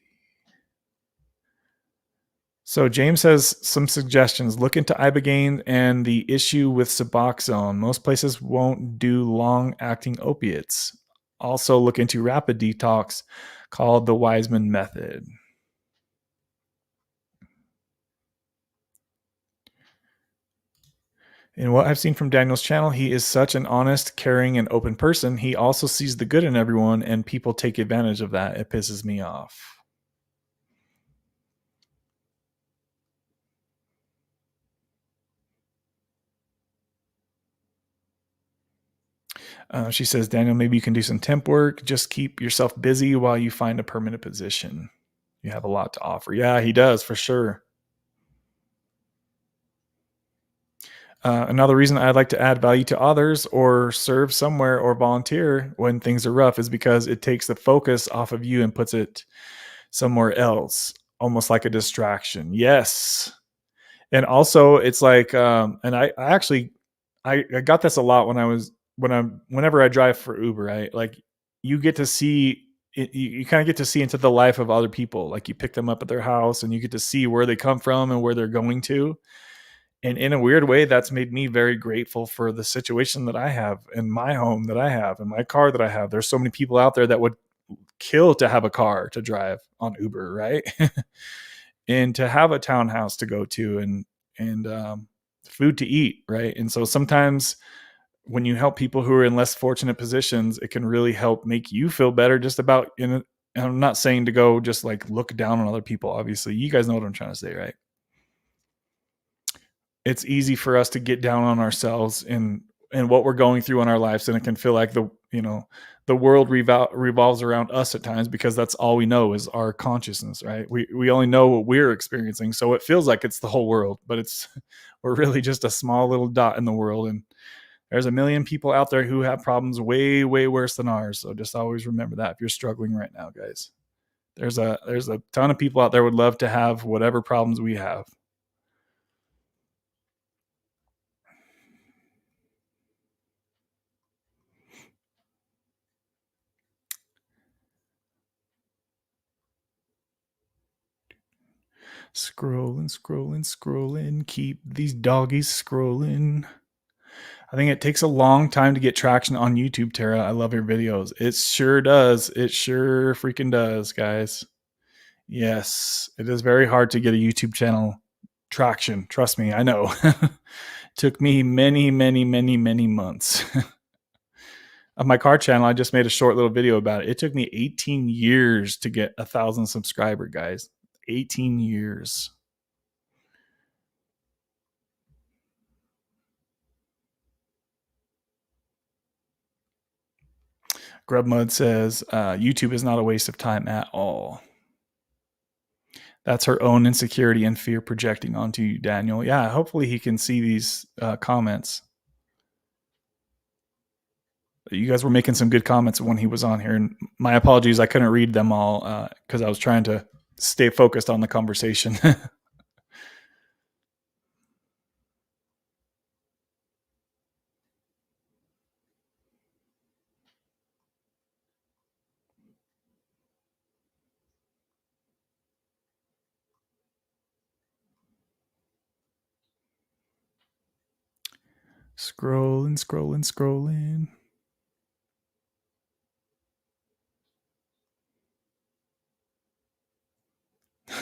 So James has some suggestions. Look into Ibogaine and the issue with Suboxone. Most places won't do long-acting opiates. Also look into rapid detox called the Wiseman method. In what I've seen from Daniel's channel, he is such an honest, caring, and open person. He also sees the good in everyone, and people take advantage of that. It pisses me off. She says, Daniel, maybe you can do some temp work. Just keep yourself busy while you find a permanent position. You have a lot to offer. Yeah, he does, for sure. Another reason I'd like to add value to others or serve somewhere or volunteer when things are rough is because it takes the focus off of you and puts it somewhere else, almost like a distraction. Yes. And also it's like, and I actually, I got this a lot whenever I drive for Uber, right? Like you get to see, you kind of get to see into the life of other people. Like you pick them up at their house and you get to see where they come from and where they're going to. And in a weird way, that's made me very grateful for the situation that I have in my home that I have and my car that I have. There's so many people out there that would kill to have a car to drive on Uber, right? And to have a townhouse to go to and food to eat, right? And so sometimes when you help people who are in less fortunate positions, it can really help make you feel better just about and I'm not saying to go just like look down on other people. Obviously, you guys know what I'm trying to say, right? It's easy for us to get down on ourselves and what we're going through in our lives, and it can feel like the world revolves around us at times because that's all we know is our consciousness, right? We only know what we're experiencing, so it feels like it's the whole world, but we're really just a small little dot in the world, and there's a million people out there who have problems way, way worse than ours. So just always remember that if you're struggling right now, guys. There's a ton of people out there would love to have whatever problems we have. Scrolling. Keep these doggies scrolling. I think it takes a long time to get traction on YouTube, Tara. I love your videos. It sure does. It sure freaking does, guys. Yes, it is very hard to get a YouTube channel traction. Trust me, I know. Took me many, many, many, many months. On my car channel, I just made a short little video about it. It took me 18 years to get 1,000 subscriber, guys. 18 years. Grubmud says, YouTube is not a waste of time at all. That's her own insecurity and fear projecting onto you, Daniel. Yeah, hopefully he can see these comments. You guys were making some good comments when he was on here, and my apologies, I couldn't read them all because I was trying to stay focused on the conversation. Scrolling.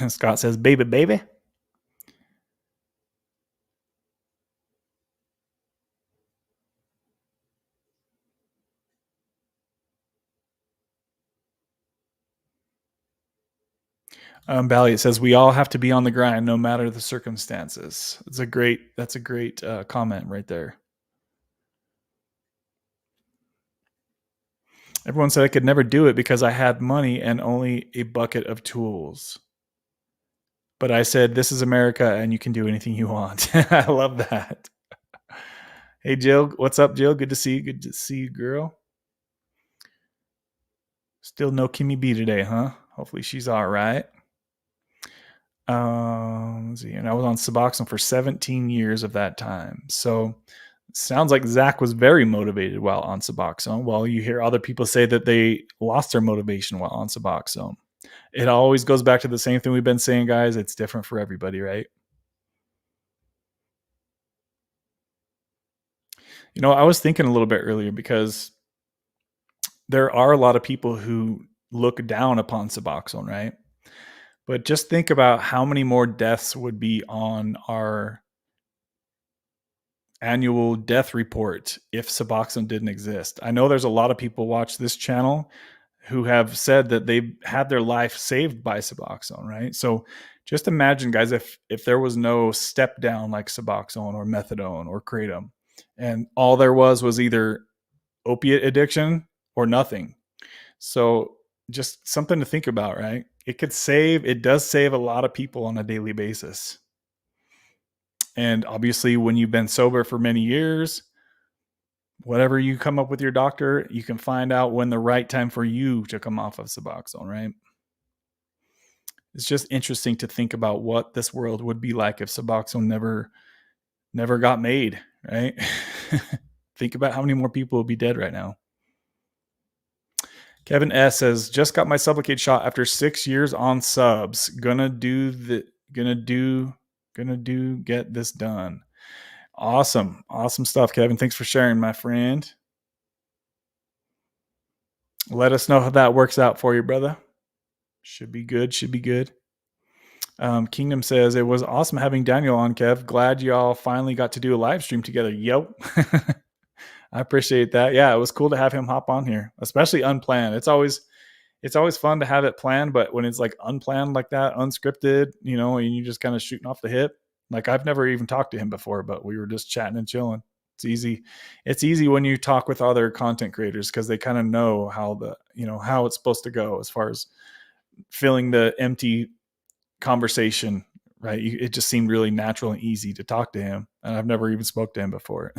Scott says, baby. Bally, it says we all have to be on the grind no matter the circumstances. That's a great comment right there. Everyone said I could never do it because I had money and only a bucket of tools. But I said, this is America and you can do anything you want. I love that. Hey, Jill. What's up, Jill? Good to see you. Good to see you, girl. Still no Kimmy B today, huh? Hopefully she's all right. Let's see. And I was on Suboxone for 17 years of that time. So sounds like Zach was very motivated while on Suboxone. While you hear other people say that they lost their motivation while on Suboxone. It always goes back to the same thing we've been saying, guys. It's different for everybody, right? You know, I was thinking a little bit earlier because there are a lot of people who look down upon Suboxone, right? But just think about how many more deaths would be on our annual death report if Suboxone didn't exist. I know there's a lot of people watch this channel who have said that they've had their life saved by Suboxone, right? So just imagine, guys, if there was no step down like Suboxone or methadone or Kratom, and all there was either opiate addiction or nothing. So just something to think about, right? It does save a lot of people on a daily basis. And obviously, when you've been sober for many years, whatever you come up with your doctor, you can find out when the right time for you to come off of Suboxone, right? It's just interesting to think about what this world would be like if Suboxone never got made, right? Think about how many more people would be dead right now. Kevin S says, just got my Sublocade shot after 6 years on subs. Gonna get this done. Awesome stuff, Kevin. Thanks for sharing, my friend. Let us know how that works out for you, brother. Should be good. Kingdom says, it was awesome having Daniel on, Kev. Glad y'all finally got to do a live stream together. Yo. I appreciate that. Yeah, it was cool to have him hop on here, especially unplanned. It's always fun to have it planned, but when it's like unplanned like that, unscripted, and you just kind of shooting off the hip. Like I've never even talked to him before, but we were just chatting and chilling. It's easy. It's easy when you talk with other content creators because they kind of know how it's supposed to go as far as filling the empty conversation, right? It just seemed really natural and easy to talk to him, and I've never even spoke to him before.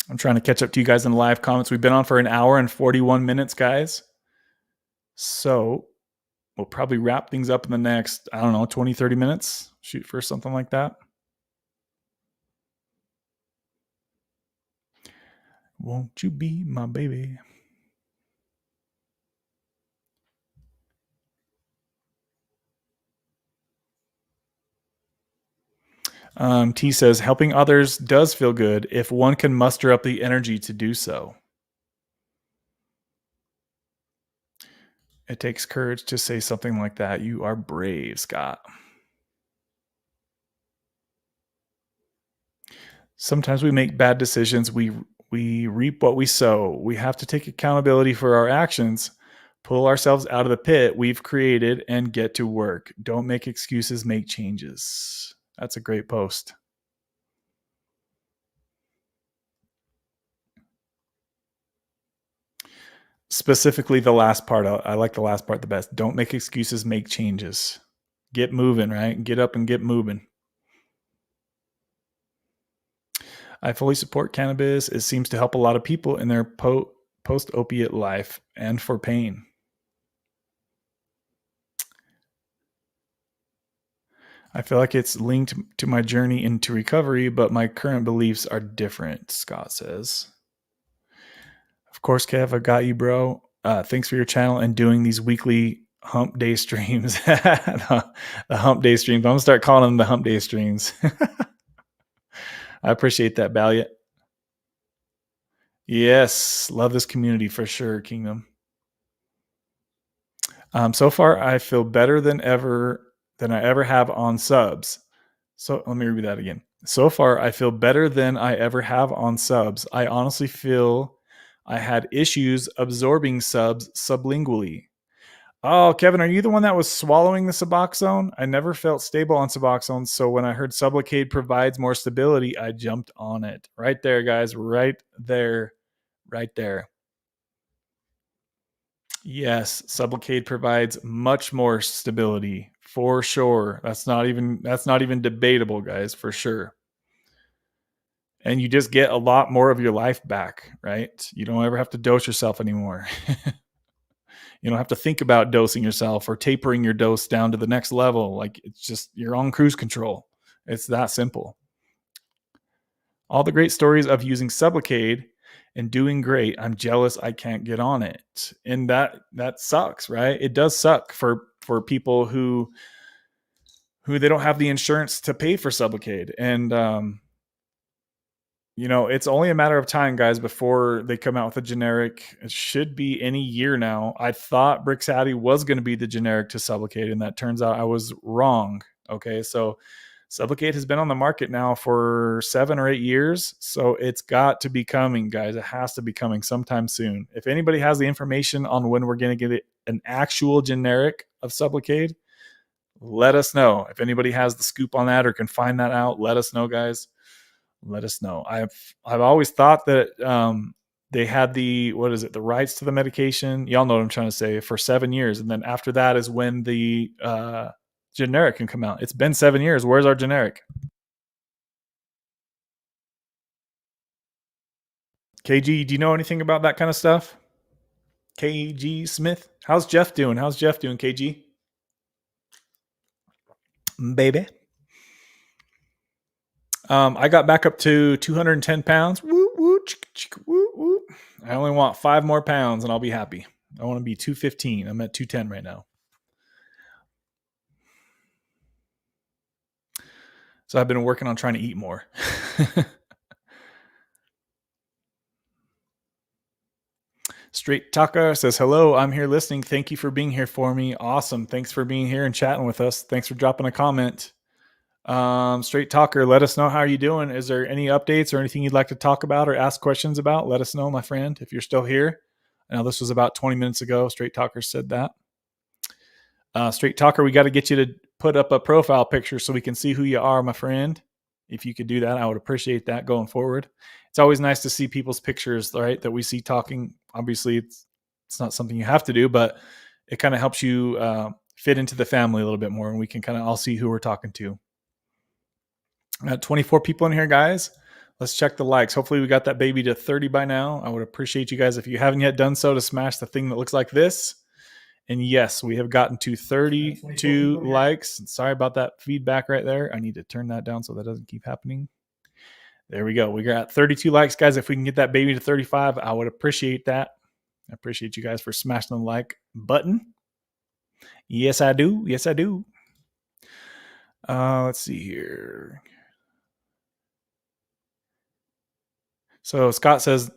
I'm trying to catch up to you guys in the live comments. We've been on for an hour and 41 minutes, guys. So we'll probably wrap things up in the next, 20, 30 minutes. Shoot for something like that. Won't you be my baby? T says, helping others does feel good if one can muster up the energy to do so. It takes courage to say something like that. You are brave, Scott. Sometimes we make bad decisions. We reap what we sow. We have to take accountability for our actions, pull ourselves out of the pit we've created, and get to work. Don't make excuses, make changes. That's a great post. Specifically the last part. I like the last part the best. Don't make excuses, make changes. Get moving, right? Get up and get moving. I fully support cannabis. It seems to help a lot of people in their post-opiate life and for pain. I feel like it's linked to my journey into recovery, but my current beliefs are different, Scott says. Of course, Kev, I got you, bro. Thanks for your channel and doing these weekly hump day streams. The hump day streams. I'm going to start calling them the hump day streams. I appreciate that, Balliot. Yes, love this community for sure, Kingdom. So far, I feel better than I ever have on subs. So let me read that again. So far, I feel better than I ever have on subs. I honestly feel I had issues absorbing subs sublingually. Oh, Kevin, are you the one that was swallowing the Suboxone? I never felt stable on Suboxone, so when I heard Sublocade provides more stability, I jumped on it. Right there, guys. Right there. Right there. Yes, Sublocade provides much more stability for sure. That's not even debatable, guys, for sure. And you just get a lot more of your life back, right? You don't ever have to dose yourself anymore. You don't have to think about dosing yourself or tapering your dose down to the next level. Like it's just you're on cruise control. It's that simple. All the great stories of using Sublocade and doing great. I'm jealous I can't get on it. And that sucks, right? It does suck for people who they don't have the insurance to pay for Sublocade. And it's only a matter of time, guys, before they come out with a generic. It should be any year now. I thought Brixadi was going to be the generic to Sublocade, and that turns out I was wrong. Okay, so Sublocade has been on the market now for 7 or 8 years, so it's got to be coming, guys. It has to be coming sometime soon. If anybody has the information on when we're going to get an actual generic of Sublocade, let us know. If anybody has the scoop on that or can find that out, let us know, guys. Let us know. I've always thought that they had the rights to the medication. Y'all know what I'm trying to say, for 7 years, and then after that is when the generic can come out. It's been 7 years. Where's our generic? KG, do you know anything about that kind of stuff? KG Smith, how's Jeff doing? KG? Baby. I got back up to 210 pounds. Woo, woo, woo, woo. I only want 5 more pounds and I'll be happy. I want to be 215. I'm at 210 right now. So I've been working on trying to eat more. Straight Taka says, hello, I'm here listening. Thank you for being here for me. Awesome. Thanks for being here and chatting with us. Thanks for dropping a comment. Straight Talker, let us know how you doing. Is there any updates or anything you'd like to talk about or ask questions about? Let us know, my friend, if you're still here. I know this was about 20 minutes ago. Straight Talker said that. Straight Talker, we got to get you to put up a profile picture so we can see who you are, my friend. If you could do that, I would appreciate that going forward. It's always nice to see people's pictures, right, that we see talking. Obviously, it's not something you have to do, but it kind of helps you fit into the family a little bit more, and we can kind of all see who we're talking to. 24 people in here, guys. Let's check the likes. Hopefully we got that baby to 30 by now. I would appreciate you guys, if you haven't yet done so, to smash the thing that looks like this. And yes, we have gotten to 32 likes. Sorry about that feedback right there. I need to turn that down so that doesn't keep happening. There we go. We got 32 likes, guys. If we can get that baby to 35, I would appreciate that. I appreciate you guys for smashing the like button. Yes, I do. Yes, I do. Let's see here. So Scott says,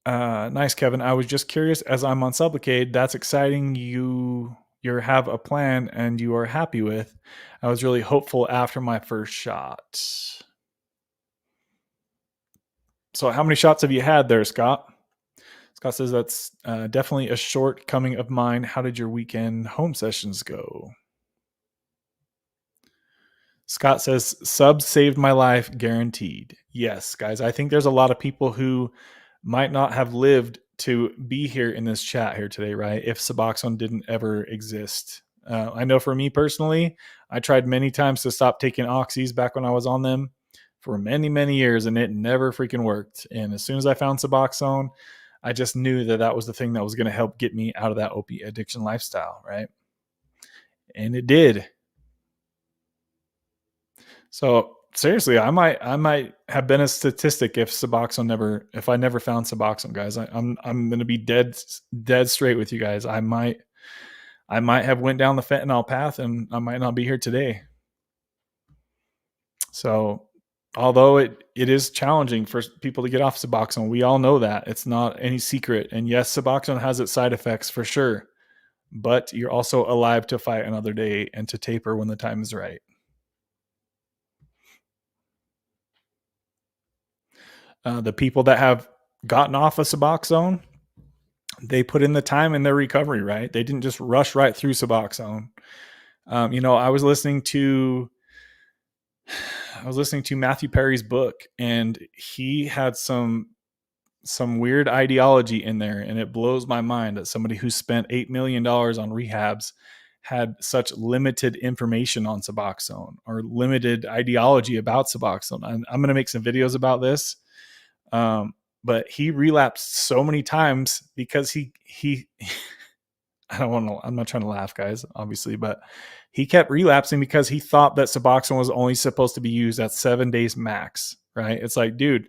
nice, Kevin. I was just curious, as I'm on Sublocade. That's exciting. You have a plan and you are happy with. I was really hopeful after my first shot. So how many shots have you had there, Scott? Scott says, that's definitely a shortcoming of mine. How did your weekend home sessions go? Scott says, subs saved my life, guaranteed. Yes, guys, I think there's a lot of people who might not have lived to be here in this chat here today, right? If Suboxone didn't ever exist. I know for me personally, I tried many times to stop taking oxys back when I was on them for many, many years, and it never freaking worked. And as soon as I found Suboxone, I just knew that that was the thing that was going to help get me out of that opiate addiction lifestyle, right? And it did. So seriously, I might have been a statistic if I never found Suboxone, guys. I'm gonna be dead straight with you guys. I might have went down the fentanyl path, and I might not be here today. So although it is challenging for people to get off Suboxone, we all know that. It's not any secret. And yes, Suboxone has its side effects for sure, but you're also alive to fight another day and to taper when the time is right. The people that have gotten off of Suboxone, they put in the time in their recovery, right? They didn't just rush right through Suboxone. I was listening to Matthew Perry's book, and he had some weird ideology in there, and it blows my mind that somebody who spent $8 million on rehabs had such limited information on Suboxone or limited ideology about Suboxone. I'm going to make some videos about this. But he relapsed so many times because he I'm not trying to laugh, guys, obviously, but he kept relapsing because he thought that Suboxone was only supposed to be used at 7 days max, right? It's like, dude,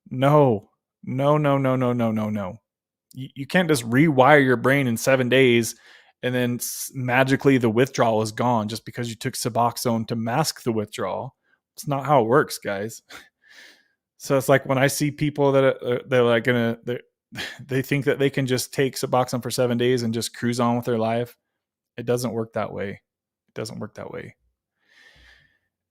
no. You can't just rewire your brain in 7 days and then magically the withdrawal is gone just because you took Suboxone to mask the withdrawal. It's not how it works, guys. So it's like when I see people that they're like they think that they can just take Suboxone for 7 days and just cruise on with their life. It doesn't work that way. It doesn't work that way.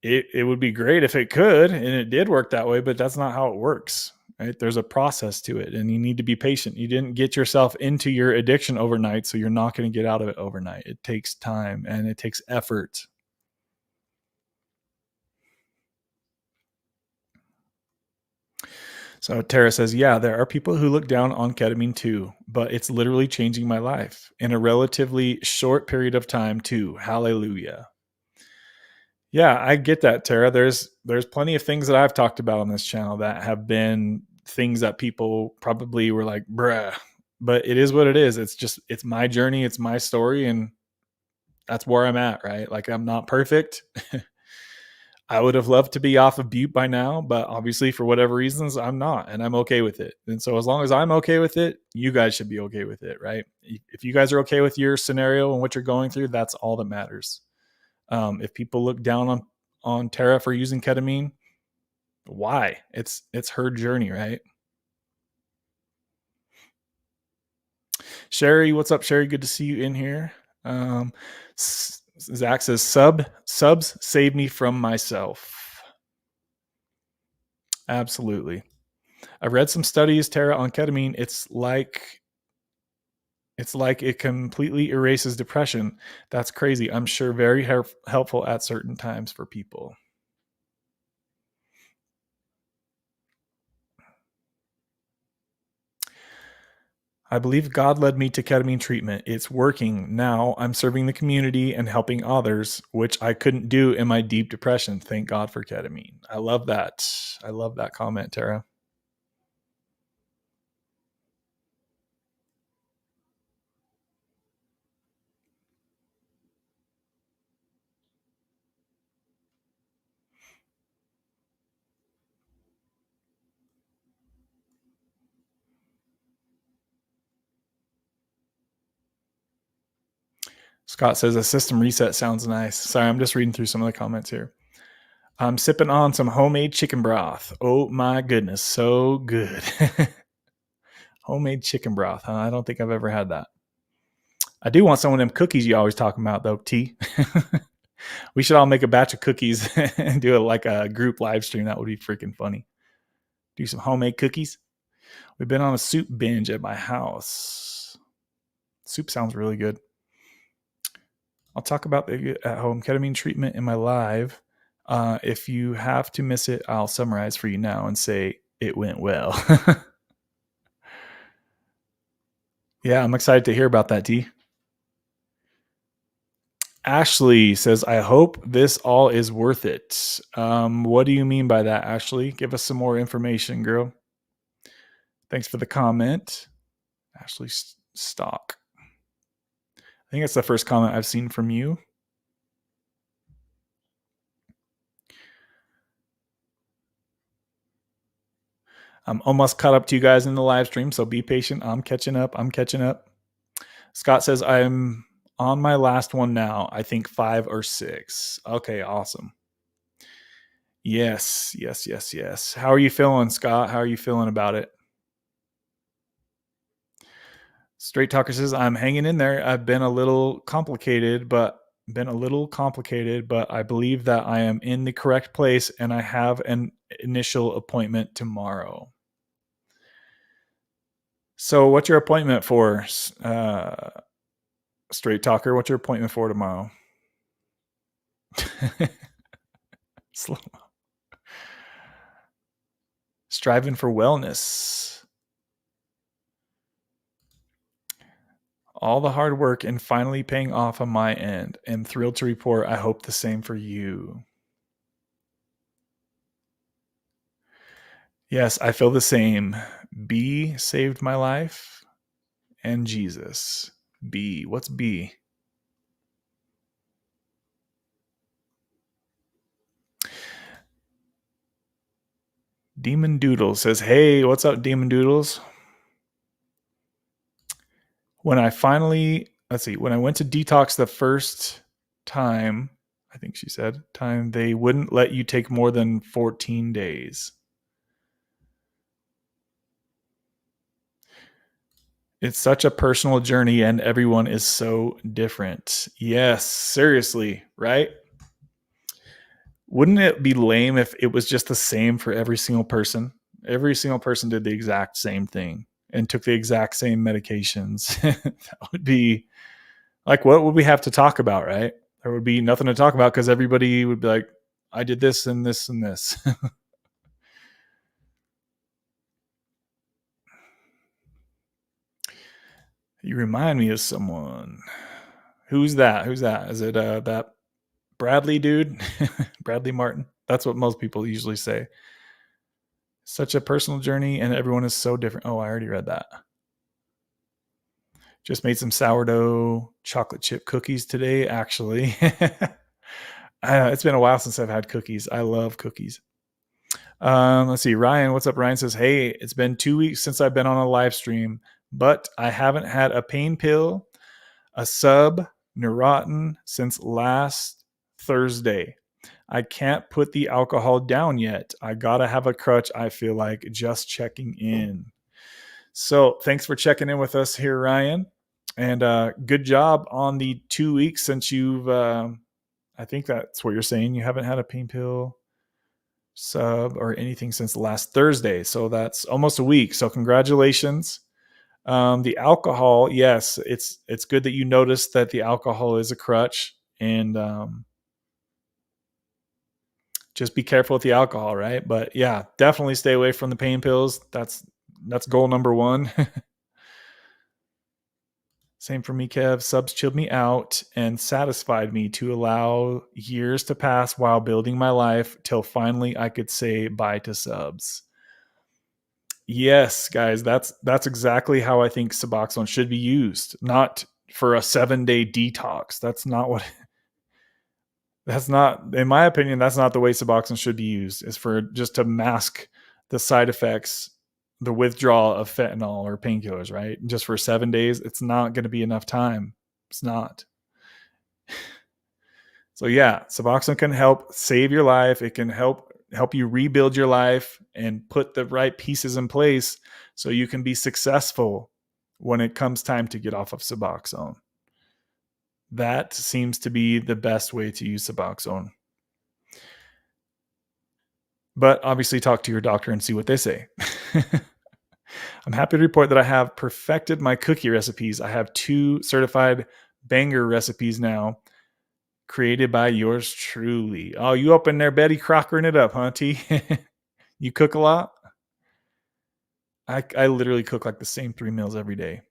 It would be great if it could, and it did work that way, but that's not how it works. Right? There's a process to it, and you need to be patient. You didn't get yourself into your addiction overnight, so you're not going to get out of it overnight. It takes time and it takes effort. So Tara says, yeah, there are people who look down on ketamine too, but it's literally changing my life in a relatively short period of time too. Hallelujah. Yeah, I get that, Tara. There's plenty of things that I've talked about on this channel that have been things that people probably were like, bruh, but it is what it is. It's my journey. It's my story. And that's where I'm at, right? Like, I'm not perfect. I would have loved to be off of Butte by now, but obviously for whatever reasons, I'm not, and I'm okay with it. And so as long as I'm okay with it, you guys should be okay with it, right? If you guys are okay with your scenario and what you're going through, that's all that matters. If people look down on Tara for using ketamine, why? It's her journey, right? Sherry, what's up, Sherry? Good to see you in here. Zach says subs save me from myself. Absolutely. I read some studies, Tara, on ketamine. It's like it completely erases depression. That's crazy. I'm sure very helpful at certain times for people. I believe God led me to ketamine treatment. It's working. Now I'm serving the community and helping others, which I couldn't do in my deep depression. Thank God for ketamine. I love that. I love that comment, Tara. Scott says a system reset sounds nice. Sorry, I'm just reading through some of the comments here. I'm sipping on some homemade chicken broth. Oh my goodness, so good. Homemade chicken broth, huh? I don't think I've ever had that. I do want some of them cookies you always talking about, though, T. We should all make a batch of cookies and do it like a group live stream. That would be freaking funny. Do some homemade cookies. We've been on a soup binge at my house. Soup sounds really good. I'll talk about the at-home ketamine treatment in my live. If you have to miss it, I'll summarize for you now and say it went well. Yeah, I'm excited to hear about that, T. Ashley says, I hope this all is worth it. What do you mean by that, Ashley? Give us some more information, girl. Thanks for the comment. Ashley Stock. I think that's the first comment I've seen from you. I'm almost caught up to you guys in the live stream, so be patient. I'm catching up. Scott says, I'm on my last one now. I think 5 or 6. Okay, awesome. Yes. How are you feeling, Scott? How are you feeling about it? Straight Talker says, I'm hanging in there. I've been a little complicated, but I believe that I am in the correct place and I have an initial appointment tomorrow. So what's your appointment for, Straight Talker? What's your appointment for tomorrow? Slow. Striving for wellness. All the hard work and finally paying off on my end. I'm thrilled to report I hope the same for you. Yes, I feel the same. B saved my life and Jesus. B. What's B? Demon Doodle says, hey, what's up, Demon Doodles? When I went to detox the first time, I think she said, they wouldn't let you take more than 14 days. It's such a personal journey and everyone is so different. Yes, seriously, right? Wouldn't it be lame if it was just the same for every single person? Every single person did the exact same thing and took the exact same medications. That would be like, what would we have to talk about, right? There would be nothing to talk about because everybody would be like, I did this and this and this. You remind me of someone. Who's that? Is it that Bradley dude? Bradley Martin? That's what most people usually say. Such a personal journey and everyone is so different. Oh, I already read that. Just made some sourdough chocolate chip cookies today, actually. It's been a while since I've had cookies. I love cookies. Let's see. Ryan, what's up? Ryan says, hey, it's been 2 weeks since I've been on a live stream, but I haven't had a pain pill, a sub, Neurontin since last Thursday. I can't put the alcohol down yet. I gotta have a crutch, I feel like. Just checking in. So thanks for checking in with us here, Ryan. And good job on the 2 weeks since you've, I think that's what you're saying. You haven't had a pain pill sub or anything since last Thursday. So that's almost a week. So congratulations. The alcohol, yes, it's good that you noticed that the alcohol is a crutch, and just be careful with the alcohol, right? But yeah, definitely stay away from the pain pills. That's goal number one. Same for me, Kev. Subs chilled me out and satisfied me to allow years to pass while building my life till finally I could say bye to subs. Yes, guys, that's exactly how I think Suboxone should be used. Not for a 7-day detox. That's not, in my opinion, that's not the way Suboxone should be used. Is for just to mask the side effects, the withdrawal of fentanyl or painkillers, right? Just for 7 days, it's not going to be enough time. It's not. So yeah, Suboxone can help save your life. It can help you rebuild your life and put the right pieces in place so you can be successful when it comes time to get off of Suboxone. That seems to be the best way to use Suboxone. But obviously talk to your doctor and see what they say. I'm happy to report that I have perfected my cookie recipes. I have 2 certified banger recipes now, created by yours truly. Oh, you up in there, Betty Crockering it up, huh, T? You cook a lot? I literally cook like the same 3 meals every day.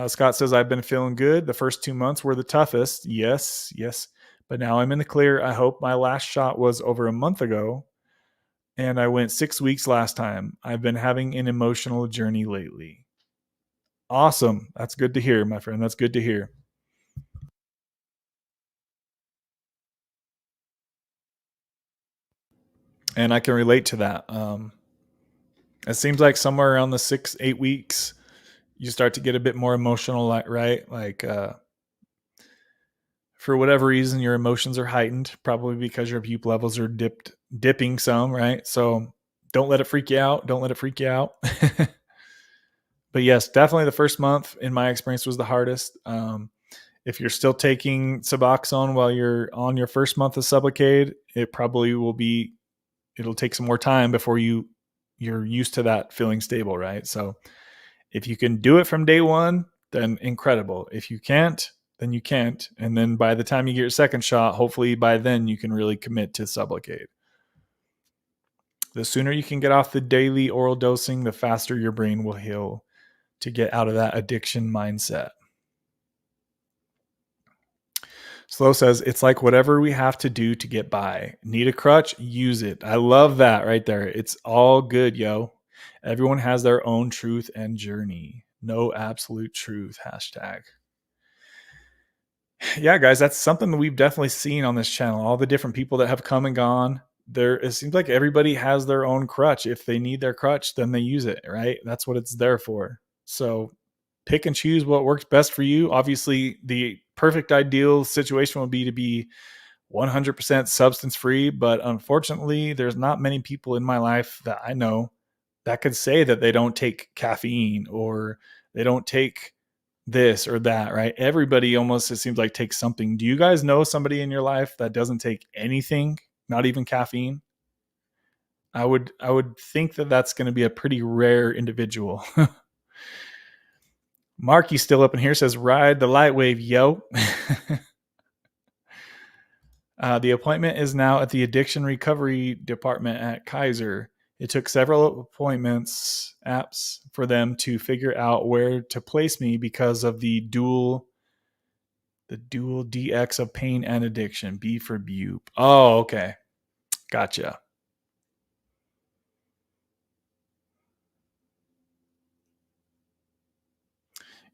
Scott says, I've been feeling good. The first 2 months were the toughest. Yes, yes. But now I'm in the clear. I hope my last shot was over a month ago, and I went 6 weeks last time. I've been having an emotional journey lately. Awesome. That's good to hear, my friend. That's good to hear. And I can relate to that. It seems like somewhere around the 6-8 weeks, you start to get a bit more emotional, right? Like, for whatever reason, your emotions are heightened, probably because your pupe levels are dipping some, right? So don't let it freak you out. Don't let it freak you out. But yes, definitely the first month, in my experience, was the hardest. If you're still taking Suboxone while you're on your first month of Sublocade, it probably will be. It'll take some more time before you're used to that feeling stable, right? So if you can do it from day one, then incredible. If you can't, then you can't. And then by the time you get your second shot, hopefully by then you can really commit to Sublocade. The sooner you can get off the daily oral dosing, the faster your brain will heal to get out of that addiction mindset. Slow says, it's like whatever we have to do to get by. Need a crutch? Use it. I love that right there. It's all good, yo. Everyone has their own truth and journey. No absolute truth. Hashtag. Yeah, guys, that's something that we've definitely seen on this channel. All the different people that have come and gone. It seems like everybody has their own crutch. If they need their crutch, then they use it, right? That's what it's there for. So pick and choose what works best for you. Obviously, the perfect ideal situation would be to be 100% substance free, but unfortunately, there's not many people in my life that I know that could say that they don't take caffeine or they don't take this or that, right? Everybody almost, it seems like, takes something. Do you guys know somebody in your life that doesn't take anything, not even caffeine? I would think that that's going to be a pretty rare individual. Marky's still up in here, says ride the light wave, yo. The appointment is now at the addiction recovery department at Kaiser. It took several apps for them to figure out where to place me because of the dual DX of pain and addiction. B for Bupe. Oh, okay. Gotcha.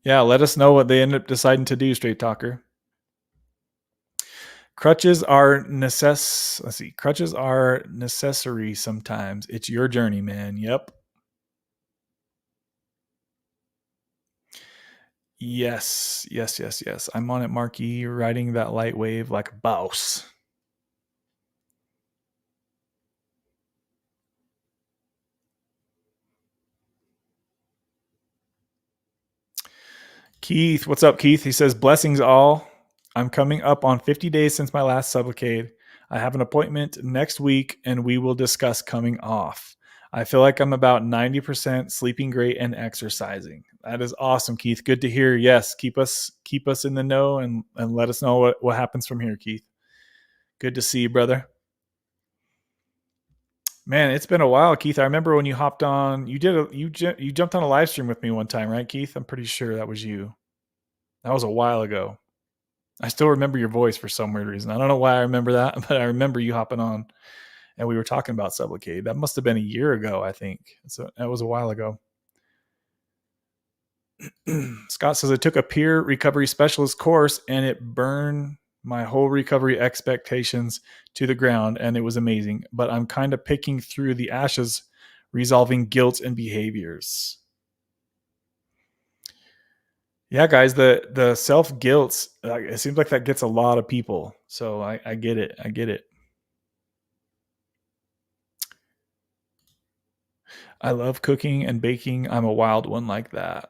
Yeah, let us know what they end up deciding to do, Straight Talker. Crutches are Crutches are necessary sometimes. It's your journey, man. Yep. Yes, yes, yes, yes. I'm on it, Marky, riding that light wave like a boss. Keith, what's up, Keith? He says, blessings all. I'm coming up on 50 days since my last Sublocade. I have an appointment next week and we will discuss coming off. I feel like I'm about 90% sleeping great and exercising. That is awesome, Keith. Good to hear. Yes, keep us in the know and let us know what happens from here, Keith. Good to see you, brother. Man, it's been a while, Keith. I remember when you hopped on. You jumped on a live stream with me one time, right, Keith? I'm pretty sure that was you. That was a while ago. I still remember your voice for some weird reason. I don't know why I remember that, but I remember you hopping on and we were talking about Sublocade. That must have been a year ago, I think. So that was a while ago. Scott says, I took a peer recovery specialist course and it burned my whole recovery expectations to the ground and it was amazing. But I'm kind of picking through the ashes, resolving guilt and behaviors. Yeah, guys, the self guilt, it seems like that gets a lot of people. So I get it. I get it. I love cooking and baking. I'm a wild one like that.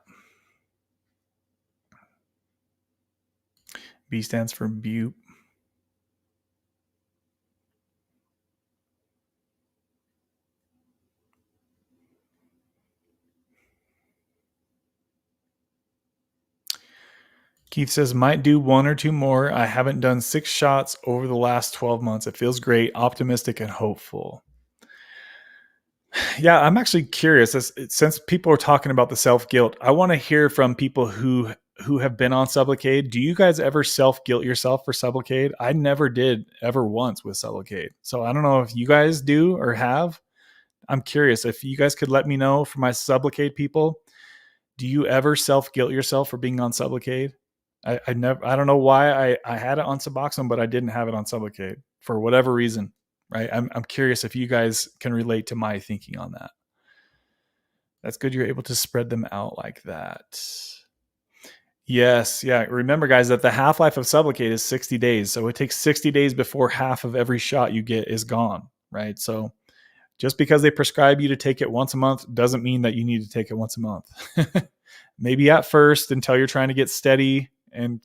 B stands for Butte. Keith says, might do 1 or 2 more. I haven't done 6 shots over the last 12 months. It feels great, optimistic, and hopeful. Yeah, I'm actually curious. Since people are talking about the self-guilt, I want to hear from people who have been on Sublocade. Do you guys ever self-guilt yourself for Sublocade? I never did ever once with Sublocade. So I don't know if you guys do or have. I'm curious if you guys could let me know for my Sublocade people. Do you ever self-guilt yourself for being on Sublocade? I never. I don't know why I had it on Suboxone, but I didn't have it on Sublocade for whatever reason. Right? I'm curious if you guys can relate to my thinking on that. That's good. You're able to spread them out like that. Yes, yeah. Remember, guys, that the half-life of Sublocade is 60 days. So it takes 60 days before half of every shot you get is gone. Right? So just because they prescribe you to take it once a month doesn't mean that you need to take it once a month. Maybe at first until you're trying to get steady and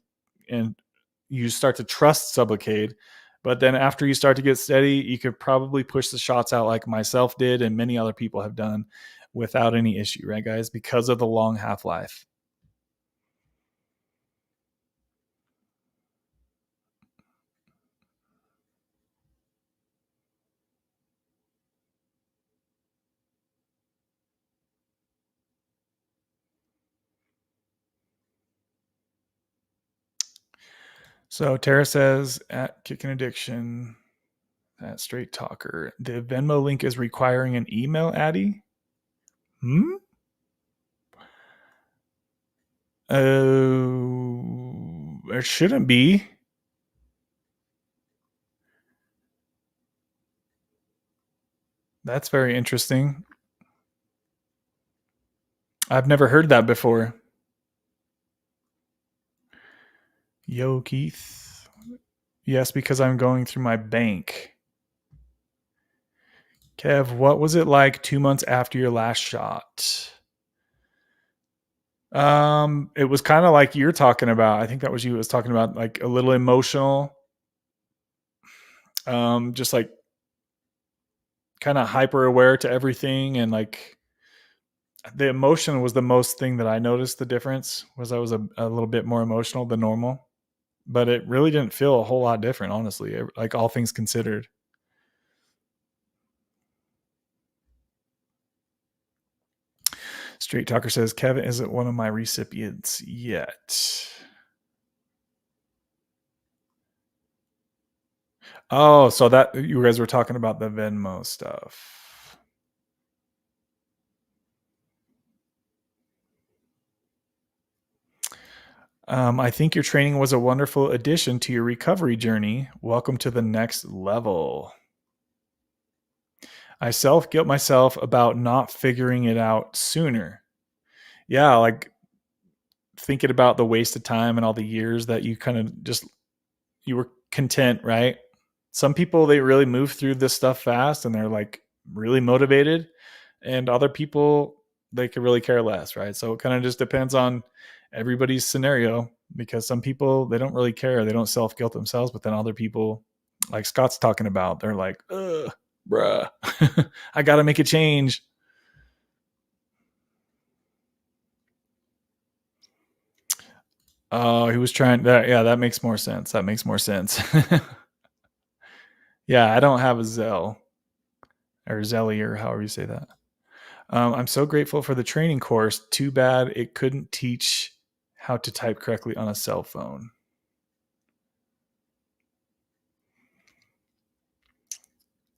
you start to trust Sublocade. But then after you start to get steady, you could probably push the shots out like myself did and many other people have done without any issue, right, guys? Because of the long half-life. So Tara says at Kicking Addiction, that straight talker, the Venmo link is requiring an email, Addy? Oh, there shouldn't be. That's very interesting. I've never heard that before. Yo, Keith. Yes, because I'm going through my bank. Kev, what was it like 2 months after your last shot? It was kind of like you're talking about. I think that was you was talking about, like a little emotional. Just like kind of hyper aware to everything, and like the emotion was the most thing that I noticed. The difference was I was a little bit more emotional than normal, but it really didn't feel a whole lot different, honestly. Like all things considered. Straight Talker says Kevin isn't one of my recipients yet. Oh, so that you guys were talking about the Venmo stuff. I think your training was a wonderful addition to your recovery journey. Welcome to the next level. I self-guilt myself about not figuring it out sooner. Yeah, like thinking about the wasted time and all the years that you kind of just you were content, right? Some people, they really move through this stuff fast and they're like really motivated, and other people, they could really care less, right? So it kind of just depends on everybody's scenario, because some people, they don't really care. They don't self-guilt themselves, but then other people, like Scott's talking about, they're like, ugh, bruh, I got to make a change. Oh, he was trying that. Yeah, that makes more sense. That makes more sense. Yeah, I don't have a Zelle or Zelly or however you say that. I'm so grateful for the training course. Too bad it couldn't teach how to type correctly on a cell phone.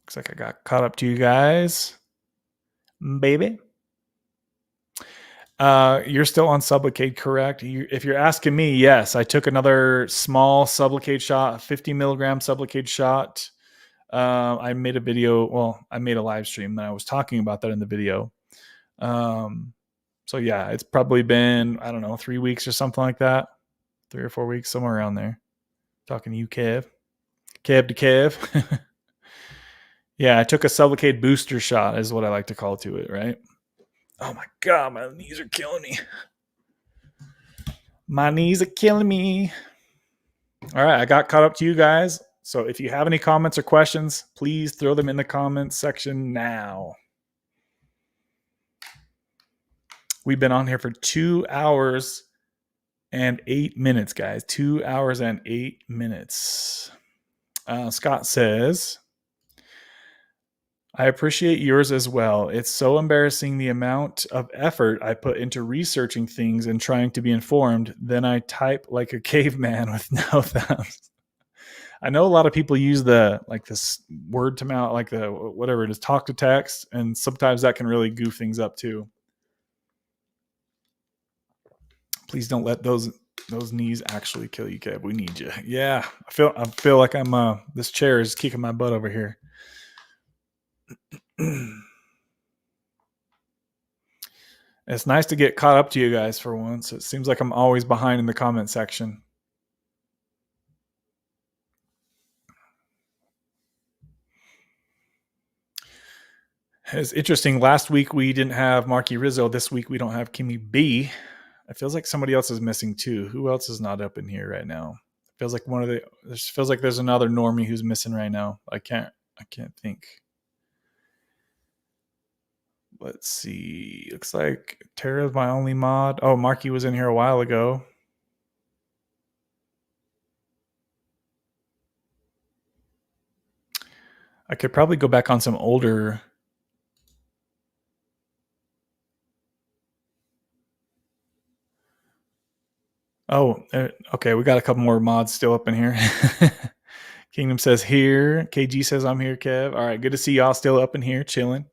Looks like I got caught up to you guys, baby. You're still on Sublocade, correct? If you're asking me, yes, I took another small Sublocade shot, 50 milligram Sublocade shot. I made a video. Well, I made a live stream and I was talking about that in the video. So yeah, it's probably been, I don't know, 3 weeks or something like that. 3 or 4 weeks, somewhere around there. Talking to you, Kev. Kev to Kev. Yeah, I took a Sublocade booster shot, is what I like to call to it, right? Oh my God, my knees are killing me. My knees are killing me. All right, I got caught up to you guys. So if you have any comments or questions, please throw them in the comments section now. We've been on here for 2 hours and 8 minutes, guys. 2 hours and 8 minutes. Scott says, I appreciate yours as well. It's so embarrassing the amount of effort I put into researching things and trying to be informed. Then I type like a caveman with no thumbs. I know a lot of people use the like this word to mouth, like the whatever it is, talk to text, and sometimes that can really goof things up too. Please don't let those knees actually kill you, Kev. We need you. Yeah, I feel like I'm this chair is kicking my butt over here. It's nice to get caught up to you guys for once. It seems like I'm always behind in the comment section. It's interesting. Last week we didn't have Marky Rizzo. This week we don't have Kimmy B. It feels like somebody else is missing too. Who else is not up in here right now? It feels like feels like there's another normie who's missing right now. I can't think. Let's see. Looks like Tara's my only mod. Oh, Marky was in here a while ago. I could probably go back on some older. Oh, okay. We got a couple more mods still up in here. Kingdom says here. KG says I'm here, Kev. All right. Good to see y'all still up in here chilling.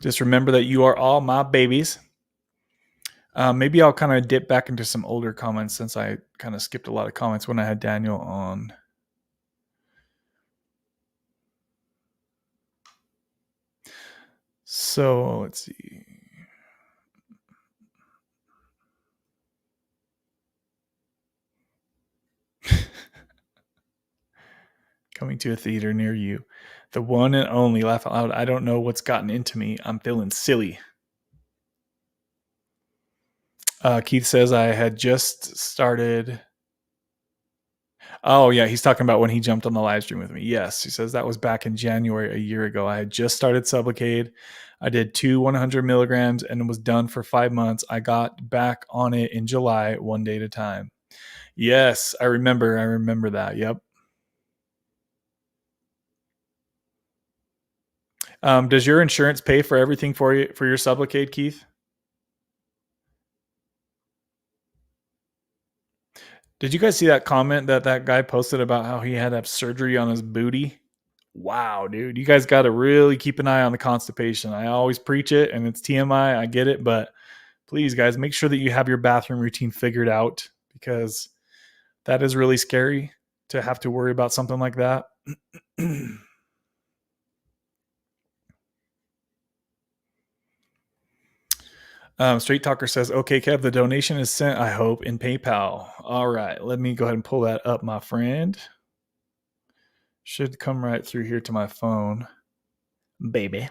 Just remember that you are all my babies. Maybe I'll kind of dip back into some older comments since I kind of skipped a lot of comments when I had Daniel on. So let's see. Coming to a theater near you. The one and only laugh out loud. I don't know what's gotten into me. I'm feeling silly. Keith says I had just started. Oh, yeah. He's talking about when he jumped on the live stream with me. Yes. He says that was back in January a year ago. I had just started Sublocade. I did 2 100 milligrams and was done for 5 months. I got back on it in July, one day at a time. Yes, I remember that. Yep. Does your insurance pay for everything for you for your Sublocade, Keith? Did you guys see that comment that guy posted about how he had to have surgery on his booty? Wow, dude. You guys got to really keep an eye on the constipation. I always preach it, and it's TMI. I get it, but please, guys, make sure that you have your bathroom routine figured out, because that is really scary to have to worry about something like that. Straight Talker says, okay, Kev, the donation is sent, I hope, in PayPal. All right, let me go ahead and pull that up, my friend. Should come right through here to my phone. Baby.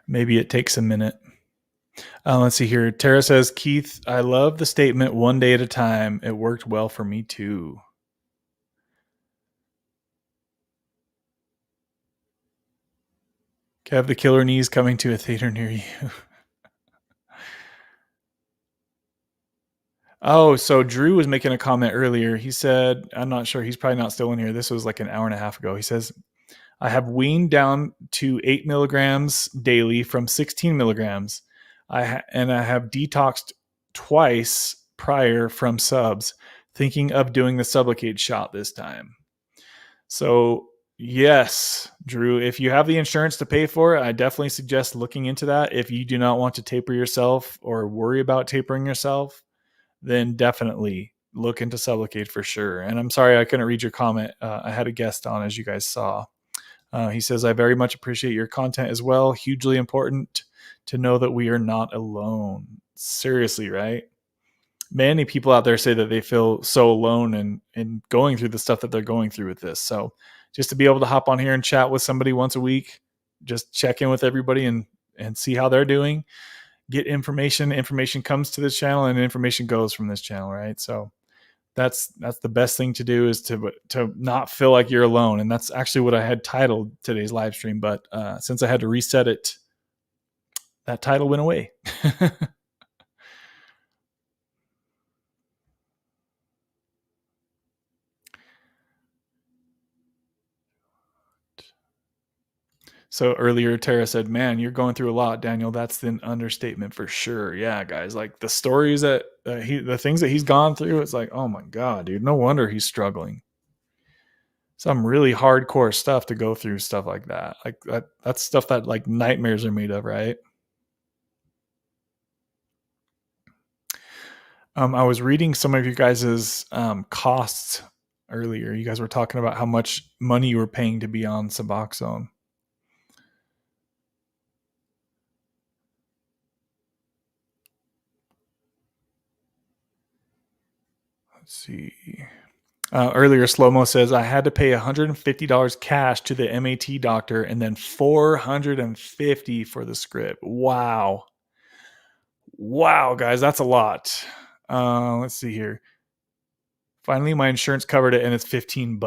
Maybe it takes a minute. Let's see here. Tara says, Keith, I love the statement one day at a time. It worked well for me too. Kev, the Killer Knees coming to a theater near you. Oh, so Drew was making a comment earlier. He said, I'm not sure. He's probably not still in here. This was like an hour and a half ago. He says, I have weaned down to 8 milligrams daily from 16 milligrams. And I have detoxed twice prior from subs, thinking of doing the Sublocade shot this time. So, yes, Drew, if you have the insurance to pay for it, I definitely suggest looking into that. If you do not want to taper yourself or worry about tapering yourself, then definitely look into Sublocade for sure. And I'm sorry I couldn't read your comment. I had a guest on, as you guys saw. He says, I very much appreciate your content as well. Hugely important to know that we are not alone. Seriously, right? Many people out there say that they feel so alone and going through the stuff that they're going through with this. So just to be able to hop on here and chat with somebody once a week, just check in with everybody and see how they're doing, get information. Information comes to this channel and information goes from this channel, right? So that's the best thing to do, is to not feel like you're alone. And that's actually what I had titled today's live stream. But since I had to reset it, that title went away. So earlier, Tara said, man, you're going through a lot, Daniel. That's an understatement for sure. Yeah, guys, like the stories that the things that he's gone through, it's like, oh my God, dude, no wonder he's struggling. Some really hardcore stuff to go through, stuff like that. Like that's stuff that like nightmares are made of, right? I was reading some of you guys' costs earlier. You guys were talking about how much money you were paying to be on Suboxone. Let's see. Earlier, Slow-Mo says, I had to pay $150 cash to the MAT doctor and then $450 for the script. Wow. Wow, guys, that's a lot. Let's see here. Finally, my insurance covered it and it's $15.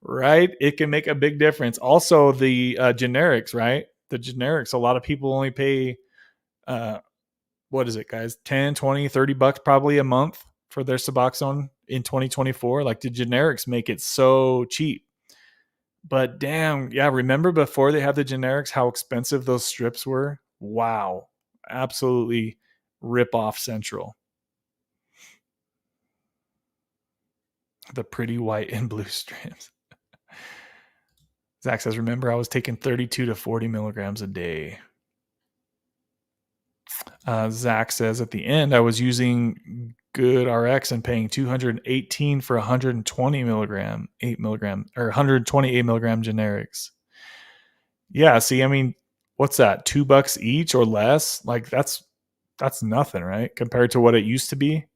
Right? It can make a big difference. Also, the generics, right? The generics, a lot of people only pay, what is it, guys? 10, 20, $30 probably a month for their Suboxone in 2024. Like the generics make it so cheap. But damn, yeah, remember before they had the generics, how expensive those strips were? Wow. Absolutely rip off central. The pretty white and blue strips. Zach says, remember, I was taking 32 to 40 milligrams a day. Zach says, at the end, I was using Good RX and paying $218 for 120 milligram, 8 milligram, or 128 milligram generics. Yeah, see, I mean, what's that? $2 each or less? Like that's nothing, right? Compared to what it used to be.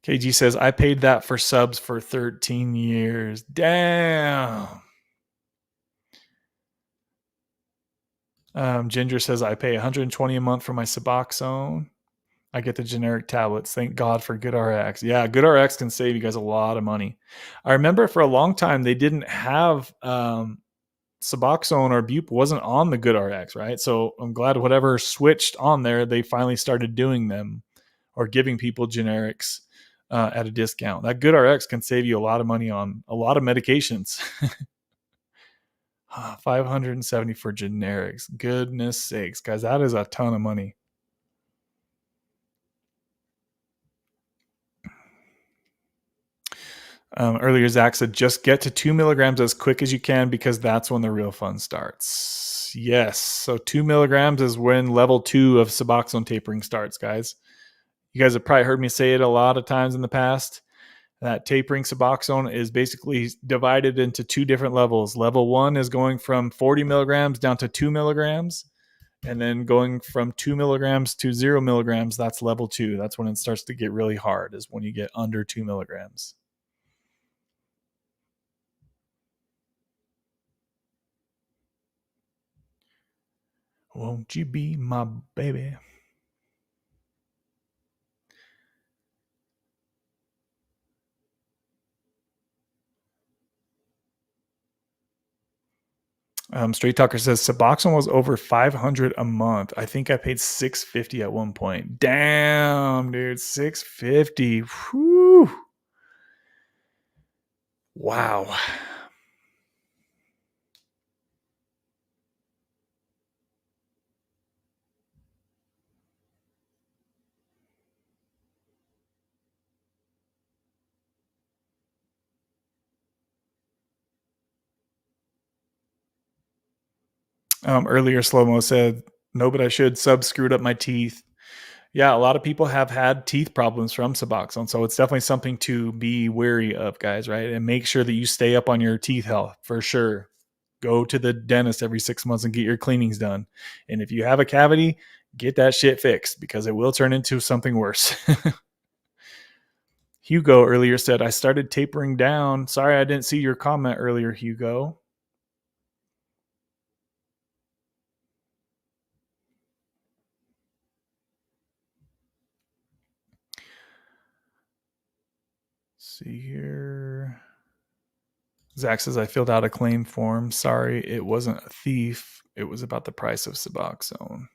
KG says, I paid that for subs for 13 years. Damn. Ginger says, I pay 120 a month for my Suboxone. I get the generic tablets. Thank God for Good RX. Yeah, Good RX can save you guys a lot of money. I remember for a long time they didn't have Suboxone or Bupe wasn't on the Good RX, right? So I'm glad whatever switched on there, they finally started doing them or giving people generics at a discount. That Good RX can save you a lot of money on a lot of medications. 570 for generics. Goodness sakes, guys, that is a ton of money. Earlier, Zach said, just get to 2 milligrams as quick as you can because that's when the real fun starts. Yes. So 2 milligrams is when level 2 of Suboxone tapering starts, guys. You guys have probably heard me say it a lot of times in the past. That tapering Suboxone is basically divided into 2 different levels. Level 1 is going from 40 milligrams down to 2 milligrams. And then going from 2 milligrams to 0 milligrams, that's level 2. That's when it starts to get really hard, is when you get under 2 milligrams. Won't you be my baby? Straight Talker says Suboxone was over $500 a month. I think I paid $650 at one point. Damn, dude, $650. Whew. Wow. Earlier, Slow Mo said, no, but I should. Sub screwed up my teeth. Yeah, a lot of people have had teeth problems from Suboxone, so it's definitely something to be wary of, guys, right? And make sure that you stay up on your teeth health for sure. Go to the dentist every 6 months and get your cleanings done. And if you have a cavity, get that shit fixed because it will turn into something worse. Hugo earlier said, I started tapering down. Sorry, I didn't see your comment earlier, Hugo. See here. Zach says, I filled out a claim form. Sorry, it wasn't a thief. It was about the price of Suboxone.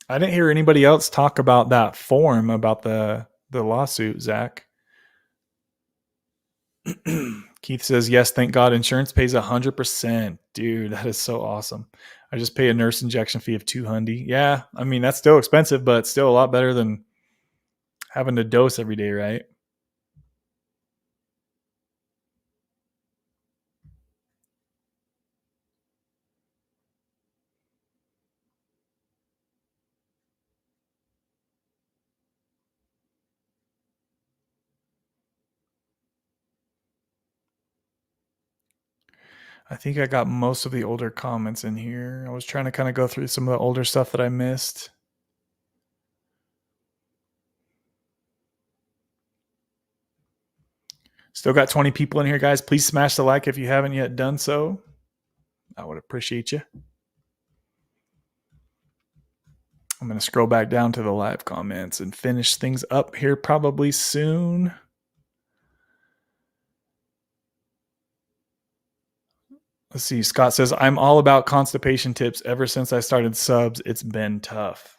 I didn't hear anybody else talk about that form about the lawsuit, Zach. Keith says, yes, thank God insurance pays 100%. Dude, that is so awesome. I just pay a nurse injection fee of $200. Yeah, I mean, that's still expensive, but still a lot better than having to dose every day, right? I think I got most of the older comments in here. I was trying to kind of go through some of the older stuff that I missed. Still got 20 people in here, guys. Please smash the like if you haven't yet done so. I would appreciate you. I'm going to scroll back down to the live comments and finish things up here probably soon. Let's see. Scott says, I'm all about constipation tips. Ever since I started subs, it's been tough.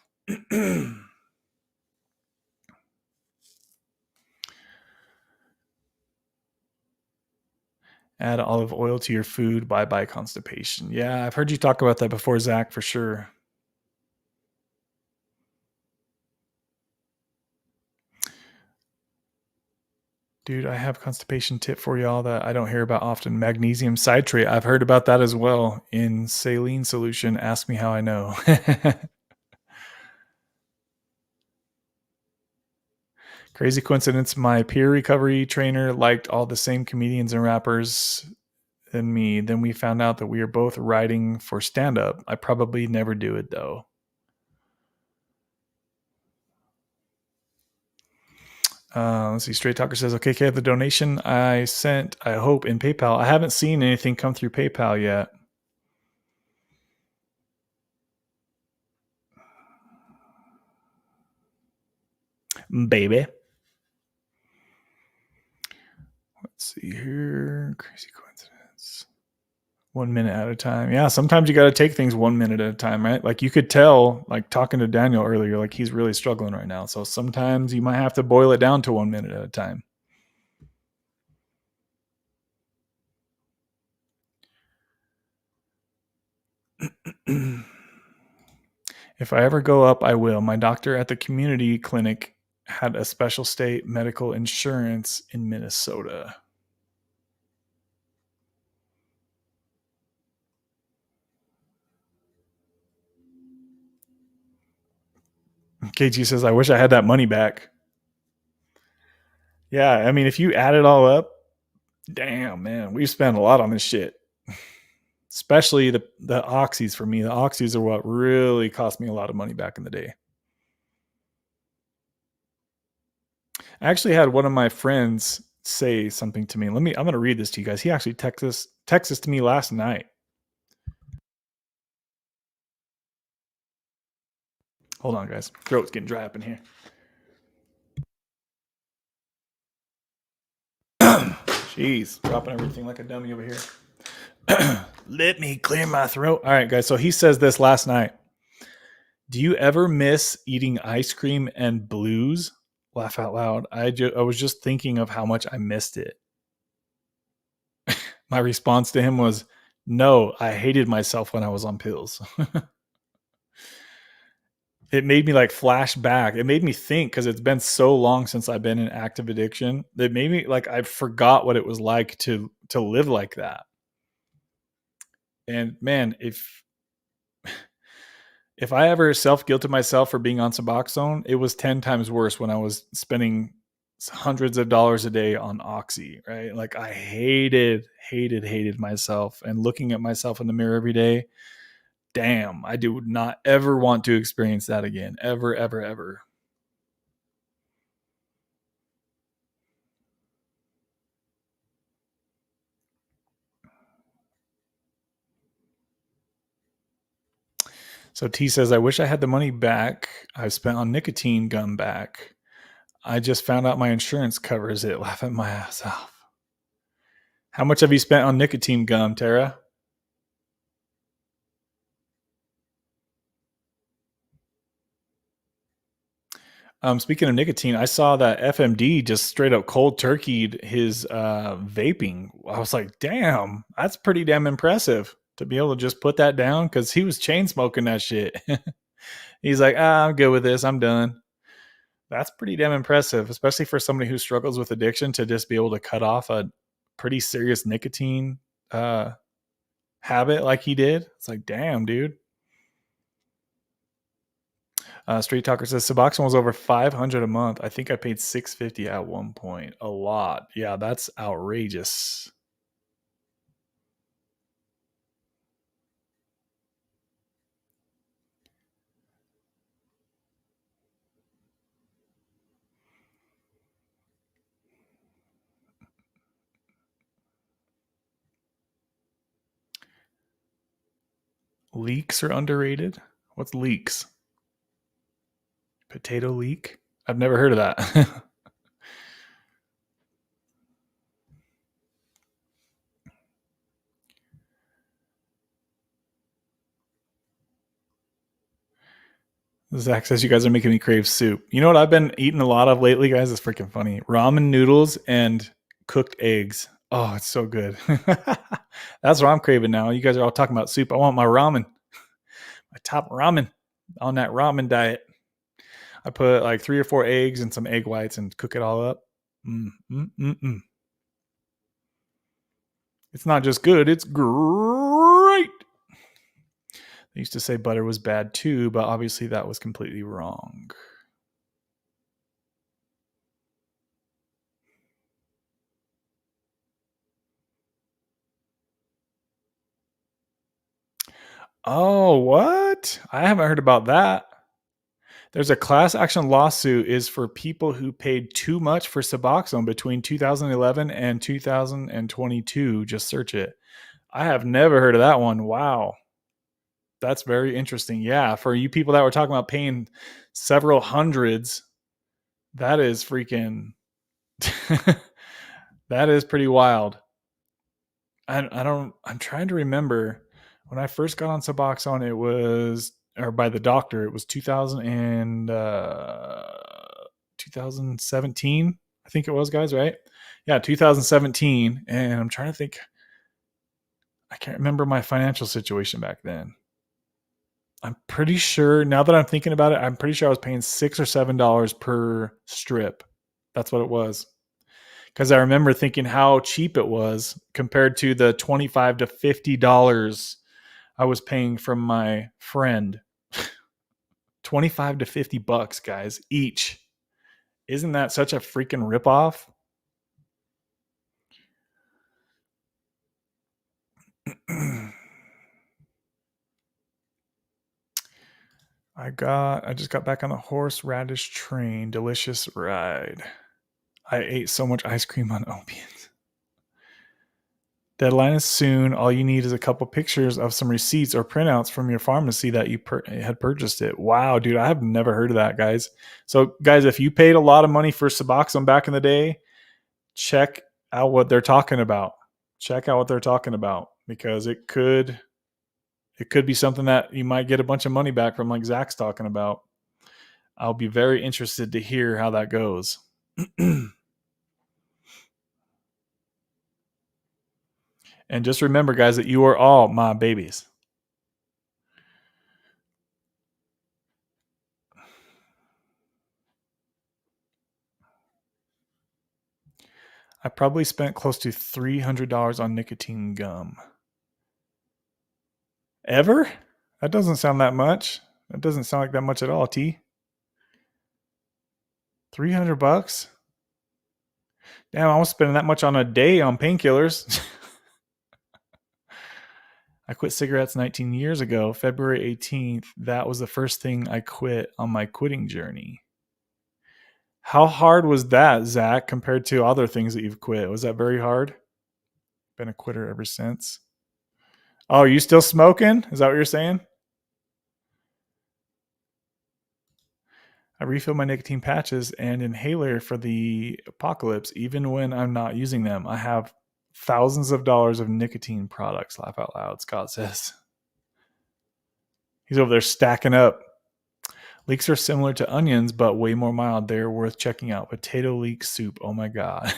Add olive oil to your food. Bye-bye constipation. Yeah, I've heard you talk about that before, Zach, for sure. Dude, I have constipation tip for y'all that I don't hear about often. Magnesium citrate. I've heard about that as well in saline solution. Ask me how I know. Crazy coincidence. My peer recovery trainer liked all the same comedians and rappers than me. Then we found out that we are both writing for stand up. I probably never do it though. Let's see. Straight Talker says, okay, the donation I sent, I hope, in PayPal. I haven't seen anything come through PayPal yet. Baby. Let's see here. Crazy coincidence. 1 minute at a time. Yeah, sometimes you got to take things 1 minute at a time, right? Like you could tell, like talking to Daniel earlier, like he's really struggling right now. So sometimes you might have to boil it down to 1 minute at a time. If I ever go up, I will. My doctor at the community clinic had a special state medical insurance in Minnesota. KG says, I wish I had that money back. Yeah, I mean, if you add it all up, damn, man, we've spent a lot on this shit. especially the oxys for me. The oxys are what really cost me a lot of money back in the day. I actually had one of my friends say something to me. I'm going to read this to you guys. He actually texted this to me last night. Hold on, guys. Throat's getting dry up in here. Jeez, dropping everything like a dummy over here. Let me clear my throat. All right, guys. So he says this last night. Do you ever miss eating ice cream and blues? Laugh out loud. I was just thinking of how much I missed it. My response to him was, no, I hated myself when I was on pills. It made me like flash back. It made me think, because it's been so long since I've been in active addiction. It made me like I forgot what it was like to live like that. And man, if I ever self-guilted myself for being on Suboxone, it was 10 times worse when I was spending hundreds of dollars a day on Oxy, right? Like I hated myself, and looking at myself in the mirror every day. Damn, I do not ever want to experience that again. Ever, ever, ever. So T says, I wish I had the money back I've spent on nicotine gum back. I just found out my insurance covers it. Laughing my ass off. How much have you spent on nicotine gum, Tara? Speaking of nicotine, I saw that FMD just straight up cold turkeyed his vaping. I was like, damn, that's pretty damn impressive to be able to just put that down, because he was chain smoking that shit. He's like, I'm good with this. I'm done. That's pretty damn impressive, especially for somebody who struggles with addiction, to just be able to cut off a pretty serious nicotine habit like he did. It's like, damn, dude. Street Talker says Suboxone was over $500 a month. I think I paid $650 at one point. A lot. Yeah, that's outrageous. Leeks are underrated. What's leeks? Potato leek? I've never heard of that. Zach says you guys are making me crave soup. You know what I've been eating a lot of lately, guys? It's freaking funny. Ramen noodles and cooked eggs. Oh, it's so good. That's what I'm craving now. You guys are all talking about soup. I want my ramen. My top ramen on that ramen diet. I put like 3 or 4 eggs and some egg whites and cook it all up. It's not just good, it's great. They used to say butter was bad too, but obviously that was completely wrong. Oh, what? I haven't heard about that. There's a class action lawsuit is for people who paid too much for Suboxone between 2011 and 2022. Just search it. I have never heard of that one. Wow. That's very interesting. Yeah, for you people that were talking about paying several hundreds, that is freaking that is pretty wild. I'm trying to remember when I first got on Suboxone, it was, or by the doctor, it was 2017, I think it was, guys, right? Yeah, 2017. And I'm trying to think, I can't remember my financial situation back then. I'm pretty sure, now that I'm thinking about it, I'm pretty sure I was paying $6 or $7 per strip. That's what it was. Because I remember thinking how cheap it was compared to the $25 to $50 I was paying from my friend. 25 to $50, guys, each. Isn't that such a freaking ripoff? I just got back on the horseradish train. Delicious ride. I ate so much ice cream on opiates. Deadline is soon. All you need is a couple pictures of some receipts or printouts from your pharmacy that you had purchased it. Wow, dude, I have never heard of that, guys. So, guys, if you paid a lot of money for Suboxone back in the day, check out what they're talking about. Check out what they're talking about, because it could be something that you might get a bunch of money back from, like Zach's talking about. I'll be very interested to hear how that goes. And just remember, guys, that you are all my babies. I probably spent close to $300 on nicotine gum. Ever? That doesn't sound that much. That doesn't sound like that much at all, T. $300? Damn, I was spending that much on a day on painkillers. I quit cigarettes 19 years ago, February 18th. That was the first thing I quit on my quitting journey. How hard was that, Zach, compared to other things that you've quit? Was that very hard? Been a quitter ever since. Oh, are you still smoking? Is that what you're saying? I refill my nicotine patches and inhaler for the apocalypse, even when I'm not using them. I have thousands of dollars of nicotine products. Laugh out loud, Scott says. He's over there stacking up. Leeks are similar to onions, but way more mild. They're worth checking out. Potato leek soup. Oh my God.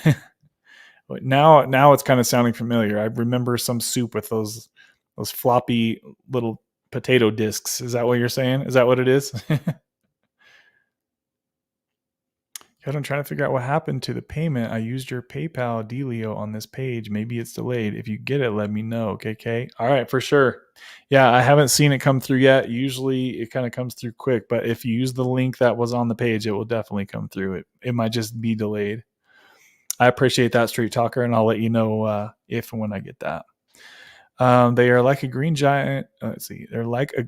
Now it's kind of sounding familiar. I remember some soup with those floppy little potato discs. Is that what you're saying? Is that what it is? I'm trying to figure out what happened to the payment. I used your PayPal dealio on this page. Maybe it's delayed. If you get it, let me know. KK. All right, for sure. Yeah, I haven't seen it come through yet. Usually it kind of comes through quick, but if you use the link that was on the page, it will definitely come through. It might just be delayed. I appreciate that, Street Talker, and I'll let you know if and when I get that. They are like a green giant. Let's see. They're like a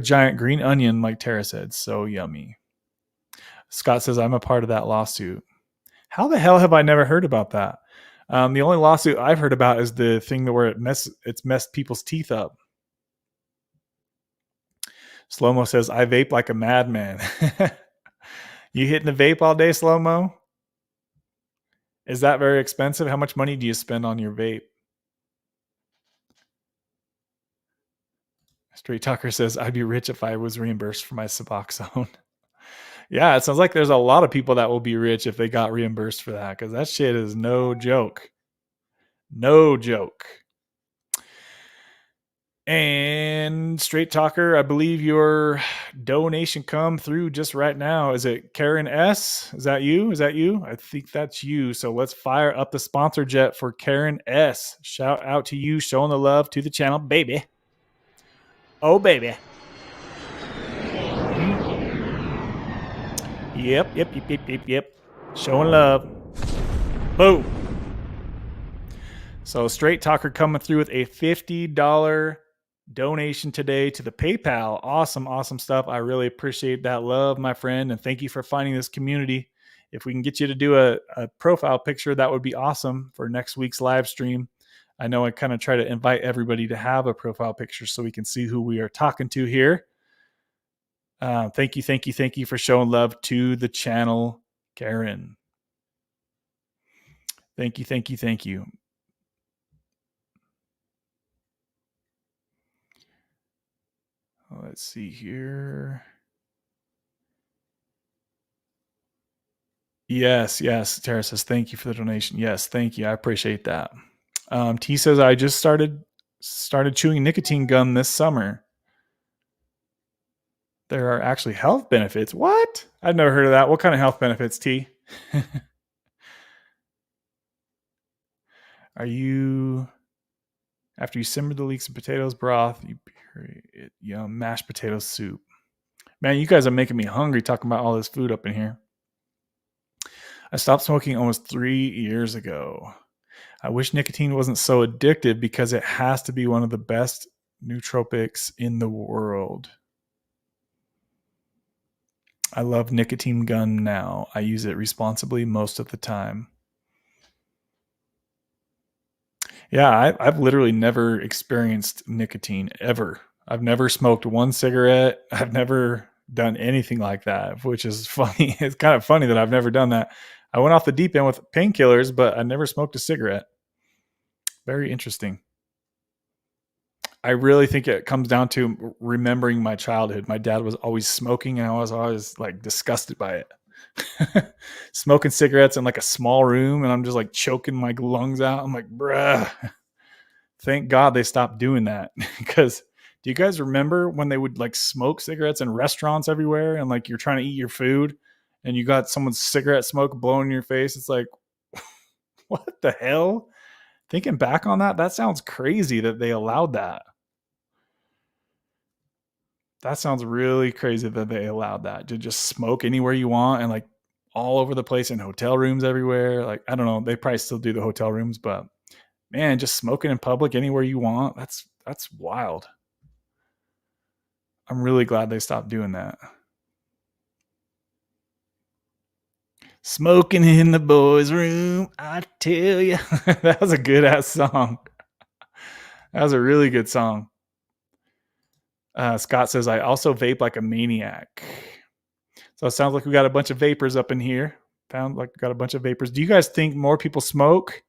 giant green onion, like Tara said. So yummy. Scott says, I'm a part of that lawsuit. How the hell have I never heard about that? The only lawsuit I've heard about is the thing where it's messed people's teeth up. Slow-mo says, I vape like a madman. You hitting the vape all day, Slow-mo? Is that very expensive? How much money do you spend on your vape? Street Talker says, I'd be rich if I was reimbursed for my Suboxone. Yeah, it sounds like there's a lot of people that will be rich if they got reimbursed for that, because that shit is no joke. No joke. And Straight Talker, I believe your donation come through just right now. Is it Karen S? Is that you? I think that's you. So let's fire up the sponsor jet for Karen S. Shout out to you, showing the love to the channel, baby. Oh, baby. Yep. Showing love. Boom. So Straight Talker coming through with a $50 donation today to the PayPal. Awesome stuff. I really appreciate that love, my friend, and thank you for finding this community. If we can get you to do a profile picture, that would be awesome for next week's live stream. I know I kind of try to invite everybody to have a profile picture so we can see who we are talking to here. Thank you for showing love to the channel, Karen. Thank you. Let's see here. Yes. Tara says, thank you for the donation. Yes, thank you. I appreciate that. T says, I just started chewing nicotine gum this summer. There are actually health benefits. What? I've never heard of that. What kind of health benefits, T? Are you, after you simmer the leeks and potatoes broth, you mashed potato soup. Man, you guys are making me hungry talking about all this food up in here. I stopped smoking almost 3 years ago. I wish nicotine wasn't so addictive because it has to be one of the best nootropics in the world. I love nicotine gum now. I use it responsibly most of the time. Yeah, I've literally never experienced nicotine ever. I've never smoked one cigarette. I've never done anything like that, which is funny. It's kind of funny that I've never done that. I went off the deep end with painkillers, but I never smoked a cigarette. Very interesting. I really think it comes down to remembering my childhood. My dad was always smoking, and I was always like disgusted by it. Smoking cigarettes in like a small room, and I'm just like choking my lungs out. I'm like, bruh. Thank God they stopped doing that. Because do you guys remember when they would like smoke cigarettes in restaurants everywhere, and like you're trying to eat your food and you got someone's cigarette smoke blowing in your face? It's like, what the hell? Thinking back on that, that sounds crazy that they allowed that. That sounds really crazy that they allowed that to just smoke anywhere you want and like all over the place in hotel rooms everywhere. Like, I don't know. They probably still do the hotel rooms, but man, just smoking in public anywhere you want. That's wild. I'm really glad they stopped doing that. Smoking in the boys' room, I tell you. That was a good ass song. That was a really good song. Scott says, I also vape like a maniac. So it sounds like we got a bunch of vapors up in here. Found like we got a bunch of vapors. Do you guys think more people smoke?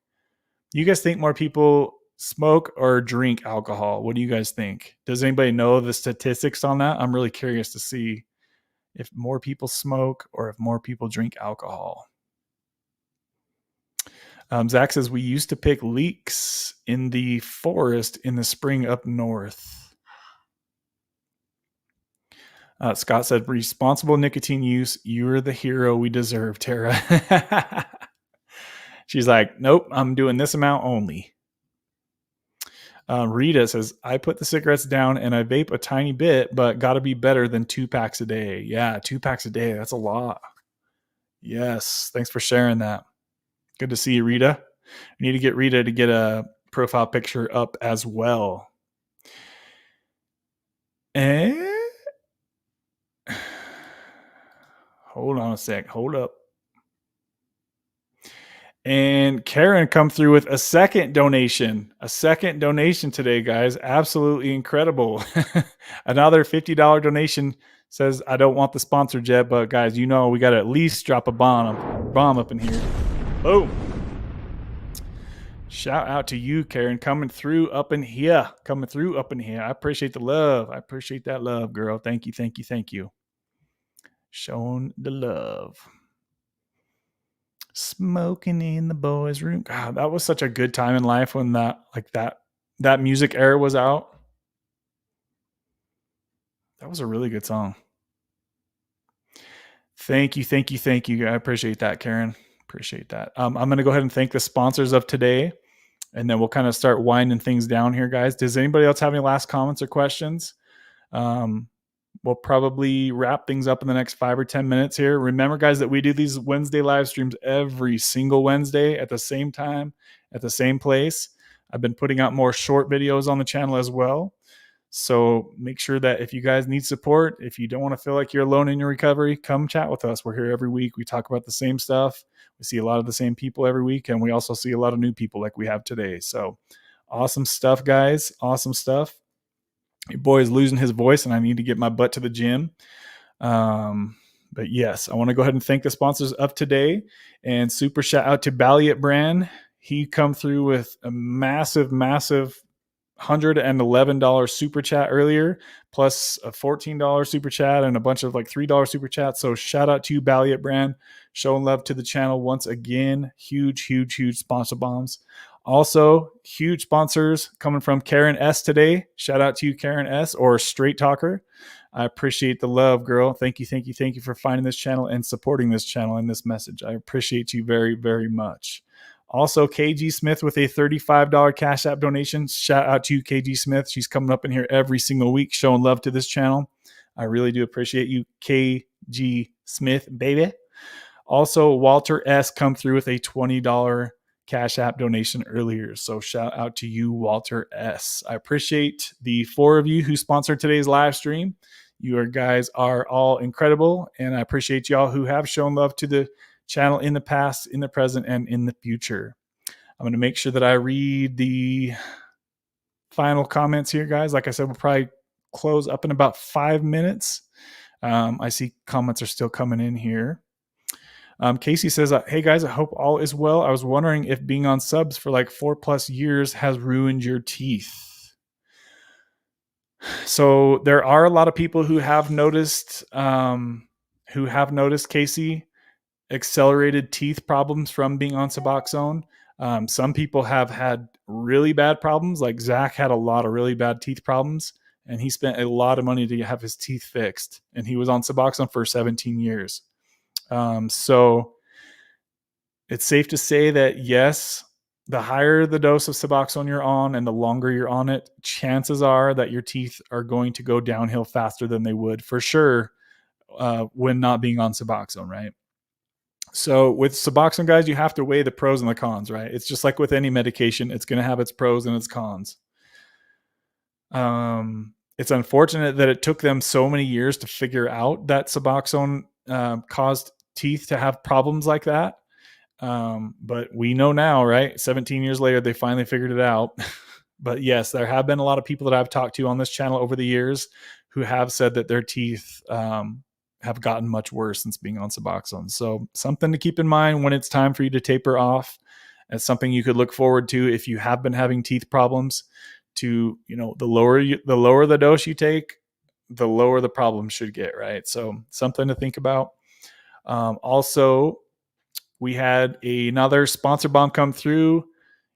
Do you guys think more people smoke or drink alcohol? What do you guys think? Does anybody know the statistics on that? I'm really curious to see if more people smoke or if more people drink alcohol. Zach says, we used to pick leeks in the forest in the spring up north. Scott said, responsible nicotine use. You're the hero we deserve, Tara. She's like, nope, I'm doing this amount only. Rita says, I put the cigarettes down and I vape a tiny bit, but got to be better than 2 packs a day. Yeah, 2 packs a day. That's a lot. Yes. Thanks for sharing that. Good to see you, Rita. We need to get Rita to get a profile picture up as well. And hold on a sec. Hold up. And Karen come through with a second donation. A second donation today, guys. Absolutely incredible. Another $50 donation. Says, I don't want the sponsor yet, but guys, you know we got to at least drop a bomb up in here. Boom. Shout out to you, Karen, coming through up in here. I appreciate the love. I appreciate that love, girl. Thank you, thank you, thank you. Showing the love. Smoking in the boys' room. God, that was such a good time in life when that music era was out. That was a really good song. Thank you, thank you, thank you. I appreciate that, Karen. Appreciate that. I'm going to go ahead and thank the sponsors of today, and then we'll kind of start winding things down here, guys. Does anybody else have any last comments or questions? We'll probably wrap things up in the next 5 or 10 minutes here. Remember, guys, that we do these Wednesday live streams every single Wednesday at the same time, at the same place. I've been putting out more short videos on the channel as well. So make sure that if you guys need support, if you don't want to feel like you're alone in your recovery, come chat with us. We're here every week. We talk about the same stuff. We see a lot of the same people every week, and we also see a lot of new people like we have today. So awesome stuff, guys. Awesome stuff. Your boy is losing his voice, and I need to get my butt to the gym. But yes, I want to go ahead and thank the sponsors of today, and super shout out to Balliet Brand. He come through with a massive $111 super chat earlier, plus a $14 super chat and a bunch of like $3 super chats. So shout out to you, Balliet Brand, showing love to the channel once again. Huge sponsor bombs. Also, huge sponsors coming from Karen S today. Shout out to you, Karen S, or Straight Talker. I appreciate the love, girl. Thank you for finding this channel and supporting this channel and this message. I appreciate you very, very much. Also, KG Smith with a $35 Cash App donation. Shout out to you, KG Smith. She's coming up in here every single week showing love to this channel. I really do appreciate you, KG Smith, baby. Also, Walter S come through with a $20 Cash App donation earlier. So shout out to you, Walter S. I appreciate the 4 of you who sponsored today's live stream. You guys are all incredible, and I appreciate y'all who have shown love to the channel in the past, in the present, and in the future. I'm going to make sure that I read the final comments here, guys. Like I said, we'll probably close up in about 5 minutes. I see comments are still coming in here. Casey says, hey guys, I hope all is well. I was wondering if being on subs for like 4+ years has ruined your teeth. So there are a lot of people who have noticed, Casey, accelerated teeth problems from being on Suboxone. Some people have had really bad problems. Like Zach had a lot of really bad teeth problems, and he spent a lot of money to have his teeth fixed. And he was on Suboxone for 17 years. So it's safe to say that yes, the higher the dose of Suboxone you're on and the longer you're on it, chances are that your teeth are going to go downhill faster than they would for sure when not being on Suboxone, right? So with Suboxone, guys, you have to weigh the pros and the cons, right? It's just like with any medication, it's going to have its pros and its cons. It's unfortunate that it took them so many years to figure out that Suboxone caused teeth to have problems like that. But we know now, right? 17 years later, they finally figured it out. But yes, there have been a lot of people that I've talked to on this channel over the years who have said that their teeth have gotten much worse since being on Suboxone. So something to keep in mind when it's time for you to taper off. It's something you could look forward to if you have been having teeth problems. To, you know, the lower the dose you take, the lower the problem should get, right? So something to think about. Also, we had another sponsor bomb come through.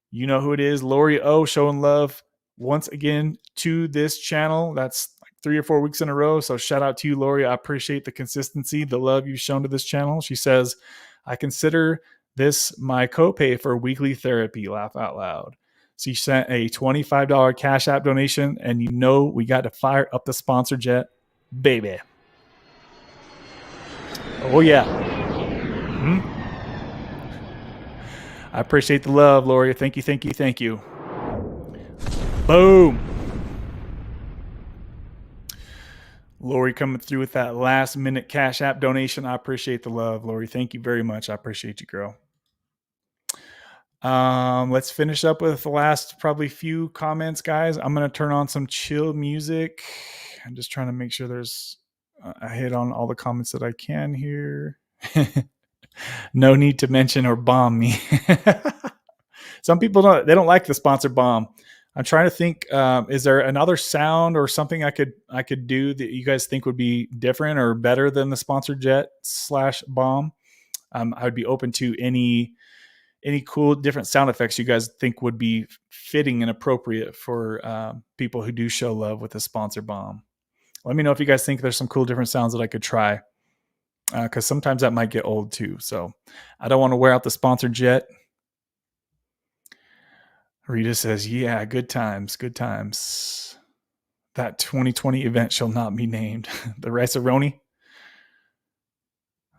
You know who it is, Lori O, showing love once again to this channel. That's like 3 or 4 weeks in a row. So shout out to you, Lori. I appreciate the consistency, the love you've shown to this channel. She says, I consider this my copay for weekly therapy. Laugh out loud. She sent a $25 Cash App donation, and you know we got to fire up the sponsor jet, baby. Oh, yeah. Mm-hmm. I appreciate the love, Lori. Thank you, thank you, thank you. Boom. Lori coming through with that last minute Cash App donation. I appreciate the love, Lori. Thank you very much. I appreciate you, girl. Let's finish up with the last probably few comments, guys. I'm going to turn on some chill music. I'm just trying to make sure there's I hit on all the comments that I can here. No need to mention or bomb me. Some people don't like the sponsor bomb. I'm trying to think, is there another sound or something I could do that you guys think would be different or better than the sponsor jet / bomb? I would be open to any cool different sound effects you guys think would be fitting and appropriate for people who do show love with a sponsor bomb. Let me know if you guys think there's some cool different sounds that I could try, because sometimes that might get old too. So I don't want to wear out the sponsor jet. Rita says, yeah, good times, good times. That 2020 event shall not be named. The rice-a-roni.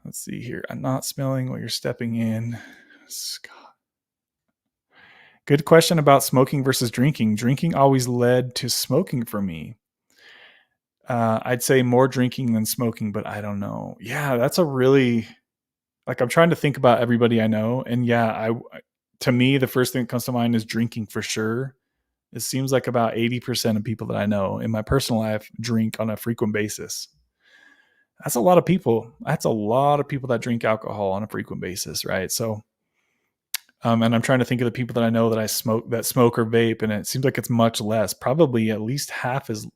Let's see here. I'm not smelling what you're stepping in. Scott. Good question about smoking versus drinking. Drinking always led to smoking for me. I'd say more drinking than smoking, but I don't know. Yeah, that's a really, like, I'm trying to think about everybody I know. And yeah, to me, the first thing that comes to mind is drinking for sure. It seems like about 80% of people that I know in my personal life drink on a frequent basis. That's a lot of people. That's a lot of people that drink alcohol on a frequent basis, right? So, and I'm trying to think of the people that I know that smoke or vape, and it seems like it's much less. Probably at least half as.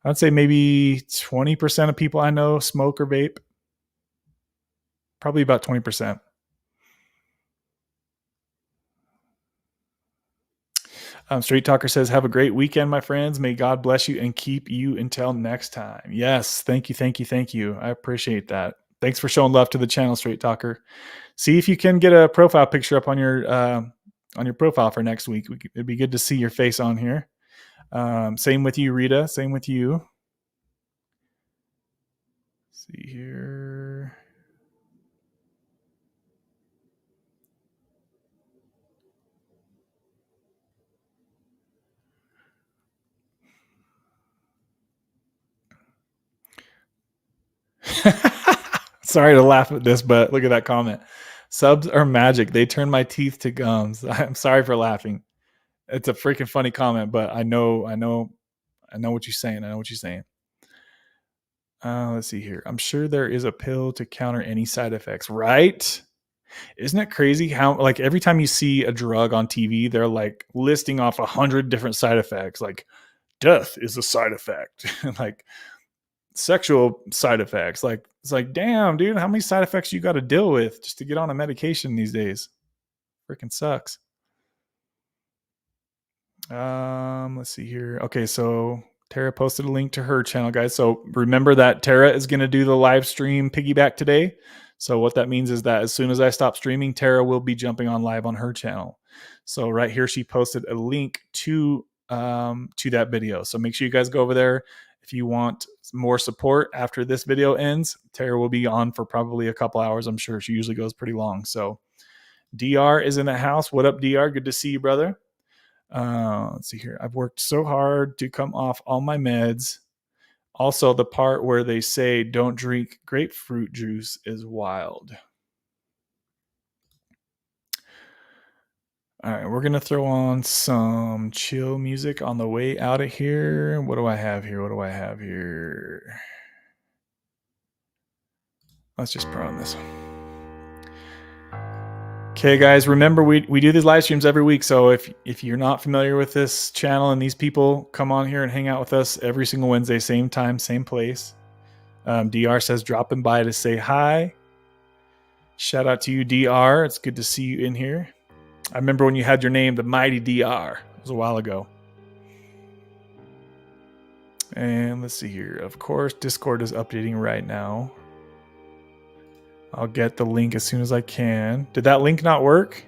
I'd say maybe 20% of people I know smoke or vape. Probably about 20%. Straight Talker says, have a great weekend, my friends. May God bless you and keep you until next time. Yes. Thank you. Thank you. Thank you. I appreciate that. Thanks for showing love to the channel, Straight Talker. See if you can get a profile picture up on your profile for next week. It'd be good to see your face on here. Same with you, Rita. Same with you. Let's see here. Sorry to laugh at this, but look at that comment. Subs are magic. They turn my teeth to gums. I'm sorry for laughing. It's a freaking funny comment, but I know what you're saying. I know what you're saying. Let's see here. I'm sure there is a pill to counter any side effects, right? Isn't it crazy how, like, every time you see a drug on TV, they're like listing off 100 different side effects, like death is a side effect, like sexual side effects. Like, it's like, damn, dude, how many side effects you got to deal with just to get on a medication these days? Freaking sucks. Let's see here. Okay, so Tara posted a link to her channel, guys. So remember that Tara is going to do the live stream piggyback today. So what that means is that as soon as I stop streaming, Tara will be jumping on live on her channel. So right here, she posted a link to that video. So make sure you guys go over there. If you want more support after this video ends, Tara will be on for probably a couple hours. I'm sure she usually goes pretty long. So DR is in the house. What up, DR? Good to see you, brother. Let's see here. I've worked so hard to come off all my meds. Also, the part where they say don't drink grapefruit juice is wild. All right, we're going to throw on some chill music on the way out of here. What do I have here? Let's just put on this one. Okay, guys, remember we do these live streams every week. So if you're not familiar with this channel and these people, come on here and hang out with us every single Wednesday, same time, same place. DR says dropping by to say hi. Shout out to you, DR. It's good to see you in here. I remember when you had your name, the Mighty DR. It was a while ago. And let's see here. Of course, Discord is updating right now. I'll get the link as soon as I can. Did that link not work?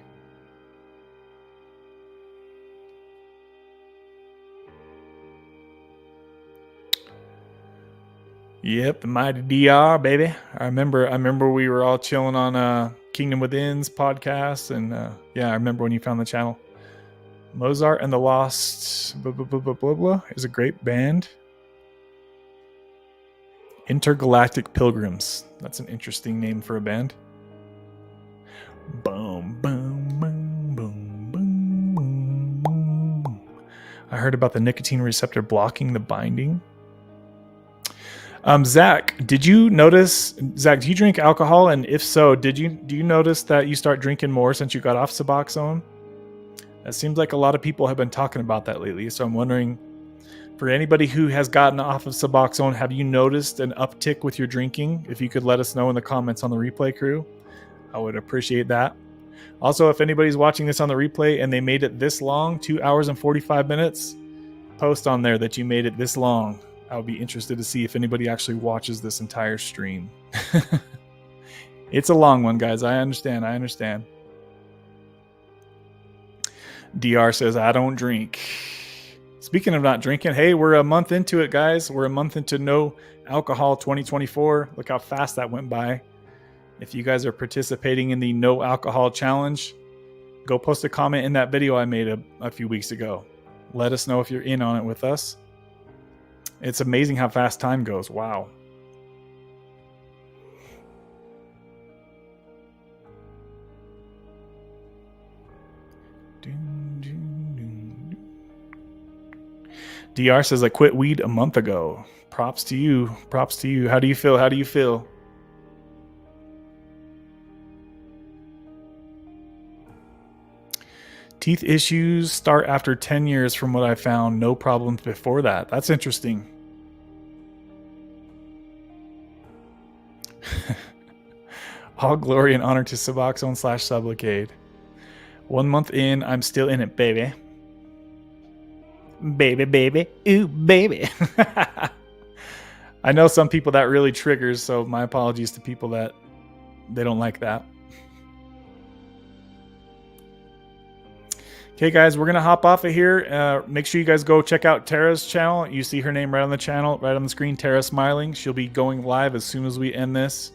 Yep, the Mighty DR, baby. I remember we were all chilling on Kingdom Within's podcast, and yeah, I remember when you found the channel. Mozart and the Lost blah, blah, blah, blah, blah, blah, is a great band. Intergalactic Pilgrims. That's an interesting name for a band. Boom, boom, boom, boom, boom, boom, boom. I heard about the nicotine receptor blocking the binding. Zach, do you drink alcohol? And if so, do you notice that you start drinking more since you got off Suboxone? It seems like a lot of people have been talking about that lately. So I'm wondering, for anybody who has gotten off of Suboxone, have you noticed an uptick with your drinking? If you could let us know in the comments on the replay crew, I would appreciate that. Also, if anybody's watching this on the replay and they made it this long, 2 hours and 45 minutes, post on there that you made it this long. I would be interested to see if anybody actually watches this entire stream. It's a long one, guys. I understand. DR says, I don't drink. Speaking of not drinking, hey, we're a month into it, guys. We're a month into No Alcohol 2024. Look how fast that went by. If you guys are participating in the No Alcohol Challenge, go post a comment in that video I made a few weeks ago. Let us know if you're in on it with us. It's amazing how fast time goes. Wow. DR says, I quit weed a month ago. Props to you. How do you feel? Teeth issues start after 10 years from what I found. No problems before that. That's interesting. All glory and honor to Suboxone / Sublocade. 1 month in, I'm still in it, baby. Baby. Ooh, baby. I know some people that really triggers, so my apologies to people that they don't like that. Okay, guys, we're going to hop off of here. Make sure you guys go check out Tara's channel. You see her name right on the channel, right on the screen, Tara Smiling. She'll be going live as soon as we end this.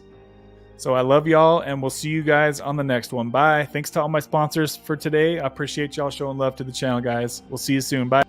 So I love y'all, and we'll see you guys on the next one. Bye. Thanks to all my sponsors for today. I appreciate y'all showing love to the channel, guys. We'll see you soon. Bye.